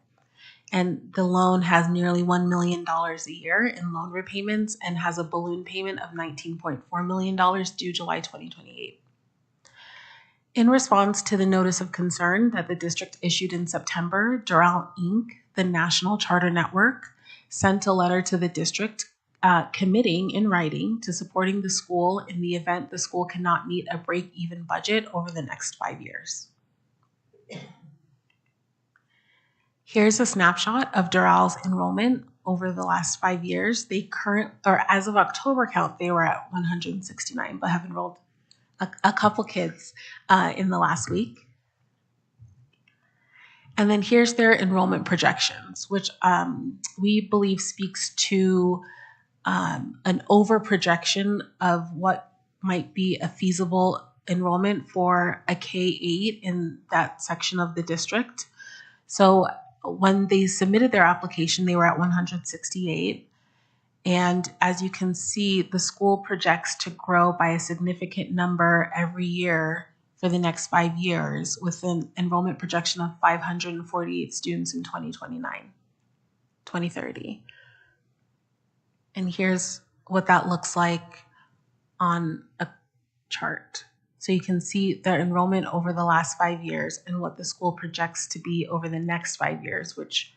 And the loan has nearly $1 million a year in loan repayments and has a balloon payment of $19.4 million due July 2028. In response to the notice of concern that the district issued in September, Doral Inc., the national charter network, sent a letter to the district committing in writing to supporting the school in the event the school cannot meet a break-even budget over the next 5 years. Here's a snapshot of Doral's enrollment over the last 5 years. As of October count, they were at 169, but have enrolled a couple kids in the last week. And then here's their enrollment projections, which we believe speaks to an over projection of what might be a feasible enrollment for a K-8 in that section of the district. So when they submitted their application, they were at 168. And as you can see, the school projects to grow by a significant number every year for the next 5 years, with an enrollment projection of 548 students in 2030. And here's what that looks like on a chart. So you can see their enrollment over the last 5 years and what the school projects to be over the next 5 years, which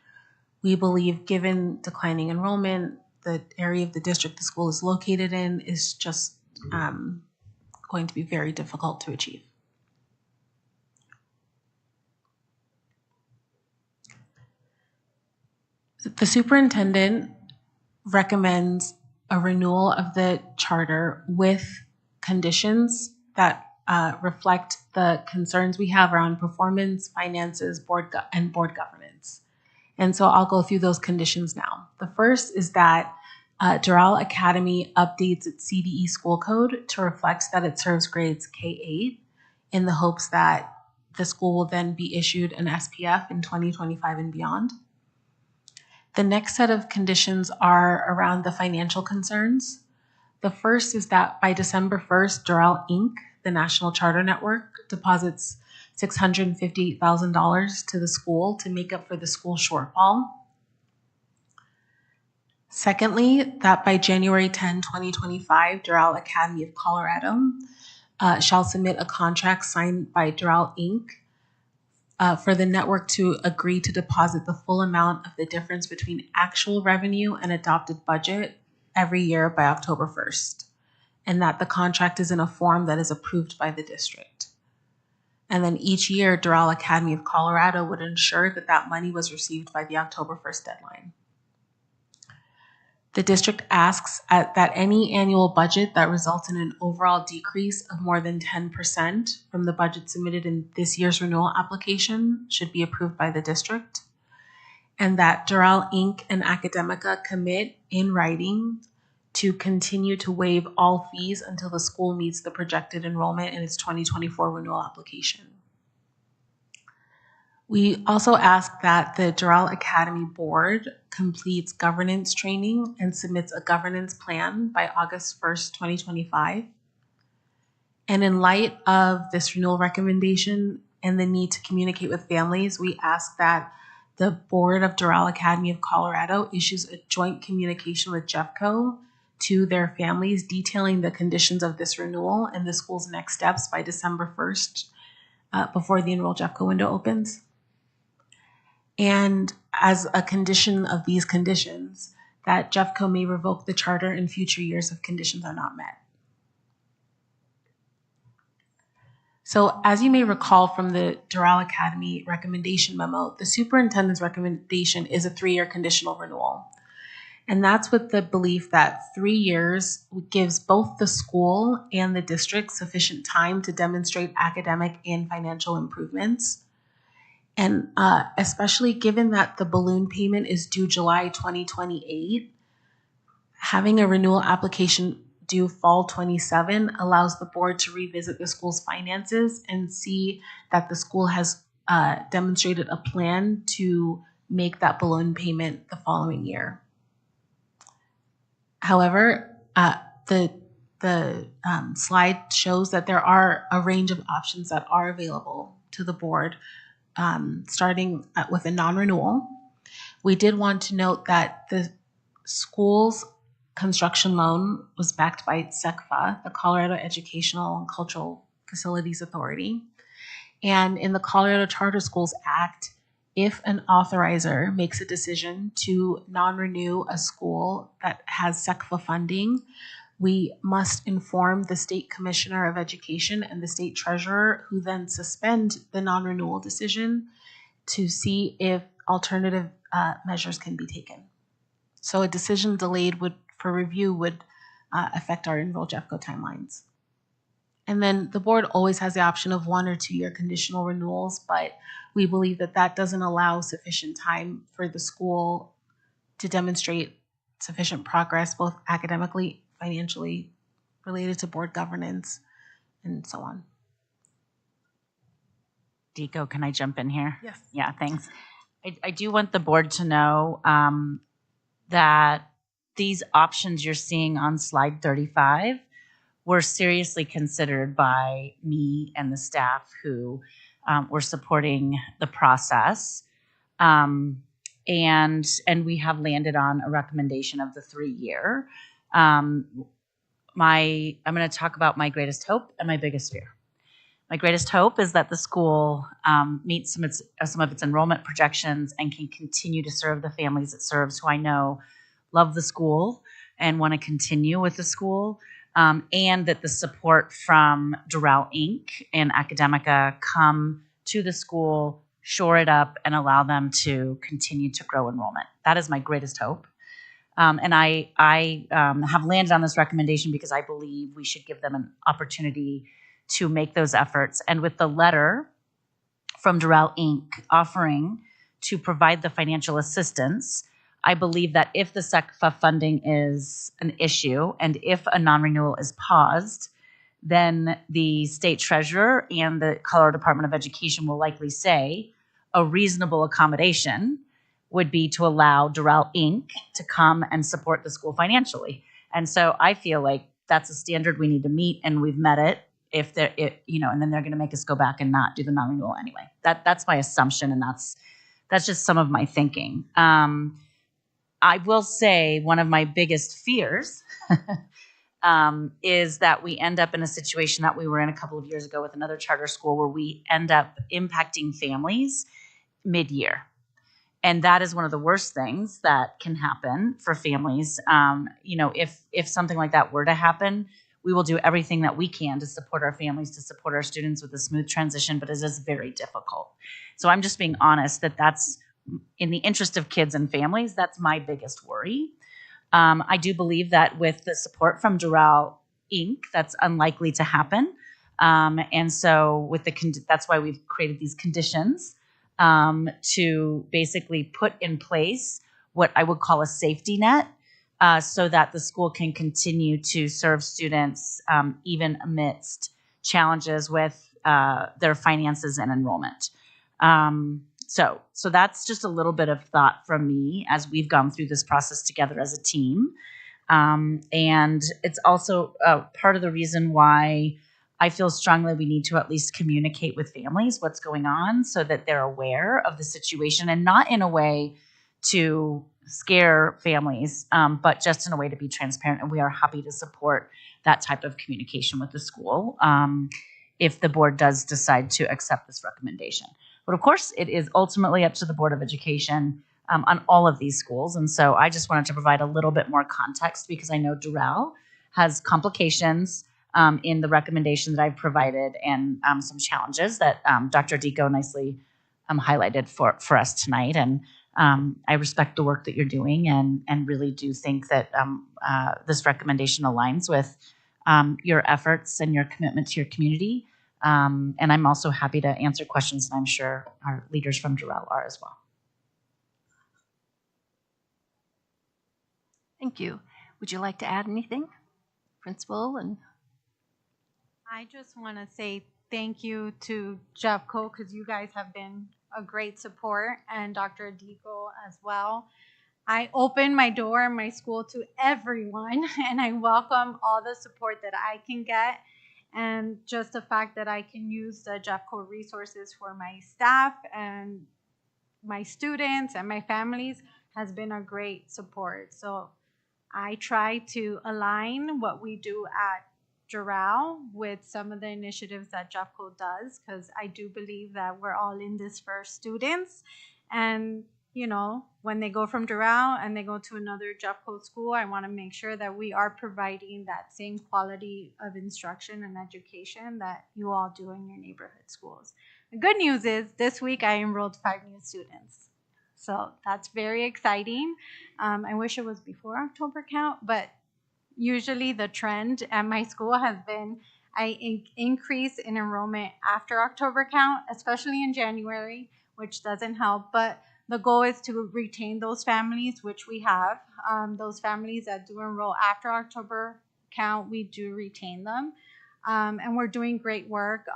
we believe, given declining enrollment, the area of the district the school is located in is just going to be very difficult to achieve. The superintendent recommends a renewal of the charter with conditions that reflect the concerns we have around performance, finances, board governance. And so I'll go through those conditions now. The first is that Doral Academy updates its CDE school code to reflect that it serves grades K-8 in the hopes that the school will then be issued an SPF in 2025 and beyond. The next set of conditions are around the financial concerns. The first is that by December 1st, Doral Inc., the national charter network, deposits $658,000 to the school to make up for the school shortfall. Secondly, that by January 10, 2025, Doral Academy of Colorado shall submit a contract signed by Doral Inc. For the network to agree to deposit the full amount of the difference between actual revenue and adopted budget every year by October 1st, and that the contract is in a form that is approved by the district. And then each year, Doral Academy of Colorado would ensure that that money was received by the October 1st deadline. The district asks that any annual budget that results in an overall decrease of more than 10% from the budget submitted in this year's renewal application should be approved by the district. and that Doral Inc. and Academica commit in writing to continue to waive all fees until the school meets the projected enrollment in its 2024 renewal application. We also ask that the Doral Academy Board completes governance training and submits a governance plan by August 1st, 2025. And in light of this renewal recommendation and the need to communicate with families, we ask that the Board of Doral Academy of Colorado issues a joint communication with Jeffco to their families detailing the conditions of this renewal and the school's next steps by December 1st before the Enroll Jeffco window opens. And as a condition of these conditions, that Jeffco may revoke the charter in future years if conditions are not met. So as you may recall from the Doral Academy recommendation memo, the superintendent's recommendation is a 3-year conditional renewal. And that's with the belief that 3 years gives both the school and the district sufficient time to demonstrate academic and financial improvements. And especially given that the balloon payment is due July 2028, having a renewal application due fall 27 allows the board to revisit the school's finances and see that the school has demonstrated a plan to make that balloon payment the following year. However, the slide shows that there are a range of options that are available to the board, starting with a non-renewal. We did want to note that the school's construction loan was backed by SECFA, the Colorado Educational and Cultural Facilities Authority. And in the Colorado Charter Schools Act, if an authorizer makes a decision to non-renew a school that has SECFA funding, we must inform the State Commissioner of Education and the State Treasurer, who then suspend the non-renewal decision to see if alternative measures can be taken. So a decision delayed for review would affect our Enroll Jeffco timelines. And then the board always has the option of 1 or 2 year conditional renewals, but we believe that that doesn't allow sufficient time for the school to demonstrate sufficient progress, both academically, financially, related to board governance, and so on. Deco, can I jump in here? Yes. Yeah, thanks. I do want the board to know that these options you're seeing on slide 35 were seriously considered by me and the staff who were supporting the process. And we have landed on a recommendation of the 3-year. I'm going to talk about my greatest hope and my biggest fear. My greatest hope is that the school meets some of its enrollment projections and can continue to serve the families it serves, who I know love the school and want to continue with the school, and that the support from Doral Inc. and Academica come to the school, shore it up, and allow them to continue to grow enrollment. That is my greatest hope. And I have landed on this recommendation because I believe we should give them an opportunity to make those efforts. And with the letter from Doral Inc. offering to provide the financial assistance, I believe that if the SECFA funding is an issue and if a non-renewal is paused, then the state treasurer and the Colorado Department of Education will likely say a reasonable accommodation would be to allow Doral Inc. to come and support the school financially. And so I feel like that's a standard we need to meet, and we've met it. And then they're going to make us go back and not do the non-renewal anyway. That's my assumption, and that's just some of my thinking. I will say one of my biggest fears is that we end up in a situation that we were in a couple of years ago with another charter school where we end up impacting families mid-year. And that is one of the worst things that can happen for families. If something like that were to happen, we will do everything that we can to support our families, to support our students with a smooth transition, but it is very difficult. So I'm just being honest that's in the interest of kids and families, that's my biggest worry. I do believe that with the support from Doral Inc., that's unlikely to happen. And so that's why we've created these conditions to basically put in place what I would call a safety net so that the school can continue to serve students even amidst challenges with their finances and enrollment. So that's just a little bit of thought from me as we've gone through this process together as a team. And it's also part of the reason why I feel strongly we need to at least communicate with families what's going on so that they're aware of the situation, and not in a way to scare families, but just in a way to be transparent. And we are happy to support that type of communication with the school if the board does decide to accept this recommendation. But of course, it is ultimately up to the Board of Education on all of these schools. And so I just wanted to provide a little bit more context because I know Doral has complications in the recommendation that I've provided and some challenges that Dr. Dico nicely highlighted for us tonight. And I respect the work that you're doing and really do think that this recommendation aligns with your efforts and your commitment to your community. And I'm also happy to answer questions, and I'm sure our leaders from Doral are as well. Thank you. Would you like to add anything, Principal? And I just want to say thank you to Jeffco because you guys have been a great support, and Dr. Dico as well. I open my door in my school to everyone, and I welcome all the support that I can get. And just the fact that I can use the Jeffco resources for my staff and my students and my families has been a great support. So I try to align what we do at Doral with some of the initiatives that Jeffco does, because I do believe that we're all in this for students. And, you know, when they go from Doral and they go to another Jeffco school, I want to make sure that we are providing that same quality of instruction and education that you all do in your neighborhood schools. The good news is this week I enrolled 5 new students. So that's very exciting. I wish it was before October count, but usually the trend at my school has been increase in enrollment after October count, especially in January, which doesn't help. But the goal is to retain those families, which we have. Those families that do enroll after October count, we do retain them. And we're doing great work.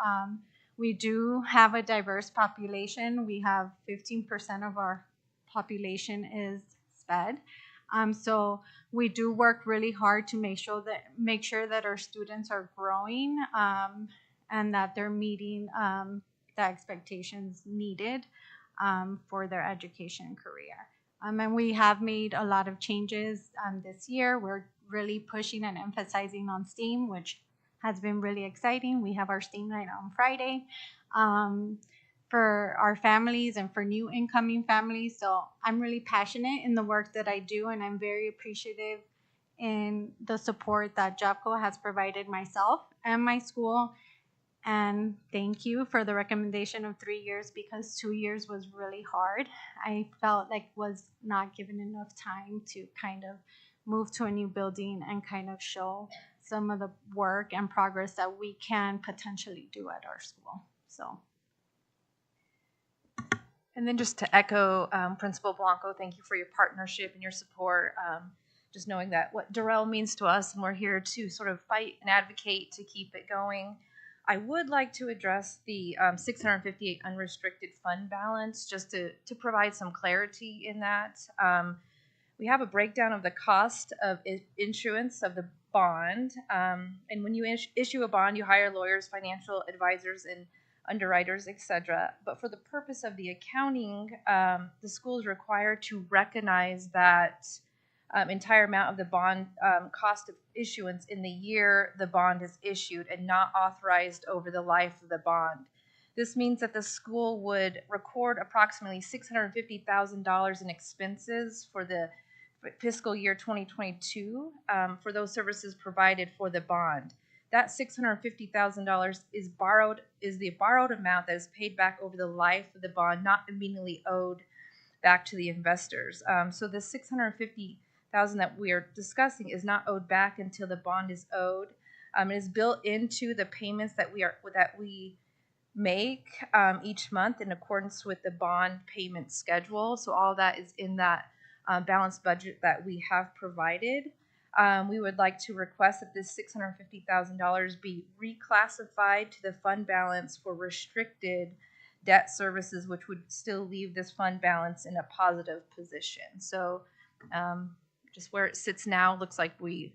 We do have a diverse population. We have 15% of our population is SPED. So we do work really hard to make sure that our students are growing and that they're meeting the expectations needed for their education and career. And we have made a lot of changes this year. We're really pushing and emphasizing on STEAM, which has been really exciting. We have our STEAM night on Friday for our families and for new incoming families. So I'm really passionate in the work that I do, and I'm very appreciative in the support that Jeffco has provided myself and my school. And thank you for the recommendation of 3 years, because 2 years was really hard. I felt like was not given enough time to kind of move to a new building and kind of show some of the work and progress that we can potentially do at our school. So. And then just to echo Principal Blanco, thank you for your partnership and your support. Just knowing that what Doral means to us, and we're here to sort of fight and advocate to keep it going. I would like to address the 658 unrestricted fund balance, just to provide some clarity in that. We have a breakdown of the cost of issuance of the bond. And when you issue a bond, you hire lawyers, financial advisors, and underwriters, etc. But for the purpose of the accounting, the school is required to recognize that entire amount of the bond cost of issuance in the year the bond is issued, and not authorized over the life of the bond. This means that the school would record approximately $650,000 in expenses for the fiscal year 2022 for those services provided for the bond. That $650,000 is the borrowed amount that is paid back over the life of the bond, not immediately owed back to the investors. So the $650,000 that we are discussing is not owed back until the bond is owed. It is built into the payments that we make each month in accordance with the bond payment schedule. So all that is in that balanced budget that we have provided. We would like to request that this $650,000 be reclassified to the fund balance for restricted debt services, which would still leave this fund balance in a positive position. So just where it sits now, looks like we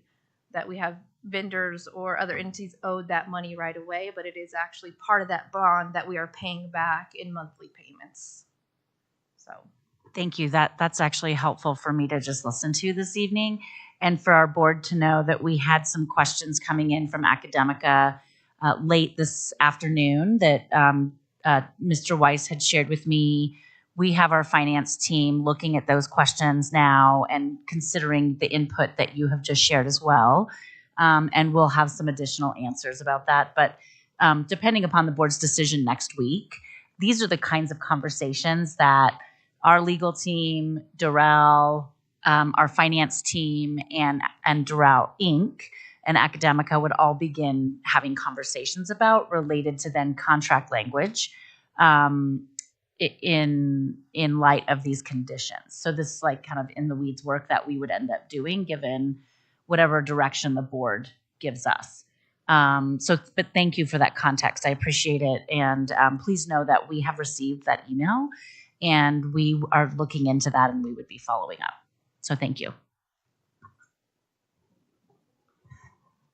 have vendors or other entities owed that money right away, but it is actually part of that bond that we are paying back in monthly payments. So Thank you. That's actually helpful for me to just listen to this evening, and for our board to know that we had some questions coming in from Academica late this afternoon that Mr. Weiss had shared with me. We have our finance team looking at those questions now and considering the input that you have just shared as well. And we'll have some additional answers about that. But depending upon the board's decision next week, these are the kinds of conversations that our legal team, Doral, our finance team, and Doral Inc. and Academica would all begin having conversations about, related to then contract language in light of these conditions. So this is like kind of in the weeds work that we would end up doing given whatever direction the board gives us. But thank you for that context. I appreciate it. And please know that we have received that email and we are looking into that and we would be following up. So thank you.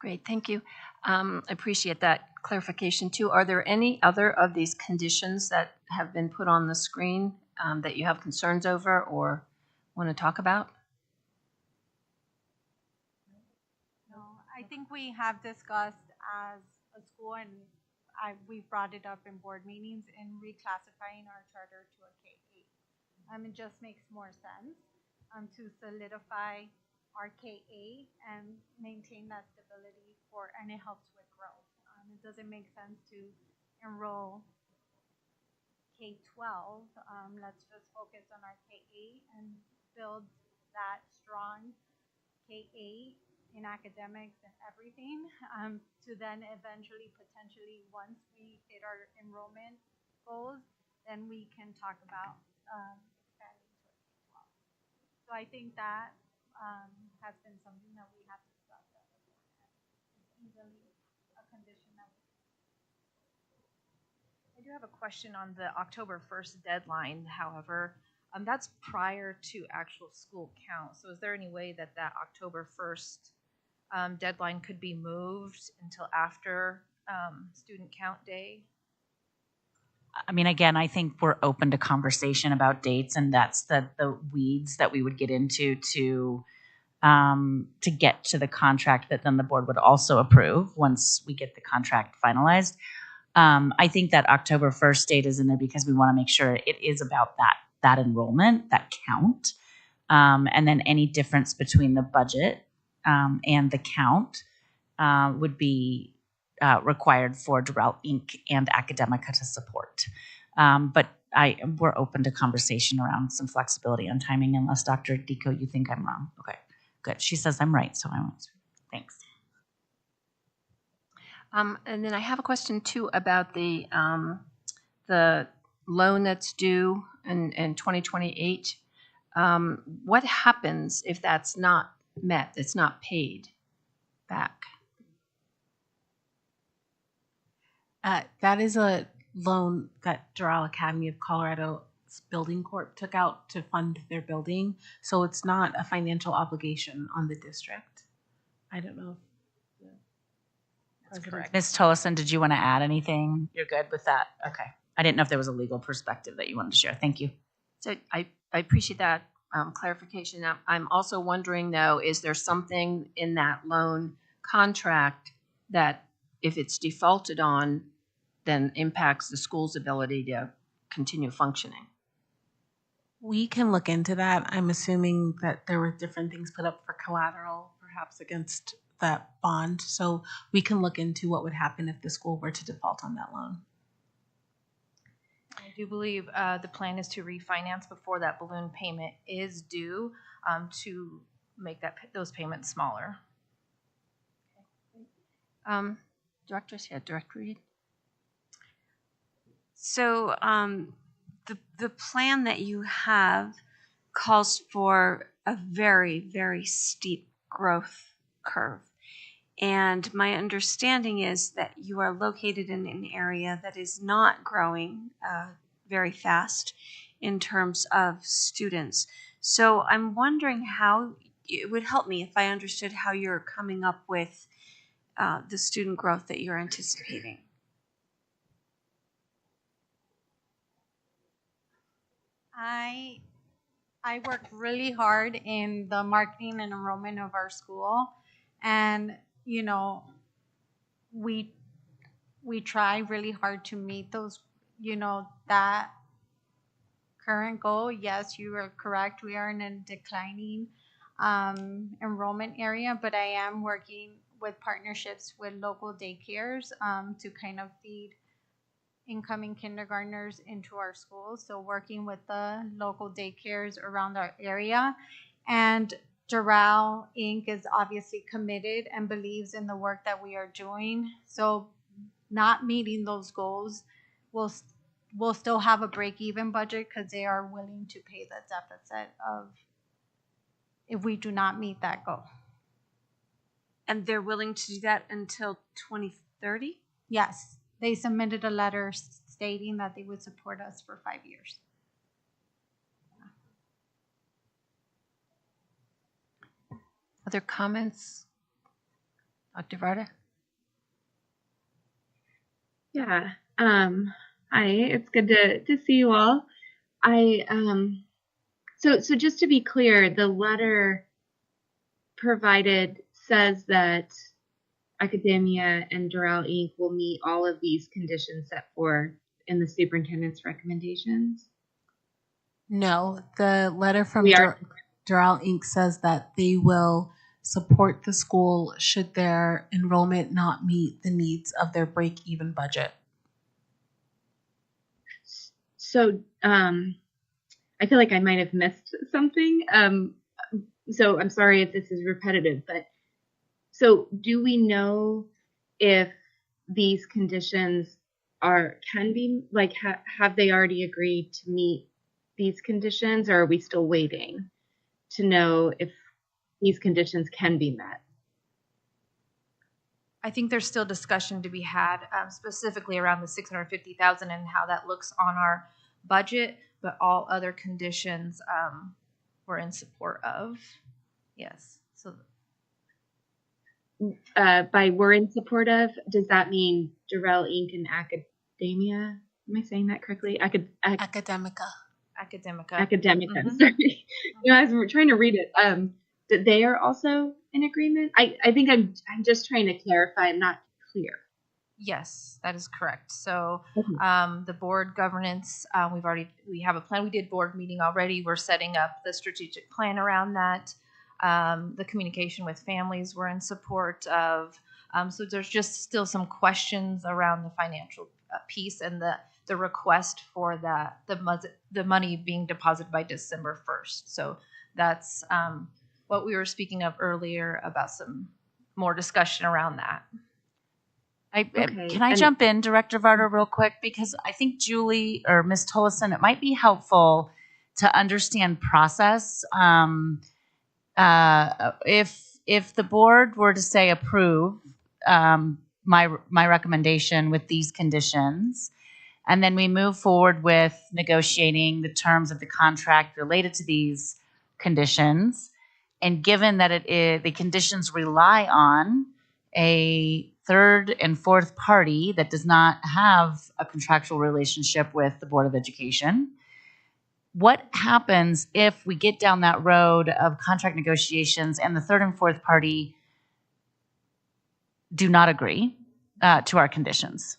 Great, thank you. I appreciate that clarification too. Are there any other of these conditions that have been put on the screen that you have concerns over or want to talk about? No, I think we have discussed as a school, and we've brought it up in board meetings, in reclassifying our charter to a K-8. It just makes more sense to solidify our K-8 and maintain that stability and it helps with growth. It doesn't make sense to enroll K-12. Let's just focus on our K-8 and build that strong K-8 in academics and everything to then eventually, potentially, once we hit our enrollment goals, then we can talk about expanding to a K-12. So I think that has been something that we have discussed as a board, and it's easily a condition that I do have a question on the October 1st deadline, however. That's prior to actual school count. So is there any way that October 1st deadline could be moved until after student count day? I mean, again, I think we're open to conversation about dates, and that's the weeds that we would get into to get to the contract that then the board would also approve once we get the contract finalized. I think that October 1st date is in there because we want to make sure it is about that enrollment, that count, and then any difference between the budget and the count would be required for Doral Inc. and Academica to support. But we're open to conversation around some flexibility on timing, unless Dr. Dico, you think I'm wrong. Okay, good. She says I'm right, so I won't. Thanks. And then I have a question too about the loan that's due in 2028. What happens if that's not met, it's not paid back? That is a loan that Doral Academy of Colorado's Building Corp took out to fund their building. So it's not a financial obligation on the district. I don't know. That's correct. Ms. Tollison, did you want to add anything? You're good with that? Okay. I didn't know if there was a legal perspective that you wanted to share. Thank you. So I appreciate that clarification. I'm also wondering though, is there something in that loan contract that if it's defaulted on, then impacts the school's ability to continue functioning? We can look into that. I'm assuming that there were different things put up for collateral, perhaps against that bond. So we can look into what would happen if the school were to default on that loan. I do believe the plan is to refinance before that balloon payment is due to make those payments smaller. Director Reed? So the plan that you have calls for a very, very steep growth curve. And my understanding is that you are located in an area that is not growing very fast in terms of students. So I'm wondering how it would help me if I understood how you're coming up with the student growth that you're anticipating. I work really hard in the marketing and enrollment of our school, and you know, we try really hard to meet those, you know, that current goal. Yes, you are correct. We are in a declining enrollment area, but I am working with partnerships with local daycares to kind of feed incoming kindergartners into our schools. So working with the local daycares around our area. And Doral Inc. is obviously committed and believes in the work that we are doing. So not meeting those goals, we'll still have a break-even budget because they are willing to pay the deficit of if we do not meet that goal. And they're willing to do that until 2030? Yes. They submitted a letter stating that they would support us for 5 years. Other comments? Dr. Varda? Yeah. Hi, it's good to see you all. So just to be clear, the letter provided says that Academia and Doral Inc. will meet all of these conditions set forth in the superintendent's recommendations? No, the letter from Doral Inc. says that they will support the school should their enrollment not meet the needs of their break-even budget. So I feel like I might have missed something. So I'm sorry if this is repetitive, but so do we know if these conditions can be, like, have they already agreed to meet these conditions, or are we still waiting to know if these conditions can be met? I think there's still discussion to be had, specifically around the $650,000 and how that looks on our budget, but all other conditions we're in support of. Yes. So by we're in support of, does that mean Doral Inc. and Academia? Am I saying that correctly? Academica. I'm sorry. I was trying to read it. That they are also in agreement. I think I'm just trying to clarify. I'm not clear. yes, that is correct. So the board governance, we have a plan. We did board meeting already. We're setting up the strategic plan around that. The communication with families we're in support of. So there's just still some questions around the financial piece and the request for the money being deposited by December 1st. So that's what we were speaking of earlier about some more discussion around that. Can I jump in, Director Varda, real quick? Because I think Julie or Ms. Tollison, it might be helpful to understand process. If the board were to say approve my recommendation with these conditions, and then we move forward with negotiating the terms of the contract related to these conditions, and given that the conditions rely on a third and fourth party that does not have a contractual relationship with the Board of Education, what happens if we get down that road of contract negotiations and the third and fourth party do not agree to our conditions?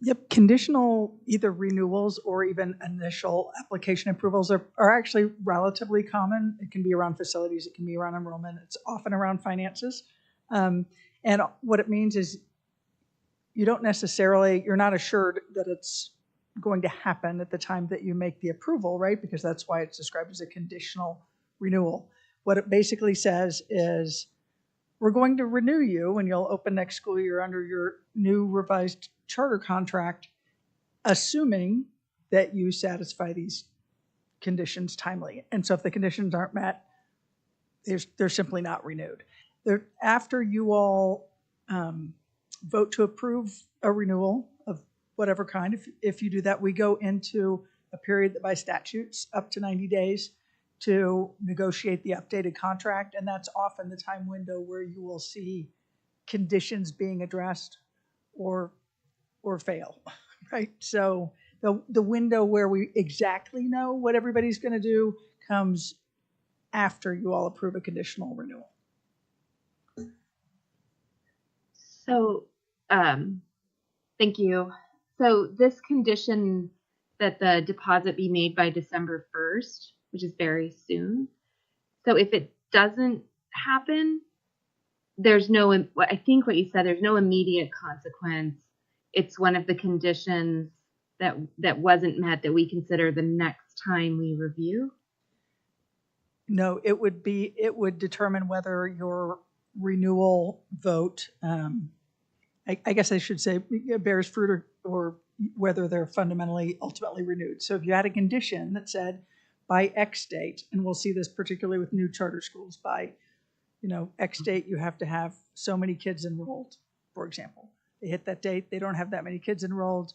Yep, conditional either renewals or even initial application approvals are actually relatively common. It can be around facilities, it can be around enrollment, it's often around finances. And what it means is you're not assured that it's going to happen at the time that you make the approval, right? Because that's why it's described as a conditional renewal. What it basically says is we're going to renew you and you'll open next school year under your new revised charter contract. assuming that you satisfy these conditions timely. And so if the conditions aren't met, they're simply not renewed. After you all vote to approve a renewal of whatever kind, if you do that, we go into a period that by statutes up to 90 days to negotiate the updated contract. And that's often the time window where you will see conditions being addressed or fail, right? So the window where we exactly know what everybody's going to do comes after you all approve a conditional renewal. So, thank you. So this condition that the deposit be made by December 1st, which is very soon. So if it doesn't happen, there's no, I think what you said, there's no immediate consequence. It's one of the conditions that wasn't met that we consider the next time we review. No, it would determine whether your renewal vote, I guess I should say, bears fruit or whether they're fundamentally ultimately renewed. So if you had a condition that said by X date, and we'll see this particularly with new charter schools, by X date you have to have so many kids enrolled, for example. They hit that date, they don't have that many kids enrolled,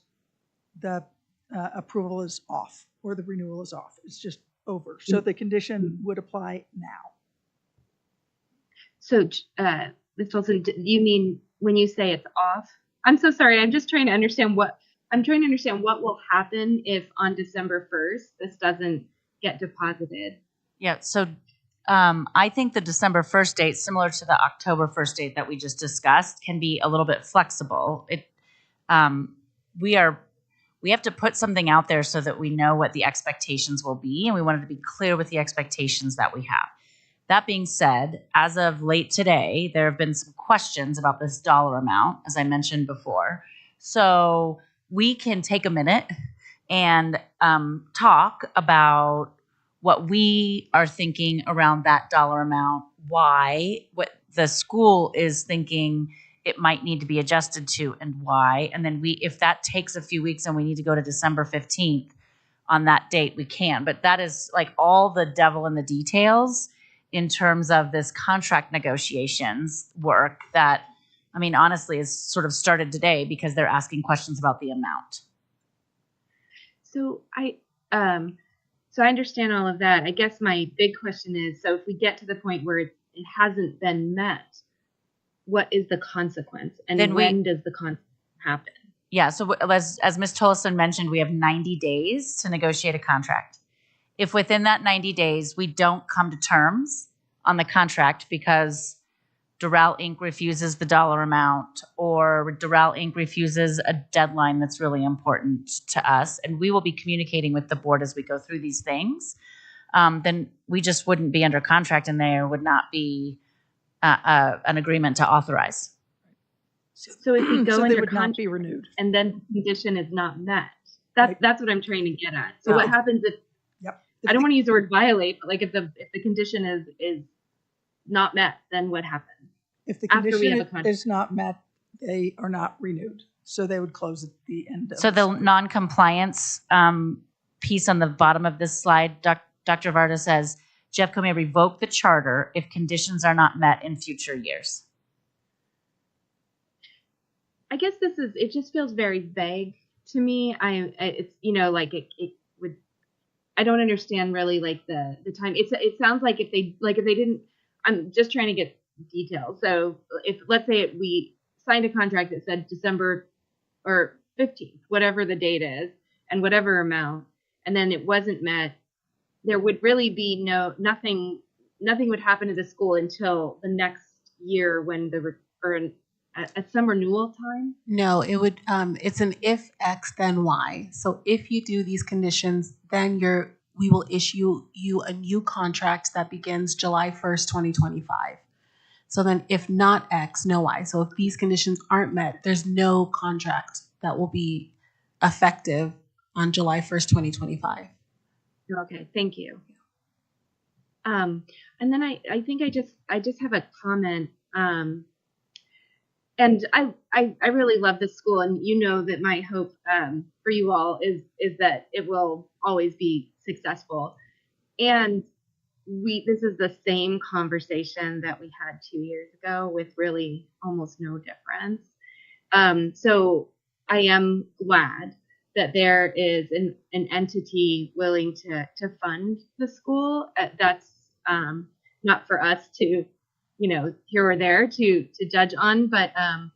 the approval is off or the renewal is off. It's just over. So the condition would apply now. So, Ms. Wilson, do you mean when you say it's off? I'm so sorry. I'm just trying to understand what will happen if on December 1st this doesn't get deposited. Yeah. So I think the December 1st date, similar to the October 1st date that we just discussed, can be a little bit flexible. We have to put something out there so that we know what the expectations will be, and we wanted to be clear with the expectations that we have. That being said, as of late today, there have been some questions about this dollar amount, as I mentioned before. So we can take a minute and talk about what we are thinking around that dollar amount, why, what the school is thinking it might need to be adjusted to, and why. And then if that takes a few weeks and we need to go to December 15th on that date, we can. But that is like all the devil in the details in terms of this contract negotiations work that, I mean, honestly, is sort of started today because they're asking questions about the amount. So I understand all of that. I guess my big question is, so if we get to the point where it hasn't been met, what is the consequence? And then when does the consequence happen? Yeah, so as Ms. Tolleson mentioned, we have 90 days to negotiate a contract. If within that 90 days we don't come to terms on the contract because Doral Inc. refuses the dollar amount or Doral Inc. refuses a deadline that's really important to us, and we will be communicating with the board as we go through these things, then we just wouldn't be under contract and there would not be an agreement to authorize. So if we go so under they would contract not be renewed, and then the condition is not met, that's what I'm trying to get at. So what happens if I don't want to use the word violate, but like if the condition is not met, then what happens? If the condition is not met, they are not renewed. So they would close at the end of. So the non-compliance piece on the bottom of this slide, Dr. Varda says, Jeffco may revoke the charter if conditions are not met in future years. I guess it just feels very vague to me. I don't understand really like the time. It sounds like if they didn't, I'm just trying to get details. So if let's say we signed a contract that said December or 15th, whatever the date is, and whatever amount, and then it wasn't met, there would really be nothing would happen to the school until the next year when at some renewal time? No, it would. It's an if X then Y. So if you do these conditions, then we will issue you a new contract that begins July 1st, 2025. So then if not X, no Y. So if these conditions aren't met, there's no contract that will be effective on July 1st, 2025. Okay, thank you. And then I think I just have a comment. and I really love this school, and you know that my hope for you all is that it will always be successful. And this is the same conversation that we had 2 years ago with really almost no difference. So I am glad that there is an entity willing to fund the school. That's not for us to, here or there to judge on, but I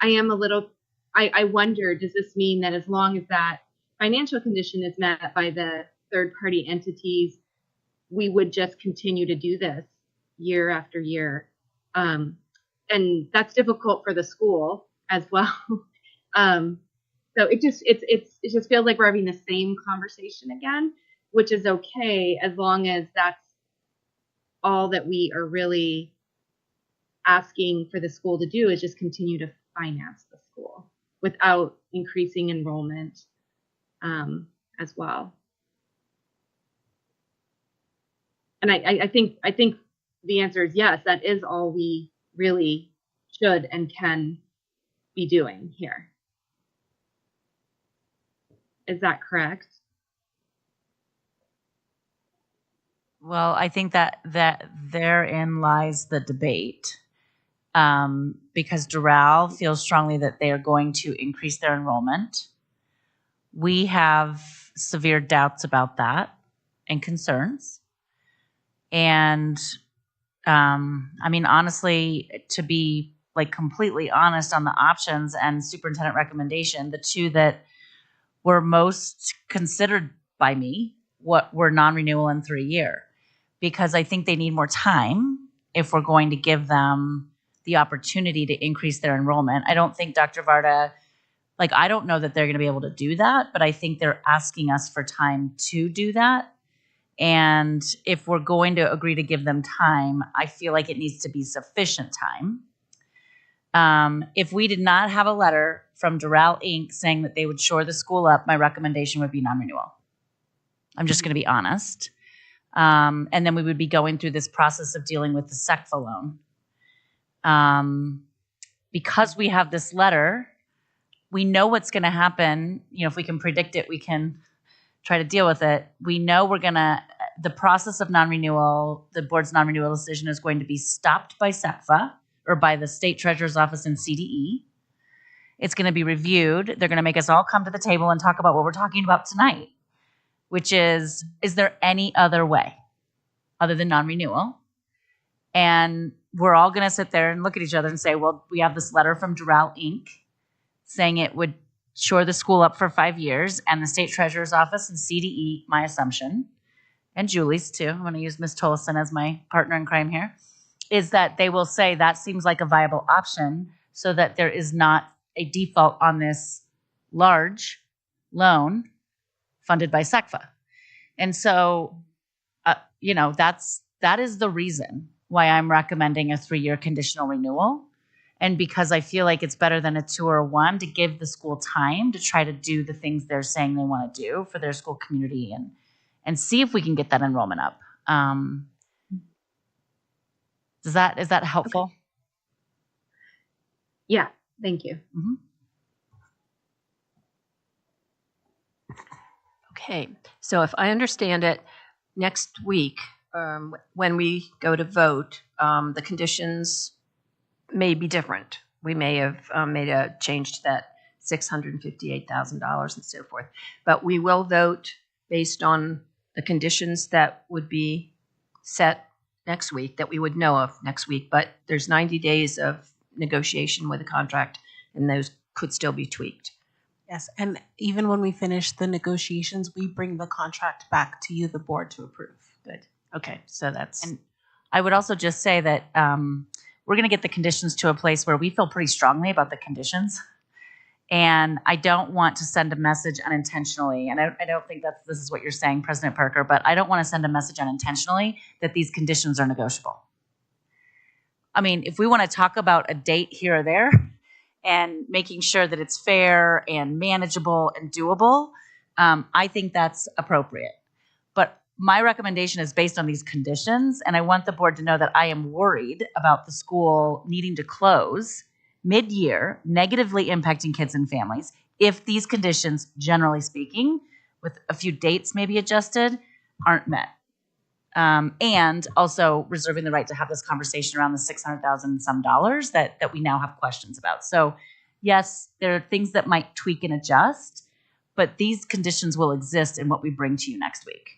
am a little, I wonder, does this mean that as long as that financial condition is met by the third party entities, we would just continue to do this year after year? And that's difficult for the school as well. So it just feels like we're having the same conversation again, which is okay as long as that's all that we are really asking for the school to do, is just continue to finance the school without increasing enrollment as well. And I think the answer is yes, that is all we really should and can be doing here. Is that correct? Well, I think that therein lies the debate, because Doral feels strongly that they are going to increase their enrollment. We have severe doubts about that and concerns. And I mean, honestly, to be like completely honest on the options and superintendent recommendation, the two that were most considered by me were non-renewal and 3-year, because I think they need more time if we're going to give them the opportunity to increase their enrollment. I don't think Dr. Varda, I don't know that they're going to be able to do that, but I think they're asking us for time to do that. And if we're going to agree to give them time, I feel like it needs to be sufficient time. If we did not have a letter from Doral Inc. saying that they would shore the school up, my recommendation would be non-renewal. I'm just going to be honest. And then we would be going through this process of dealing with the SECFA loan. Because we have this letter, we know what's going to happen. If we can predict it, we can try to deal with it. We know the process of non-renewal, the board's non-renewal decision is going to be stopped by SECFA or by the state treasurer's office and CDE. It's going to be reviewed. They're going to make us all come to the table and talk about what we're talking about tonight, which is there any other way other than non-renewal? And we're all going to sit there and look at each other and say, well, we have this letter from Doral Inc. saying it would shore the school up for 5 years, and the state treasurer's office and CDE, my assumption, and Julie's too, I'm going to use Ms. Tollison as my partner in crime here, is that they will say that seems like a viable option so that there is not a default on this large loan funded by SECFA. And so, that is the reason why I'm recommending a 3-year conditional renewal. And because I feel like it's better than a 2 or a 1 to give the school time to try to do the things they're saying they want to do for their school community and see if we can get that enrollment up. Is that helpful? Okay. Yeah, thank you. Mm-hmm. Okay, so if I understand it, next week, when we go to vote, the conditions may be different. We may have made a change to that $658,000 and so forth. But we will vote based on the conditions that would be set next week, that we would know of next week. But there's 90 days of negotiation with the contract, and those could still be tweaked. Yes, and even when we finish the negotiations, we bring the contract back to you, the board, to approve. Good. Okay, so that's... And I would also just say that we're going to get the conditions to a place where we feel pretty strongly about the conditions. And I don't want to send a message unintentionally, and I don't think this is what you're saying, President Parker, but I don't want to send a message unintentionally that these conditions are negotiable. I mean, if we want to talk about a date here or there and making sure that it's fair and manageable and doable, I think that's appropriate. But my recommendation is based on these conditions, and I want the board to know that I am worried about the school needing to close mid-year, negatively impacting kids and families if these conditions, generally speaking, with a few dates maybe adjusted, aren't met. And also reserving the right to have this conversation around the $600,000 and some dollars that we now have questions about. So yes, there are things that might tweak and adjust, but these conditions will exist in what we bring to you next week.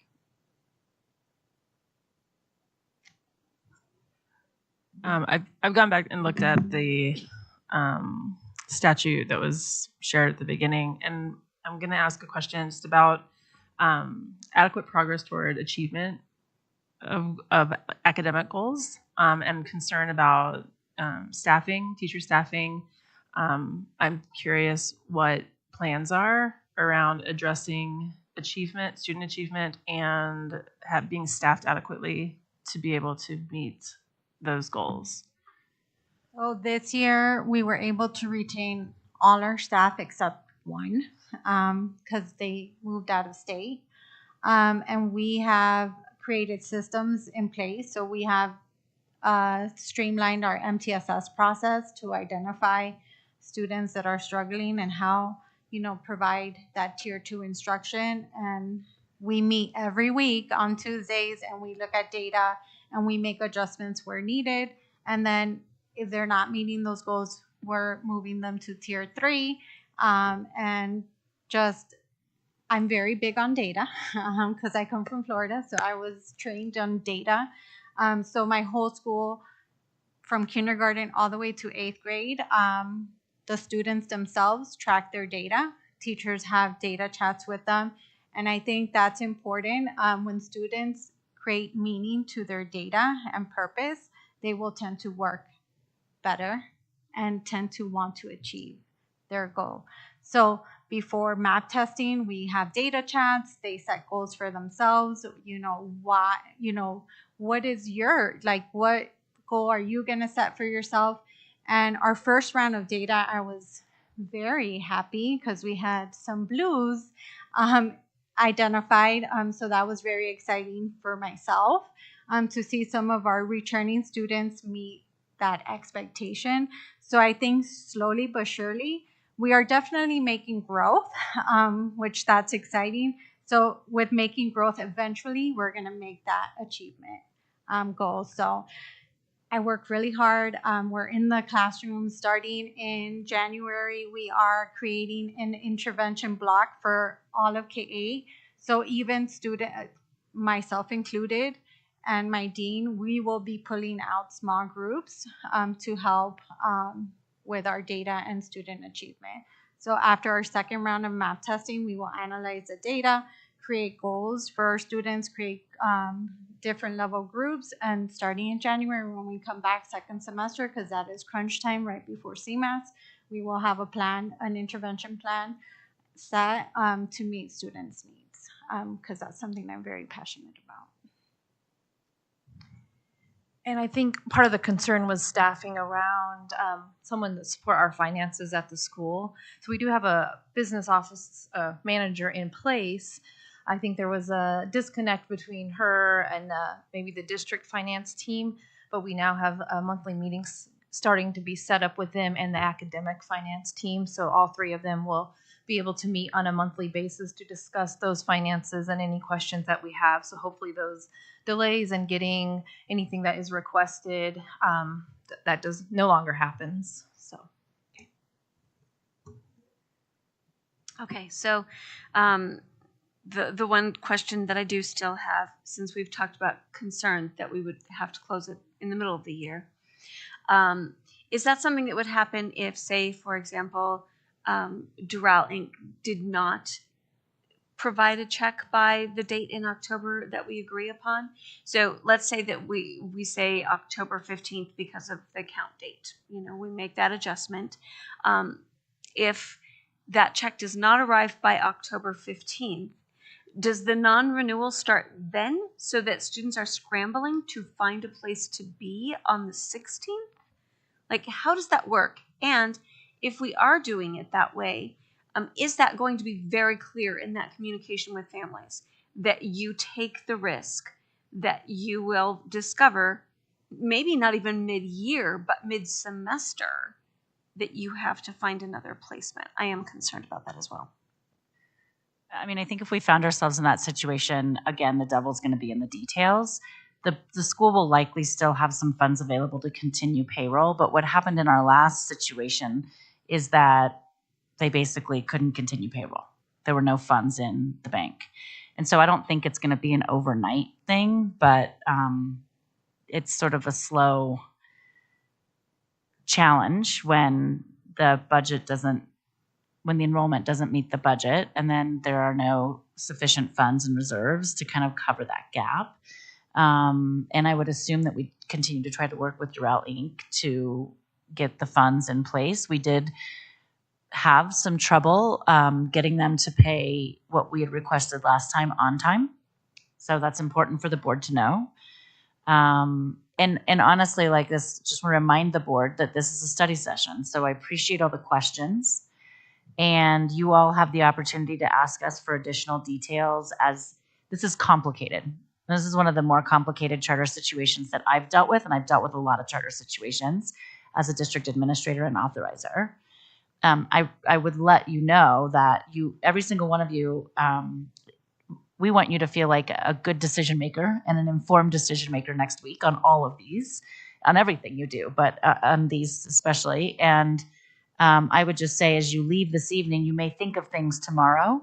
I've gone back and looked at the statute that was shared at the beginning, and I'm going to ask a question just about adequate progress toward achievement of academic goals, and concern about staffing, teacher staffing. I'm curious what plans are around addressing achievement, student achievement, and being staffed adequately to be able to meet those goals. So this year we were able to retain all our staff except one because they moved out of state. And we have created systems in place. So we have streamlined our MTSS process to identify students that are struggling and how, provide that tier 2 instruction. And we meet every week on Tuesdays and we look at data and we make adjustments where needed. And then if they're not meeting those goals, we're moving them to tier 3. And just, I'm very big on data because I come from Florida. So I was trained on data. So my whole school, from kindergarten all the way to 8th grade, the students themselves track their data. Teachers have data chats with them. And I think that's important. When students create meaning to their data and purpose, they will tend to work better and tend to want to achieve their goal. So before map testing, we have data chats. They set goals for themselves. What is what goal are you going to set for yourself? And our first round of data, I was very happy because we had some blues identified. So that was very exciting for myself to see some of our returning students meet that expectation. So I think slowly but surely, we are definitely making growth, which that's exciting. So with making growth, eventually we're going to make that achievement goal. So I worked really hard. We're in the classroom starting in January. We are creating an intervention block for all of K-8. So even myself included, and my dean, we will be pulling out small groups to help with our data and student achievement. So after our second round of map testing, we will analyze the data, create goals for our students, create different level groups, and starting in January when we come back second semester, because that is crunch time right before CMAS, we will have a plan, an intervention plan set to meet students' needs, because that's something I'm very passionate about. And I think part of the concern was staffing around someone that support our finances at the school. So we do have a business office manager in place. I think there was a disconnect between her and maybe the district finance team, but we now have monthly meetings starting to be set up with them and the academic finance team. So all three of them will be able to meet on a monthly basis to discuss those finances and any questions that we have. So hopefully those delays in getting anything that is requested, that does no longer happens. So. Okay, so the one question that I do still have, since we've talked about concern that we would have to close it in the middle of the year, is that something that would happen if, say, for example, Doral Inc. did not provide a check by the date in October that we agree upon? So let's say that we say October 15th because of the count date. We make that adjustment. If that check does not arrive by October 15th, does the non-renewal start then so that students are scrambling to find a place to be on the 16th? Like, how does that work? And if we are doing it that way, is that going to be very clear in that communication with families that you take the risk that you will discover, maybe not even mid-year, but mid-semester, that you have to find another placement. I am concerned about that as well. I mean, I think if we found ourselves in that situation, again, the devil's going to be in the details. The school will likely still have some funds available to continue payroll, but what happened in our last situation is that they basically couldn't continue payroll. There were no funds in the bank. And so I don't think it's going to be an overnight thing, but it's sort of a slow challenge when the budget doesn't, when the enrollment doesn't meet the budget, and then there are no sufficient funds and reserves to kind of cover that gap. And I would assume that we continue to try to work with Doral Inc. to get the funds in place. We did have some trouble getting them to pay what we had requested last time on time. So that's important for the board to know. And honestly, like this, just want to remind the board that this is a study session. So I appreciate all the questions. And you all have the opportunity to ask us for additional details, as this is complicated. This is one of the more complicated charter situations that I've dealt with, and I've dealt with a lot of charter situations as a district administrator and authorizer. I would let you know that every single one of you, we want you to feel like a good decision maker and an informed decision maker next week on all of these, on everything you do, but on these especially. And I would just say, as you leave this evening, you may think of things tomorrow.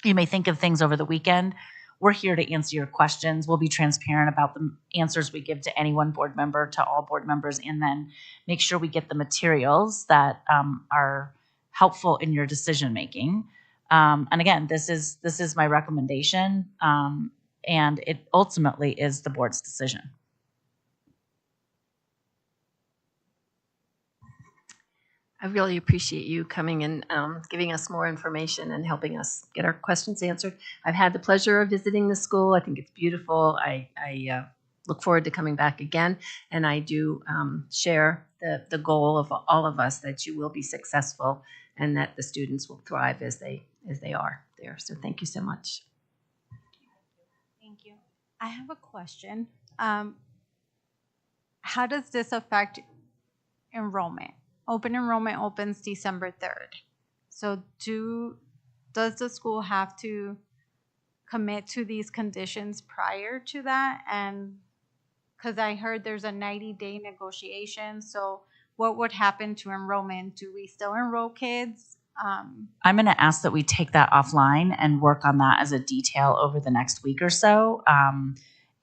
You may think of things over the weekend. We're here to answer your questions. We'll be transparent about the answers we give to any one board member, to all board members, and then make sure we get the materials that are helpful in your decision making. And again, this is my recommendation, and it ultimately is the board's decision. I really appreciate you coming and giving us more information and helping us get our questions answered. I've had the pleasure of visiting the school. I think it's beautiful. I look forward to coming back again, and I do share the goal of all of us that you will be successful and that the students will thrive as they are there. So thank you so much. Thank you. I have a question. How does this affect enrollment? Open enrollment opens December 3rd. So does the school have to commit to these conditions prior to that? And because I heard there's a 90-day negotiation, so what would happen to enrollment? Do we still enroll kids? I'm going to ask that we take that offline and work on that as a detail over the next week or so.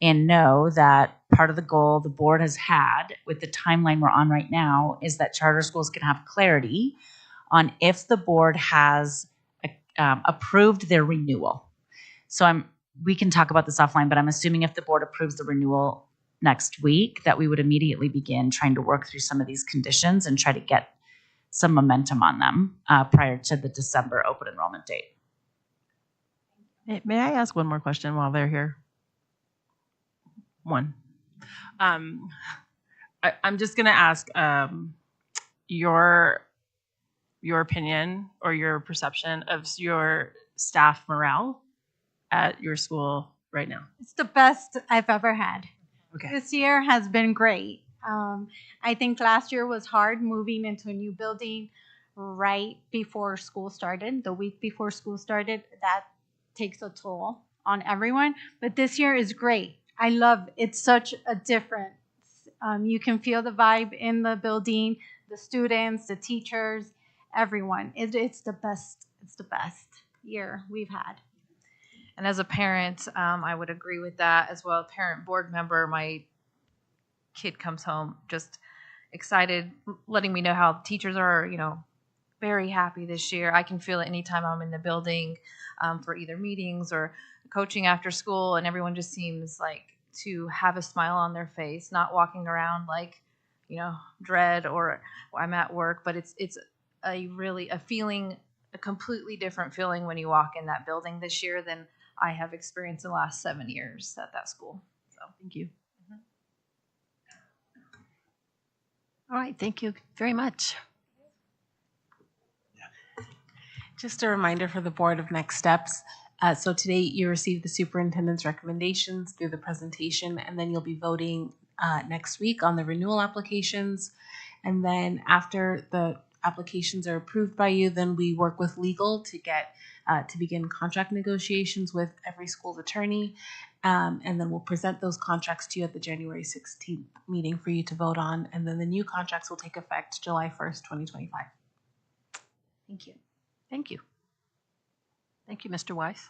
And know that part of the goal the board has had with the timeline we're on right now is that charter schools can have clarity on if the board has approved their renewal. So we can talk about this offline, but I'm assuming if the board approves the renewal next week, that we would immediately begin trying to work through some of these conditions and try to get some momentum on them prior to the December open enrollment date. May I ask one more question while they're here? One. I'm just going to ask your opinion or your perception of your staff morale at your school right now. It's the best I've ever had. Okay. This year has been great. I think last year was hard moving into a new building right before school started. The week before school started, that takes a toll on everyone. But this year is great. I love it. It's such a difference. You can feel the vibe in the building, the students, the teachers, everyone. It's the best. It's the best year we've had. And as a parent, I would agree with that as well. Parent board member, my kid comes home just excited, letting me know how teachers are, very happy this year. I can feel it anytime I'm in the building for either meetings or coaching after school, and everyone just seems like to have a smile on their face, not walking around like, dread or I'm at work, but it's a completely different feeling when you walk in that building this year than I have experienced in the last 7 years at that school. So thank you. All right, thank you very much. Just a reminder for the board of next steps. So today you received the superintendent's recommendations through the presentation, and then you'll be voting next week on the renewal applications. And then after the applications are approved by you, then we work with legal to get to begin contract negotiations with every school's attorney. And then we'll present those contracts to you at the January 16th meeting for you to vote on. And then the new contracts will take effect July 1st, 2025. Thank you. Thank you. Thank you, Mr. Weiss.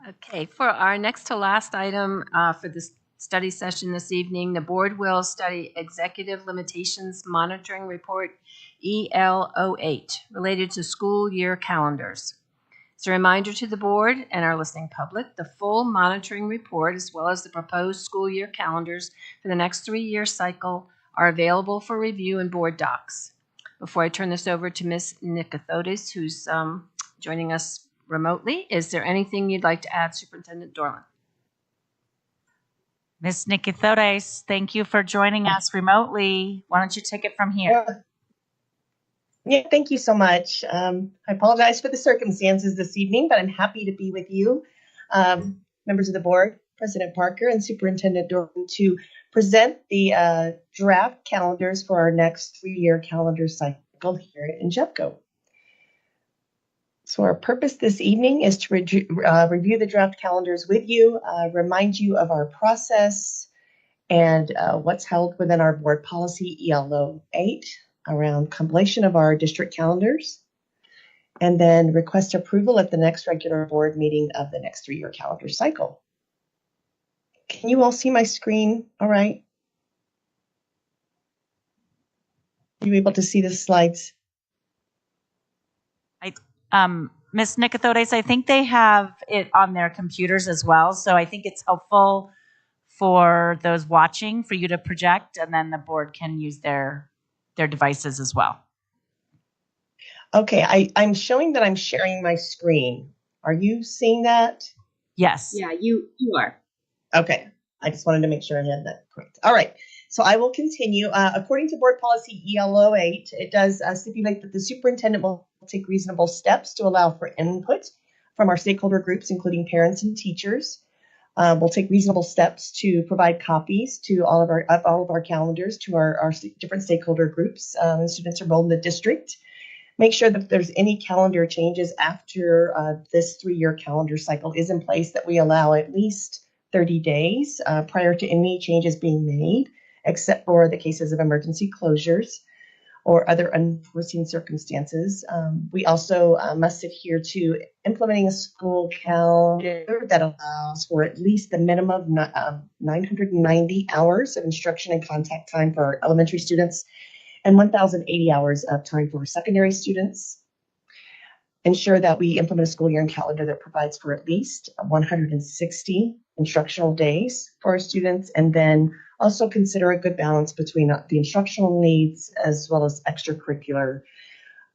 Okay, for our next to last item for this study session this evening, the board will study Executive Limitations Monitoring Report, EL08, related to school year calendars. As a reminder to the board and our listening public, the full monitoring report, as well as the proposed school year calendars for the next 3-year cycle, are available for review in board docs. Before I turn this over to Ms. Nikothodis, who's joining us remotely, is there anything you'd like to add, Superintendent Dorland? Ms. Nikothodis, thank you for joining us remotely. Why don't you take it from here? Yeah, thank you so much. I apologize for the circumstances this evening, but I'm happy to be with you, members of the board, President Parker and Superintendent Dorland, to present the draft calendars for our next 3-year calendar cycle here in Jeffco. So our purpose this evening is to review the draft calendars with you, remind you of our process and what's held within our board policy EL08 around compilation of our district calendars, and then request approval at the next regular board meeting of the next 3-year calendar cycle. Can you all see my screen all right? Are you able to see the slides? Ms. Nikothodis, I think they have it on their computers as well, so I think it's helpful for those watching for you to project, and then the board can use their devices as well. Okay, I'm showing that I'm sharing my screen. Are you seeing that? Yes. Yeah, you are. Okay, I just wanted to make sure I had that correct. All right, so I will continue. According to board policy EL08, it does stipulate that the superintendent will take reasonable steps to allow for input from our stakeholder groups, including parents and teachers. We'll take reasonable steps to provide copies to all of our calendars to our different stakeholder groups and students enrolled in the district. Make sure that if there's any calendar changes after this 3-year calendar cycle is in place, that we allow at least 30 days prior to any changes being made, except for the cases of emergency closures or other unforeseen circumstances. We also must adhere to implementing a school calendar that allows for at least the minimum of 990 hours of instruction and contact time for our elementary students and 1,080 hours of time for our secondary students. Ensure that we implement a school year and calendar that provides for at least 160 instructional days for our students, and then also consider a good balance between the instructional needs as well as extracurricular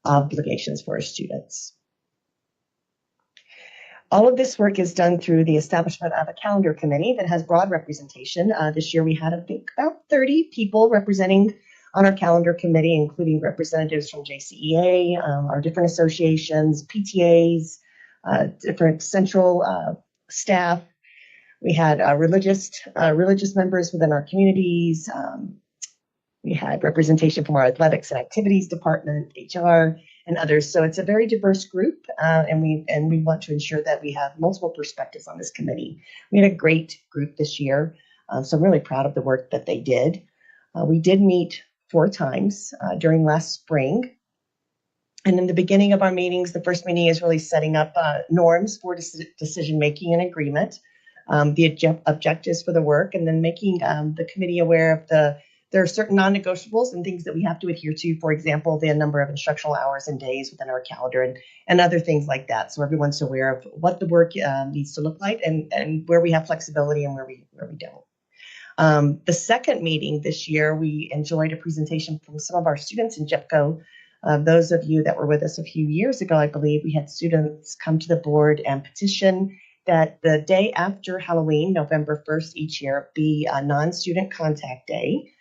obligations for our students. All of this work is done through the establishment of a calendar committee that has broad representation. This year we had, I think, about 30 people representing on our calendar committee, including representatives from JCAA, our different associations, PTAs, different central staff. We had religious members within our communities. We had representation from our athletics and activities department, HR, and others. So it's a very diverse group, and we want to ensure that we have multiple perspectives on this committee. We had a great group this year, so I'm really proud of the work that they did. We did meet 4 times during last spring. And in the beginning of our meetings, the first meeting is really setting up norms for decision-making and agreement, the objectives for the work, and then making the committee aware of there are certain non-negotiables and things that we have to adhere to. For example, the number of instructional hours and days within our calendar and other things like that. So everyone's aware of what the work needs to look like and where we have flexibility and where we don't. The second meeting this year, we enjoyed a presentation from some of our students in Jeffco. Those of you that were with us a few years ago, I believe, we had students come to the board and petition that the day after Halloween, November 1st each year, be a non-student contact day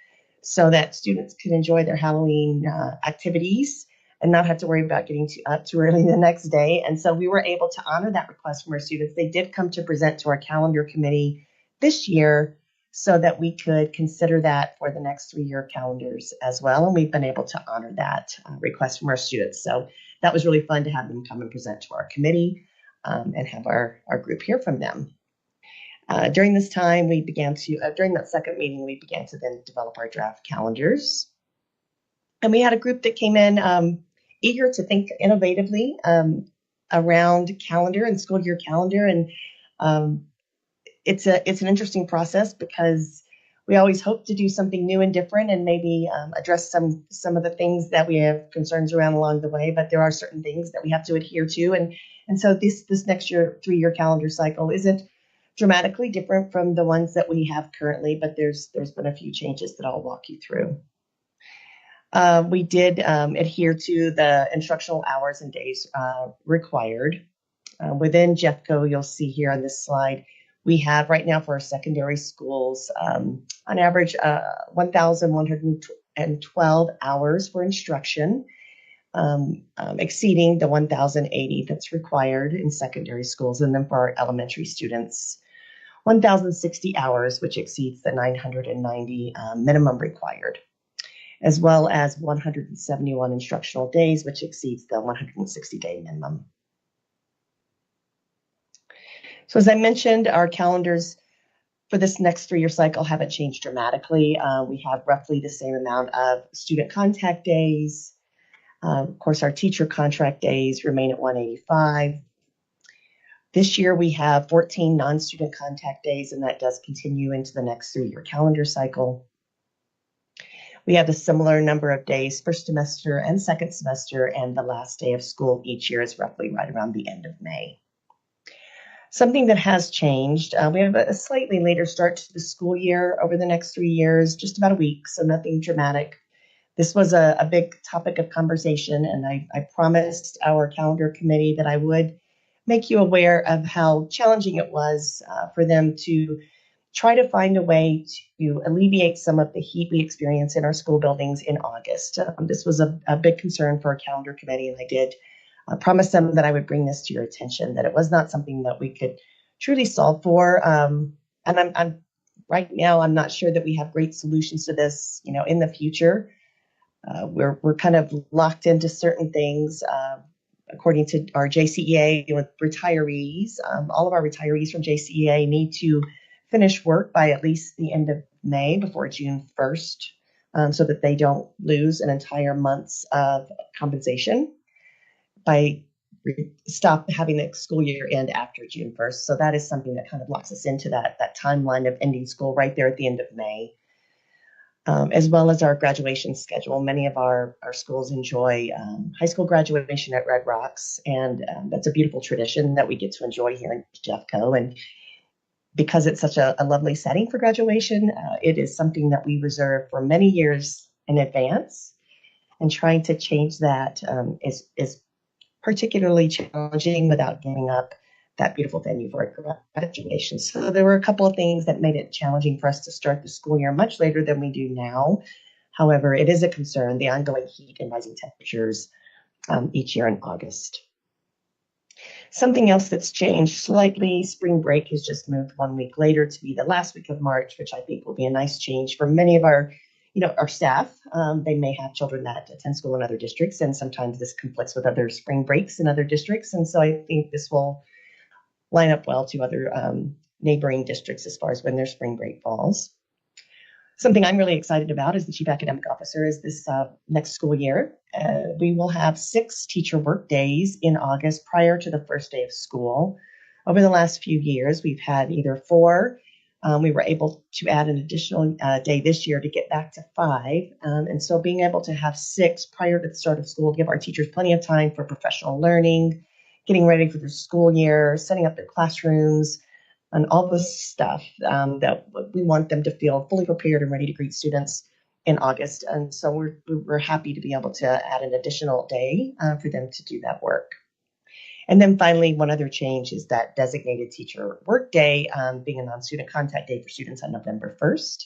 so that students can enjoy their Halloween activities and not have to worry about getting up too early the next day. And so we were able to honor that request from our students. They did come to present to our calendar committee this year so that we could consider that for the next 3-year calendars as well. And we've been able to honor that request from our students. So that was really fun to have them come and present to our committee and have our group hear from them. During this time, we began to, during that second meeting, we began to then develop our draft calendars. And we had a group that came in eager to think innovatively around calendar and school year calendar. And it's an interesting process because we always hope to do something new and different and maybe address some of the things that we have concerns around along the way, but there are certain things that we have to adhere to. And so this next year 3-year calendar cycle isn't dramatically different from the ones that we have currently, but there's been a few changes that I'll walk you through. We did adhere to the instructional hours and days required. Within Jeffco, you'll see here on this slide, we have right now for our secondary schools, on average, 1,112 hours for instruction, exceeding the 1,080 that's required in secondary schools. And then for our elementary students, 1,060 hours, which exceeds the 990 minimum required, as well as 171 instructional days, which exceeds the 160-day minimum. So as I mentioned, our calendars for this next 3-year cycle haven't changed dramatically. We have roughly the same amount of student contact days. Of course, our teacher contract days remain at 185. This year, we have 14 non-student contact days, and that does continue into the next 3-year calendar cycle. We have a similar number of days first semester and second semester, and the last day of school each year is roughly right around the end of May. Something that has changed, we have a slightly later start to the school year over the next 3 years, just about a week, so nothing dramatic. This was a big topic of conversation, and I promised our calendar committee that I would make you aware of how challenging it was for them to try to find a way to alleviate some of the heat we experience in our school buildings in August. This was a big concern for our calendar committee, and I did promise them that I would bring this to your attention, that it was not something that we could truly solve for. And I'm right now, I'm not sure that we have great solutions to this, in the future. We're kind of locked into certain things. According to our JCAA with retirees, all of our retirees from JCAA need to finish work by at least the end of May before June 1st, so that they don't lose an entire month's of compensation by stop having the school year end after June 1st. So that is something that kind of locks us into that timeline of ending school right there at the end of May. As well as our graduation schedule. Many of our schools enjoy high school graduation at Red Rocks, and that's a beautiful tradition that we get to enjoy here in Jeffco. And because it's such a lovely setting for graduation, it is something that we reserve for many years in advance, and trying to change that is particularly challenging without giving up that beautiful venue for a graduation. So there were a couple of things that made it challenging for us to start the school year much later than we do now. However, it is a concern, the ongoing heat and rising temperatures each year in August. Something else that's changed slightly, spring break has just moved 1 week later to be the last week of March, which I think will be a nice change for many of our staff. They may have children that attend school in other districts, and sometimes this conflicts with other spring breaks in other districts. And so I think this will line up well to other neighboring districts as far as when their spring break falls. Something I'm really excited about as the Chief Academic Officer is this next school year. We will have 6 teacher work days in August prior to the first day of school. Over the last few years, we've had either 4. We were able to add an additional day this year to get back to 5. And so being able to have 6 prior to the start of school, give our teachers plenty of time for professional learning, getting ready for the school year, setting up their classrooms, and all this stuff that we want them to feel fully prepared and ready to greet students in August. And so we're happy to be able to add an additional day for them to do that work. And then finally, one other change is that designated teacher work day being a non-student contact day for students on November 1st.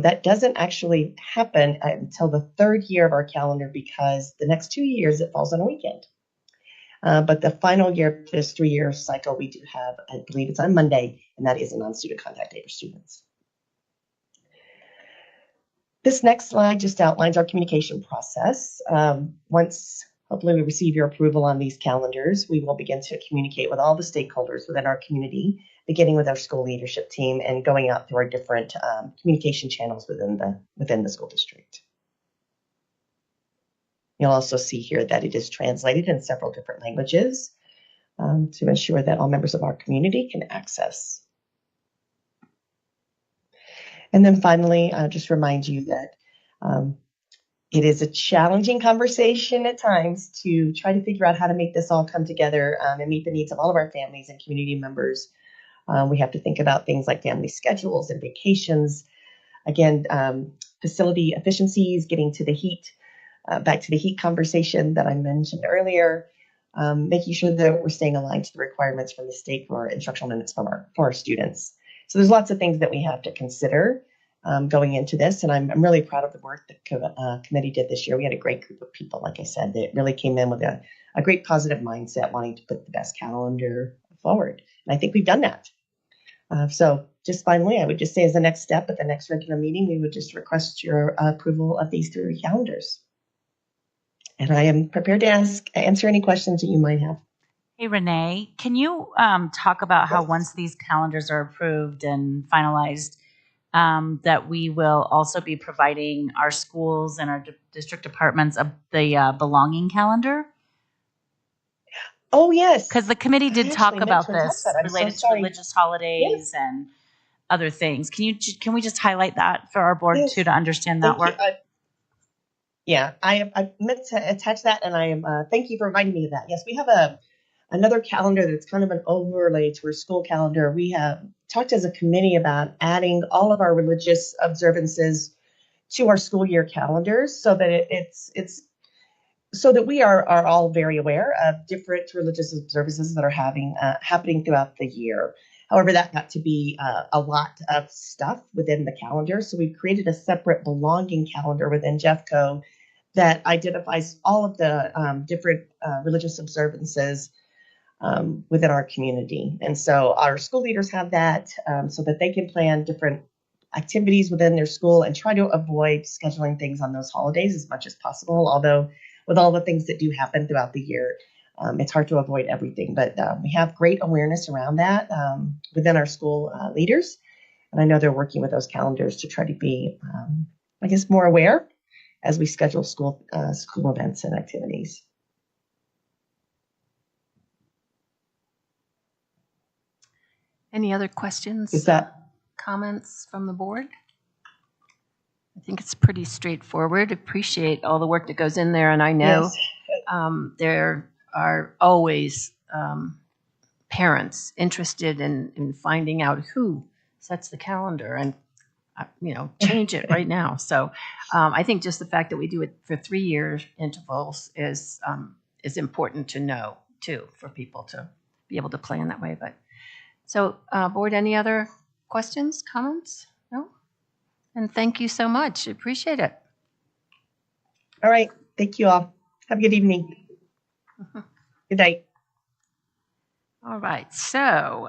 That doesn't actually happen until the third year of our calendar because the next 2 years it falls on a weekend. But the final year of this 3-year cycle, we do have, I believe it's on Monday, and that is a non-student contact day for students. This next slide just outlines our communication process. Once, hopefully, we receive your approval on these calendars, we will begin to communicate with all the stakeholders within our community, beginning with our school leadership team and going out through our different communication channels within the school district. You'll also see here that it is translated in several different languages to ensure that all members of our community can access. And then finally, I'll just remind you that it is a challenging conversation at times to try to figure out how to make this all come together and meet the needs of all of our families and community members. We have to think about things like family schedules and vacations. Again, facility efficiencies, getting to the heat, back to the heat conversation that I mentioned earlier, making sure that we're staying aligned to the requirements from the state for instructional minutes for our students. So there's lots of things that we have to consider going into this, and I'm really proud of the work the committee did this year. We had a great group of people, like I said, that really came in with a great positive mindset, wanting to put the best calendar forward, and I think we've done that. So just finally, I would just say as the next step at the next regular meeting, we would just request your approval of these 3 calendars. And I am prepared to answer any questions that you might have. Hey, Renee, can you talk about how once these calendars are approved and finalized, that we will also be providing our schools and our district departments the belonging calendar? Oh, yes. Because the committee did talk about this related to religious holidays and other things. Can we just highlight that for our board too to understand that work? I meant to attach that, and I am thank you for reminding me of that. Yes, we have another calendar that's kind of an overlay to our school calendar. We have talked as a committee about adding all of our religious observances to our school year calendars, so that it's so that we are all very aware of different religious observances that are happening throughout the year. However, that got to be a lot of stuff within the calendar, so we've created a separate belonging calendar within Jeffco that identifies all of the different religious observances within our community. And so our school leaders have that so that they can plan different activities within their school and try to avoid scheduling things on those holidays as much as possible. Although with all the things that do happen throughout the year, it's hard to avoid everything. But we have great awareness around that within our school leaders. And I know they're working with those calendars to try to be, more aware as we schedule school events and activities. Any other questions? Comments from the board? I think it's pretty straightforward. Appreciate all the work that goes in there, and I know there are always parents interested in finding out who sets the calendar and change it right now. So I think just the fact that we do it for 3-year intervals is important to know too, for people to be able to plan that way. But so board, any other questions, comments? No? And thank you so much. Appreciate it. All right. Thank you all. Have a good evening. Good night. All right. So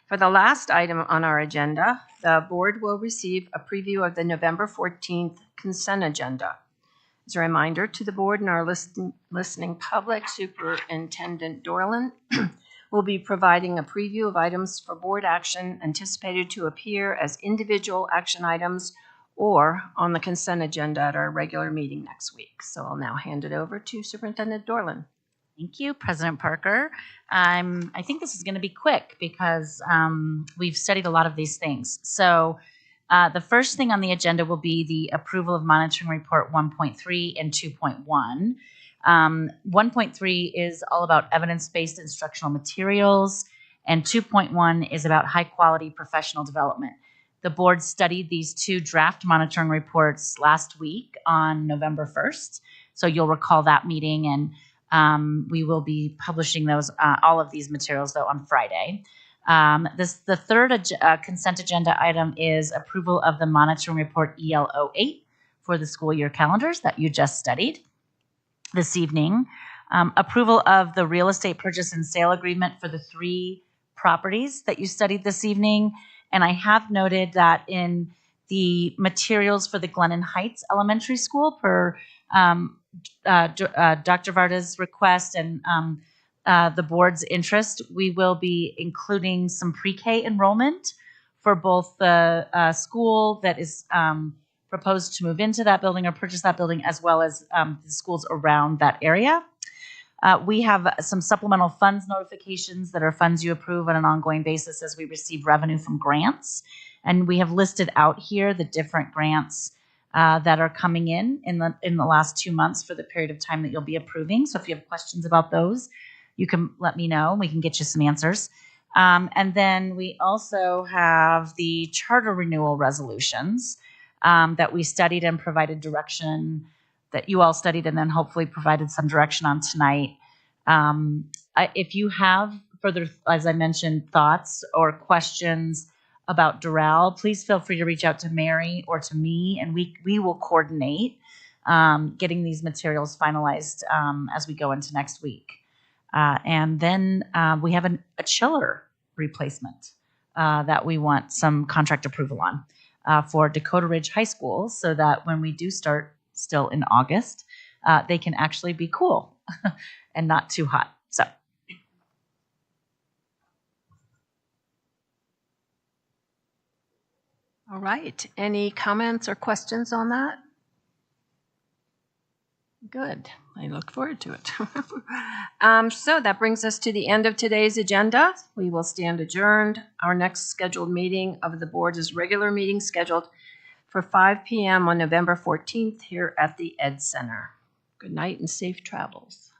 for the last item on our agenda, the board will receive a preview of the November 14th consent agenda. As a reminder to the board and our listening public, Superintendent Dorland will be providing a preview of items for board action anticipated to appear as individual action items or on the consent agenda at our regular meeting next week. So I'll now hand it over to Superintendent Dorland. Thank you, President Parker. I think this is going to be quick because we've studied a lot of these things. So the first thing on the agenda will be the approval of monitoring report 1.3 and 2.1. 1.3 is all about evidence-based instructional materials, and 2.1 is about high-quality professional development. The board studied these 2 draft monitoring reports last week on November 1st, so you'll recall that meeting, and we will be publishing those all of these materials, though, on Friday. The third consent agenda item is approval of the monitoring report EL08 for the school year calendars that you just studied this evening. Approval of the real estate purchase and sale agreement for the 3 properties that you studied this evening. And I have noted that in the materials for the Glennon Heights Elementary School per Dr. Varda's request and the board's interest, we will be including some pre-K enrollment for both the school that is proposed to move into that building or purchase that building, as well as the schools around that area. We have some supplemental funds notifications that are funds you approve on an ongoing basis as we receive revenue from grants. And we have listed out here the different grants that are coming in the last 2 months for the period of time that you'll be approving. So if you have questions about those, you can let me know. We can get you some answers. And then we also have the charter renewal resolutions that we studied and provided direction, that you all studied and then hopefully provided some direction on tonight. If you have further, as I mentioned, thoughts or questions about Doral, please feel free to reach out to Mary or to me, and we will coordinate getting these materials finalized as we go into next week. And then we have a chiller replacement that we want some contract approval on for Dakota Ridge High School, so that when we do start still in August, they can actually be cool and not too hot. So. All right. Any comments or questions on that? Good. I look forward to it. So that brings us to the end of today's agenda. We will stand adjourned. Our next scheduled meeting of the board is regular meeting scheduled for 5 p.m. on November 14th here at the Ed Center. Good night and safe travels.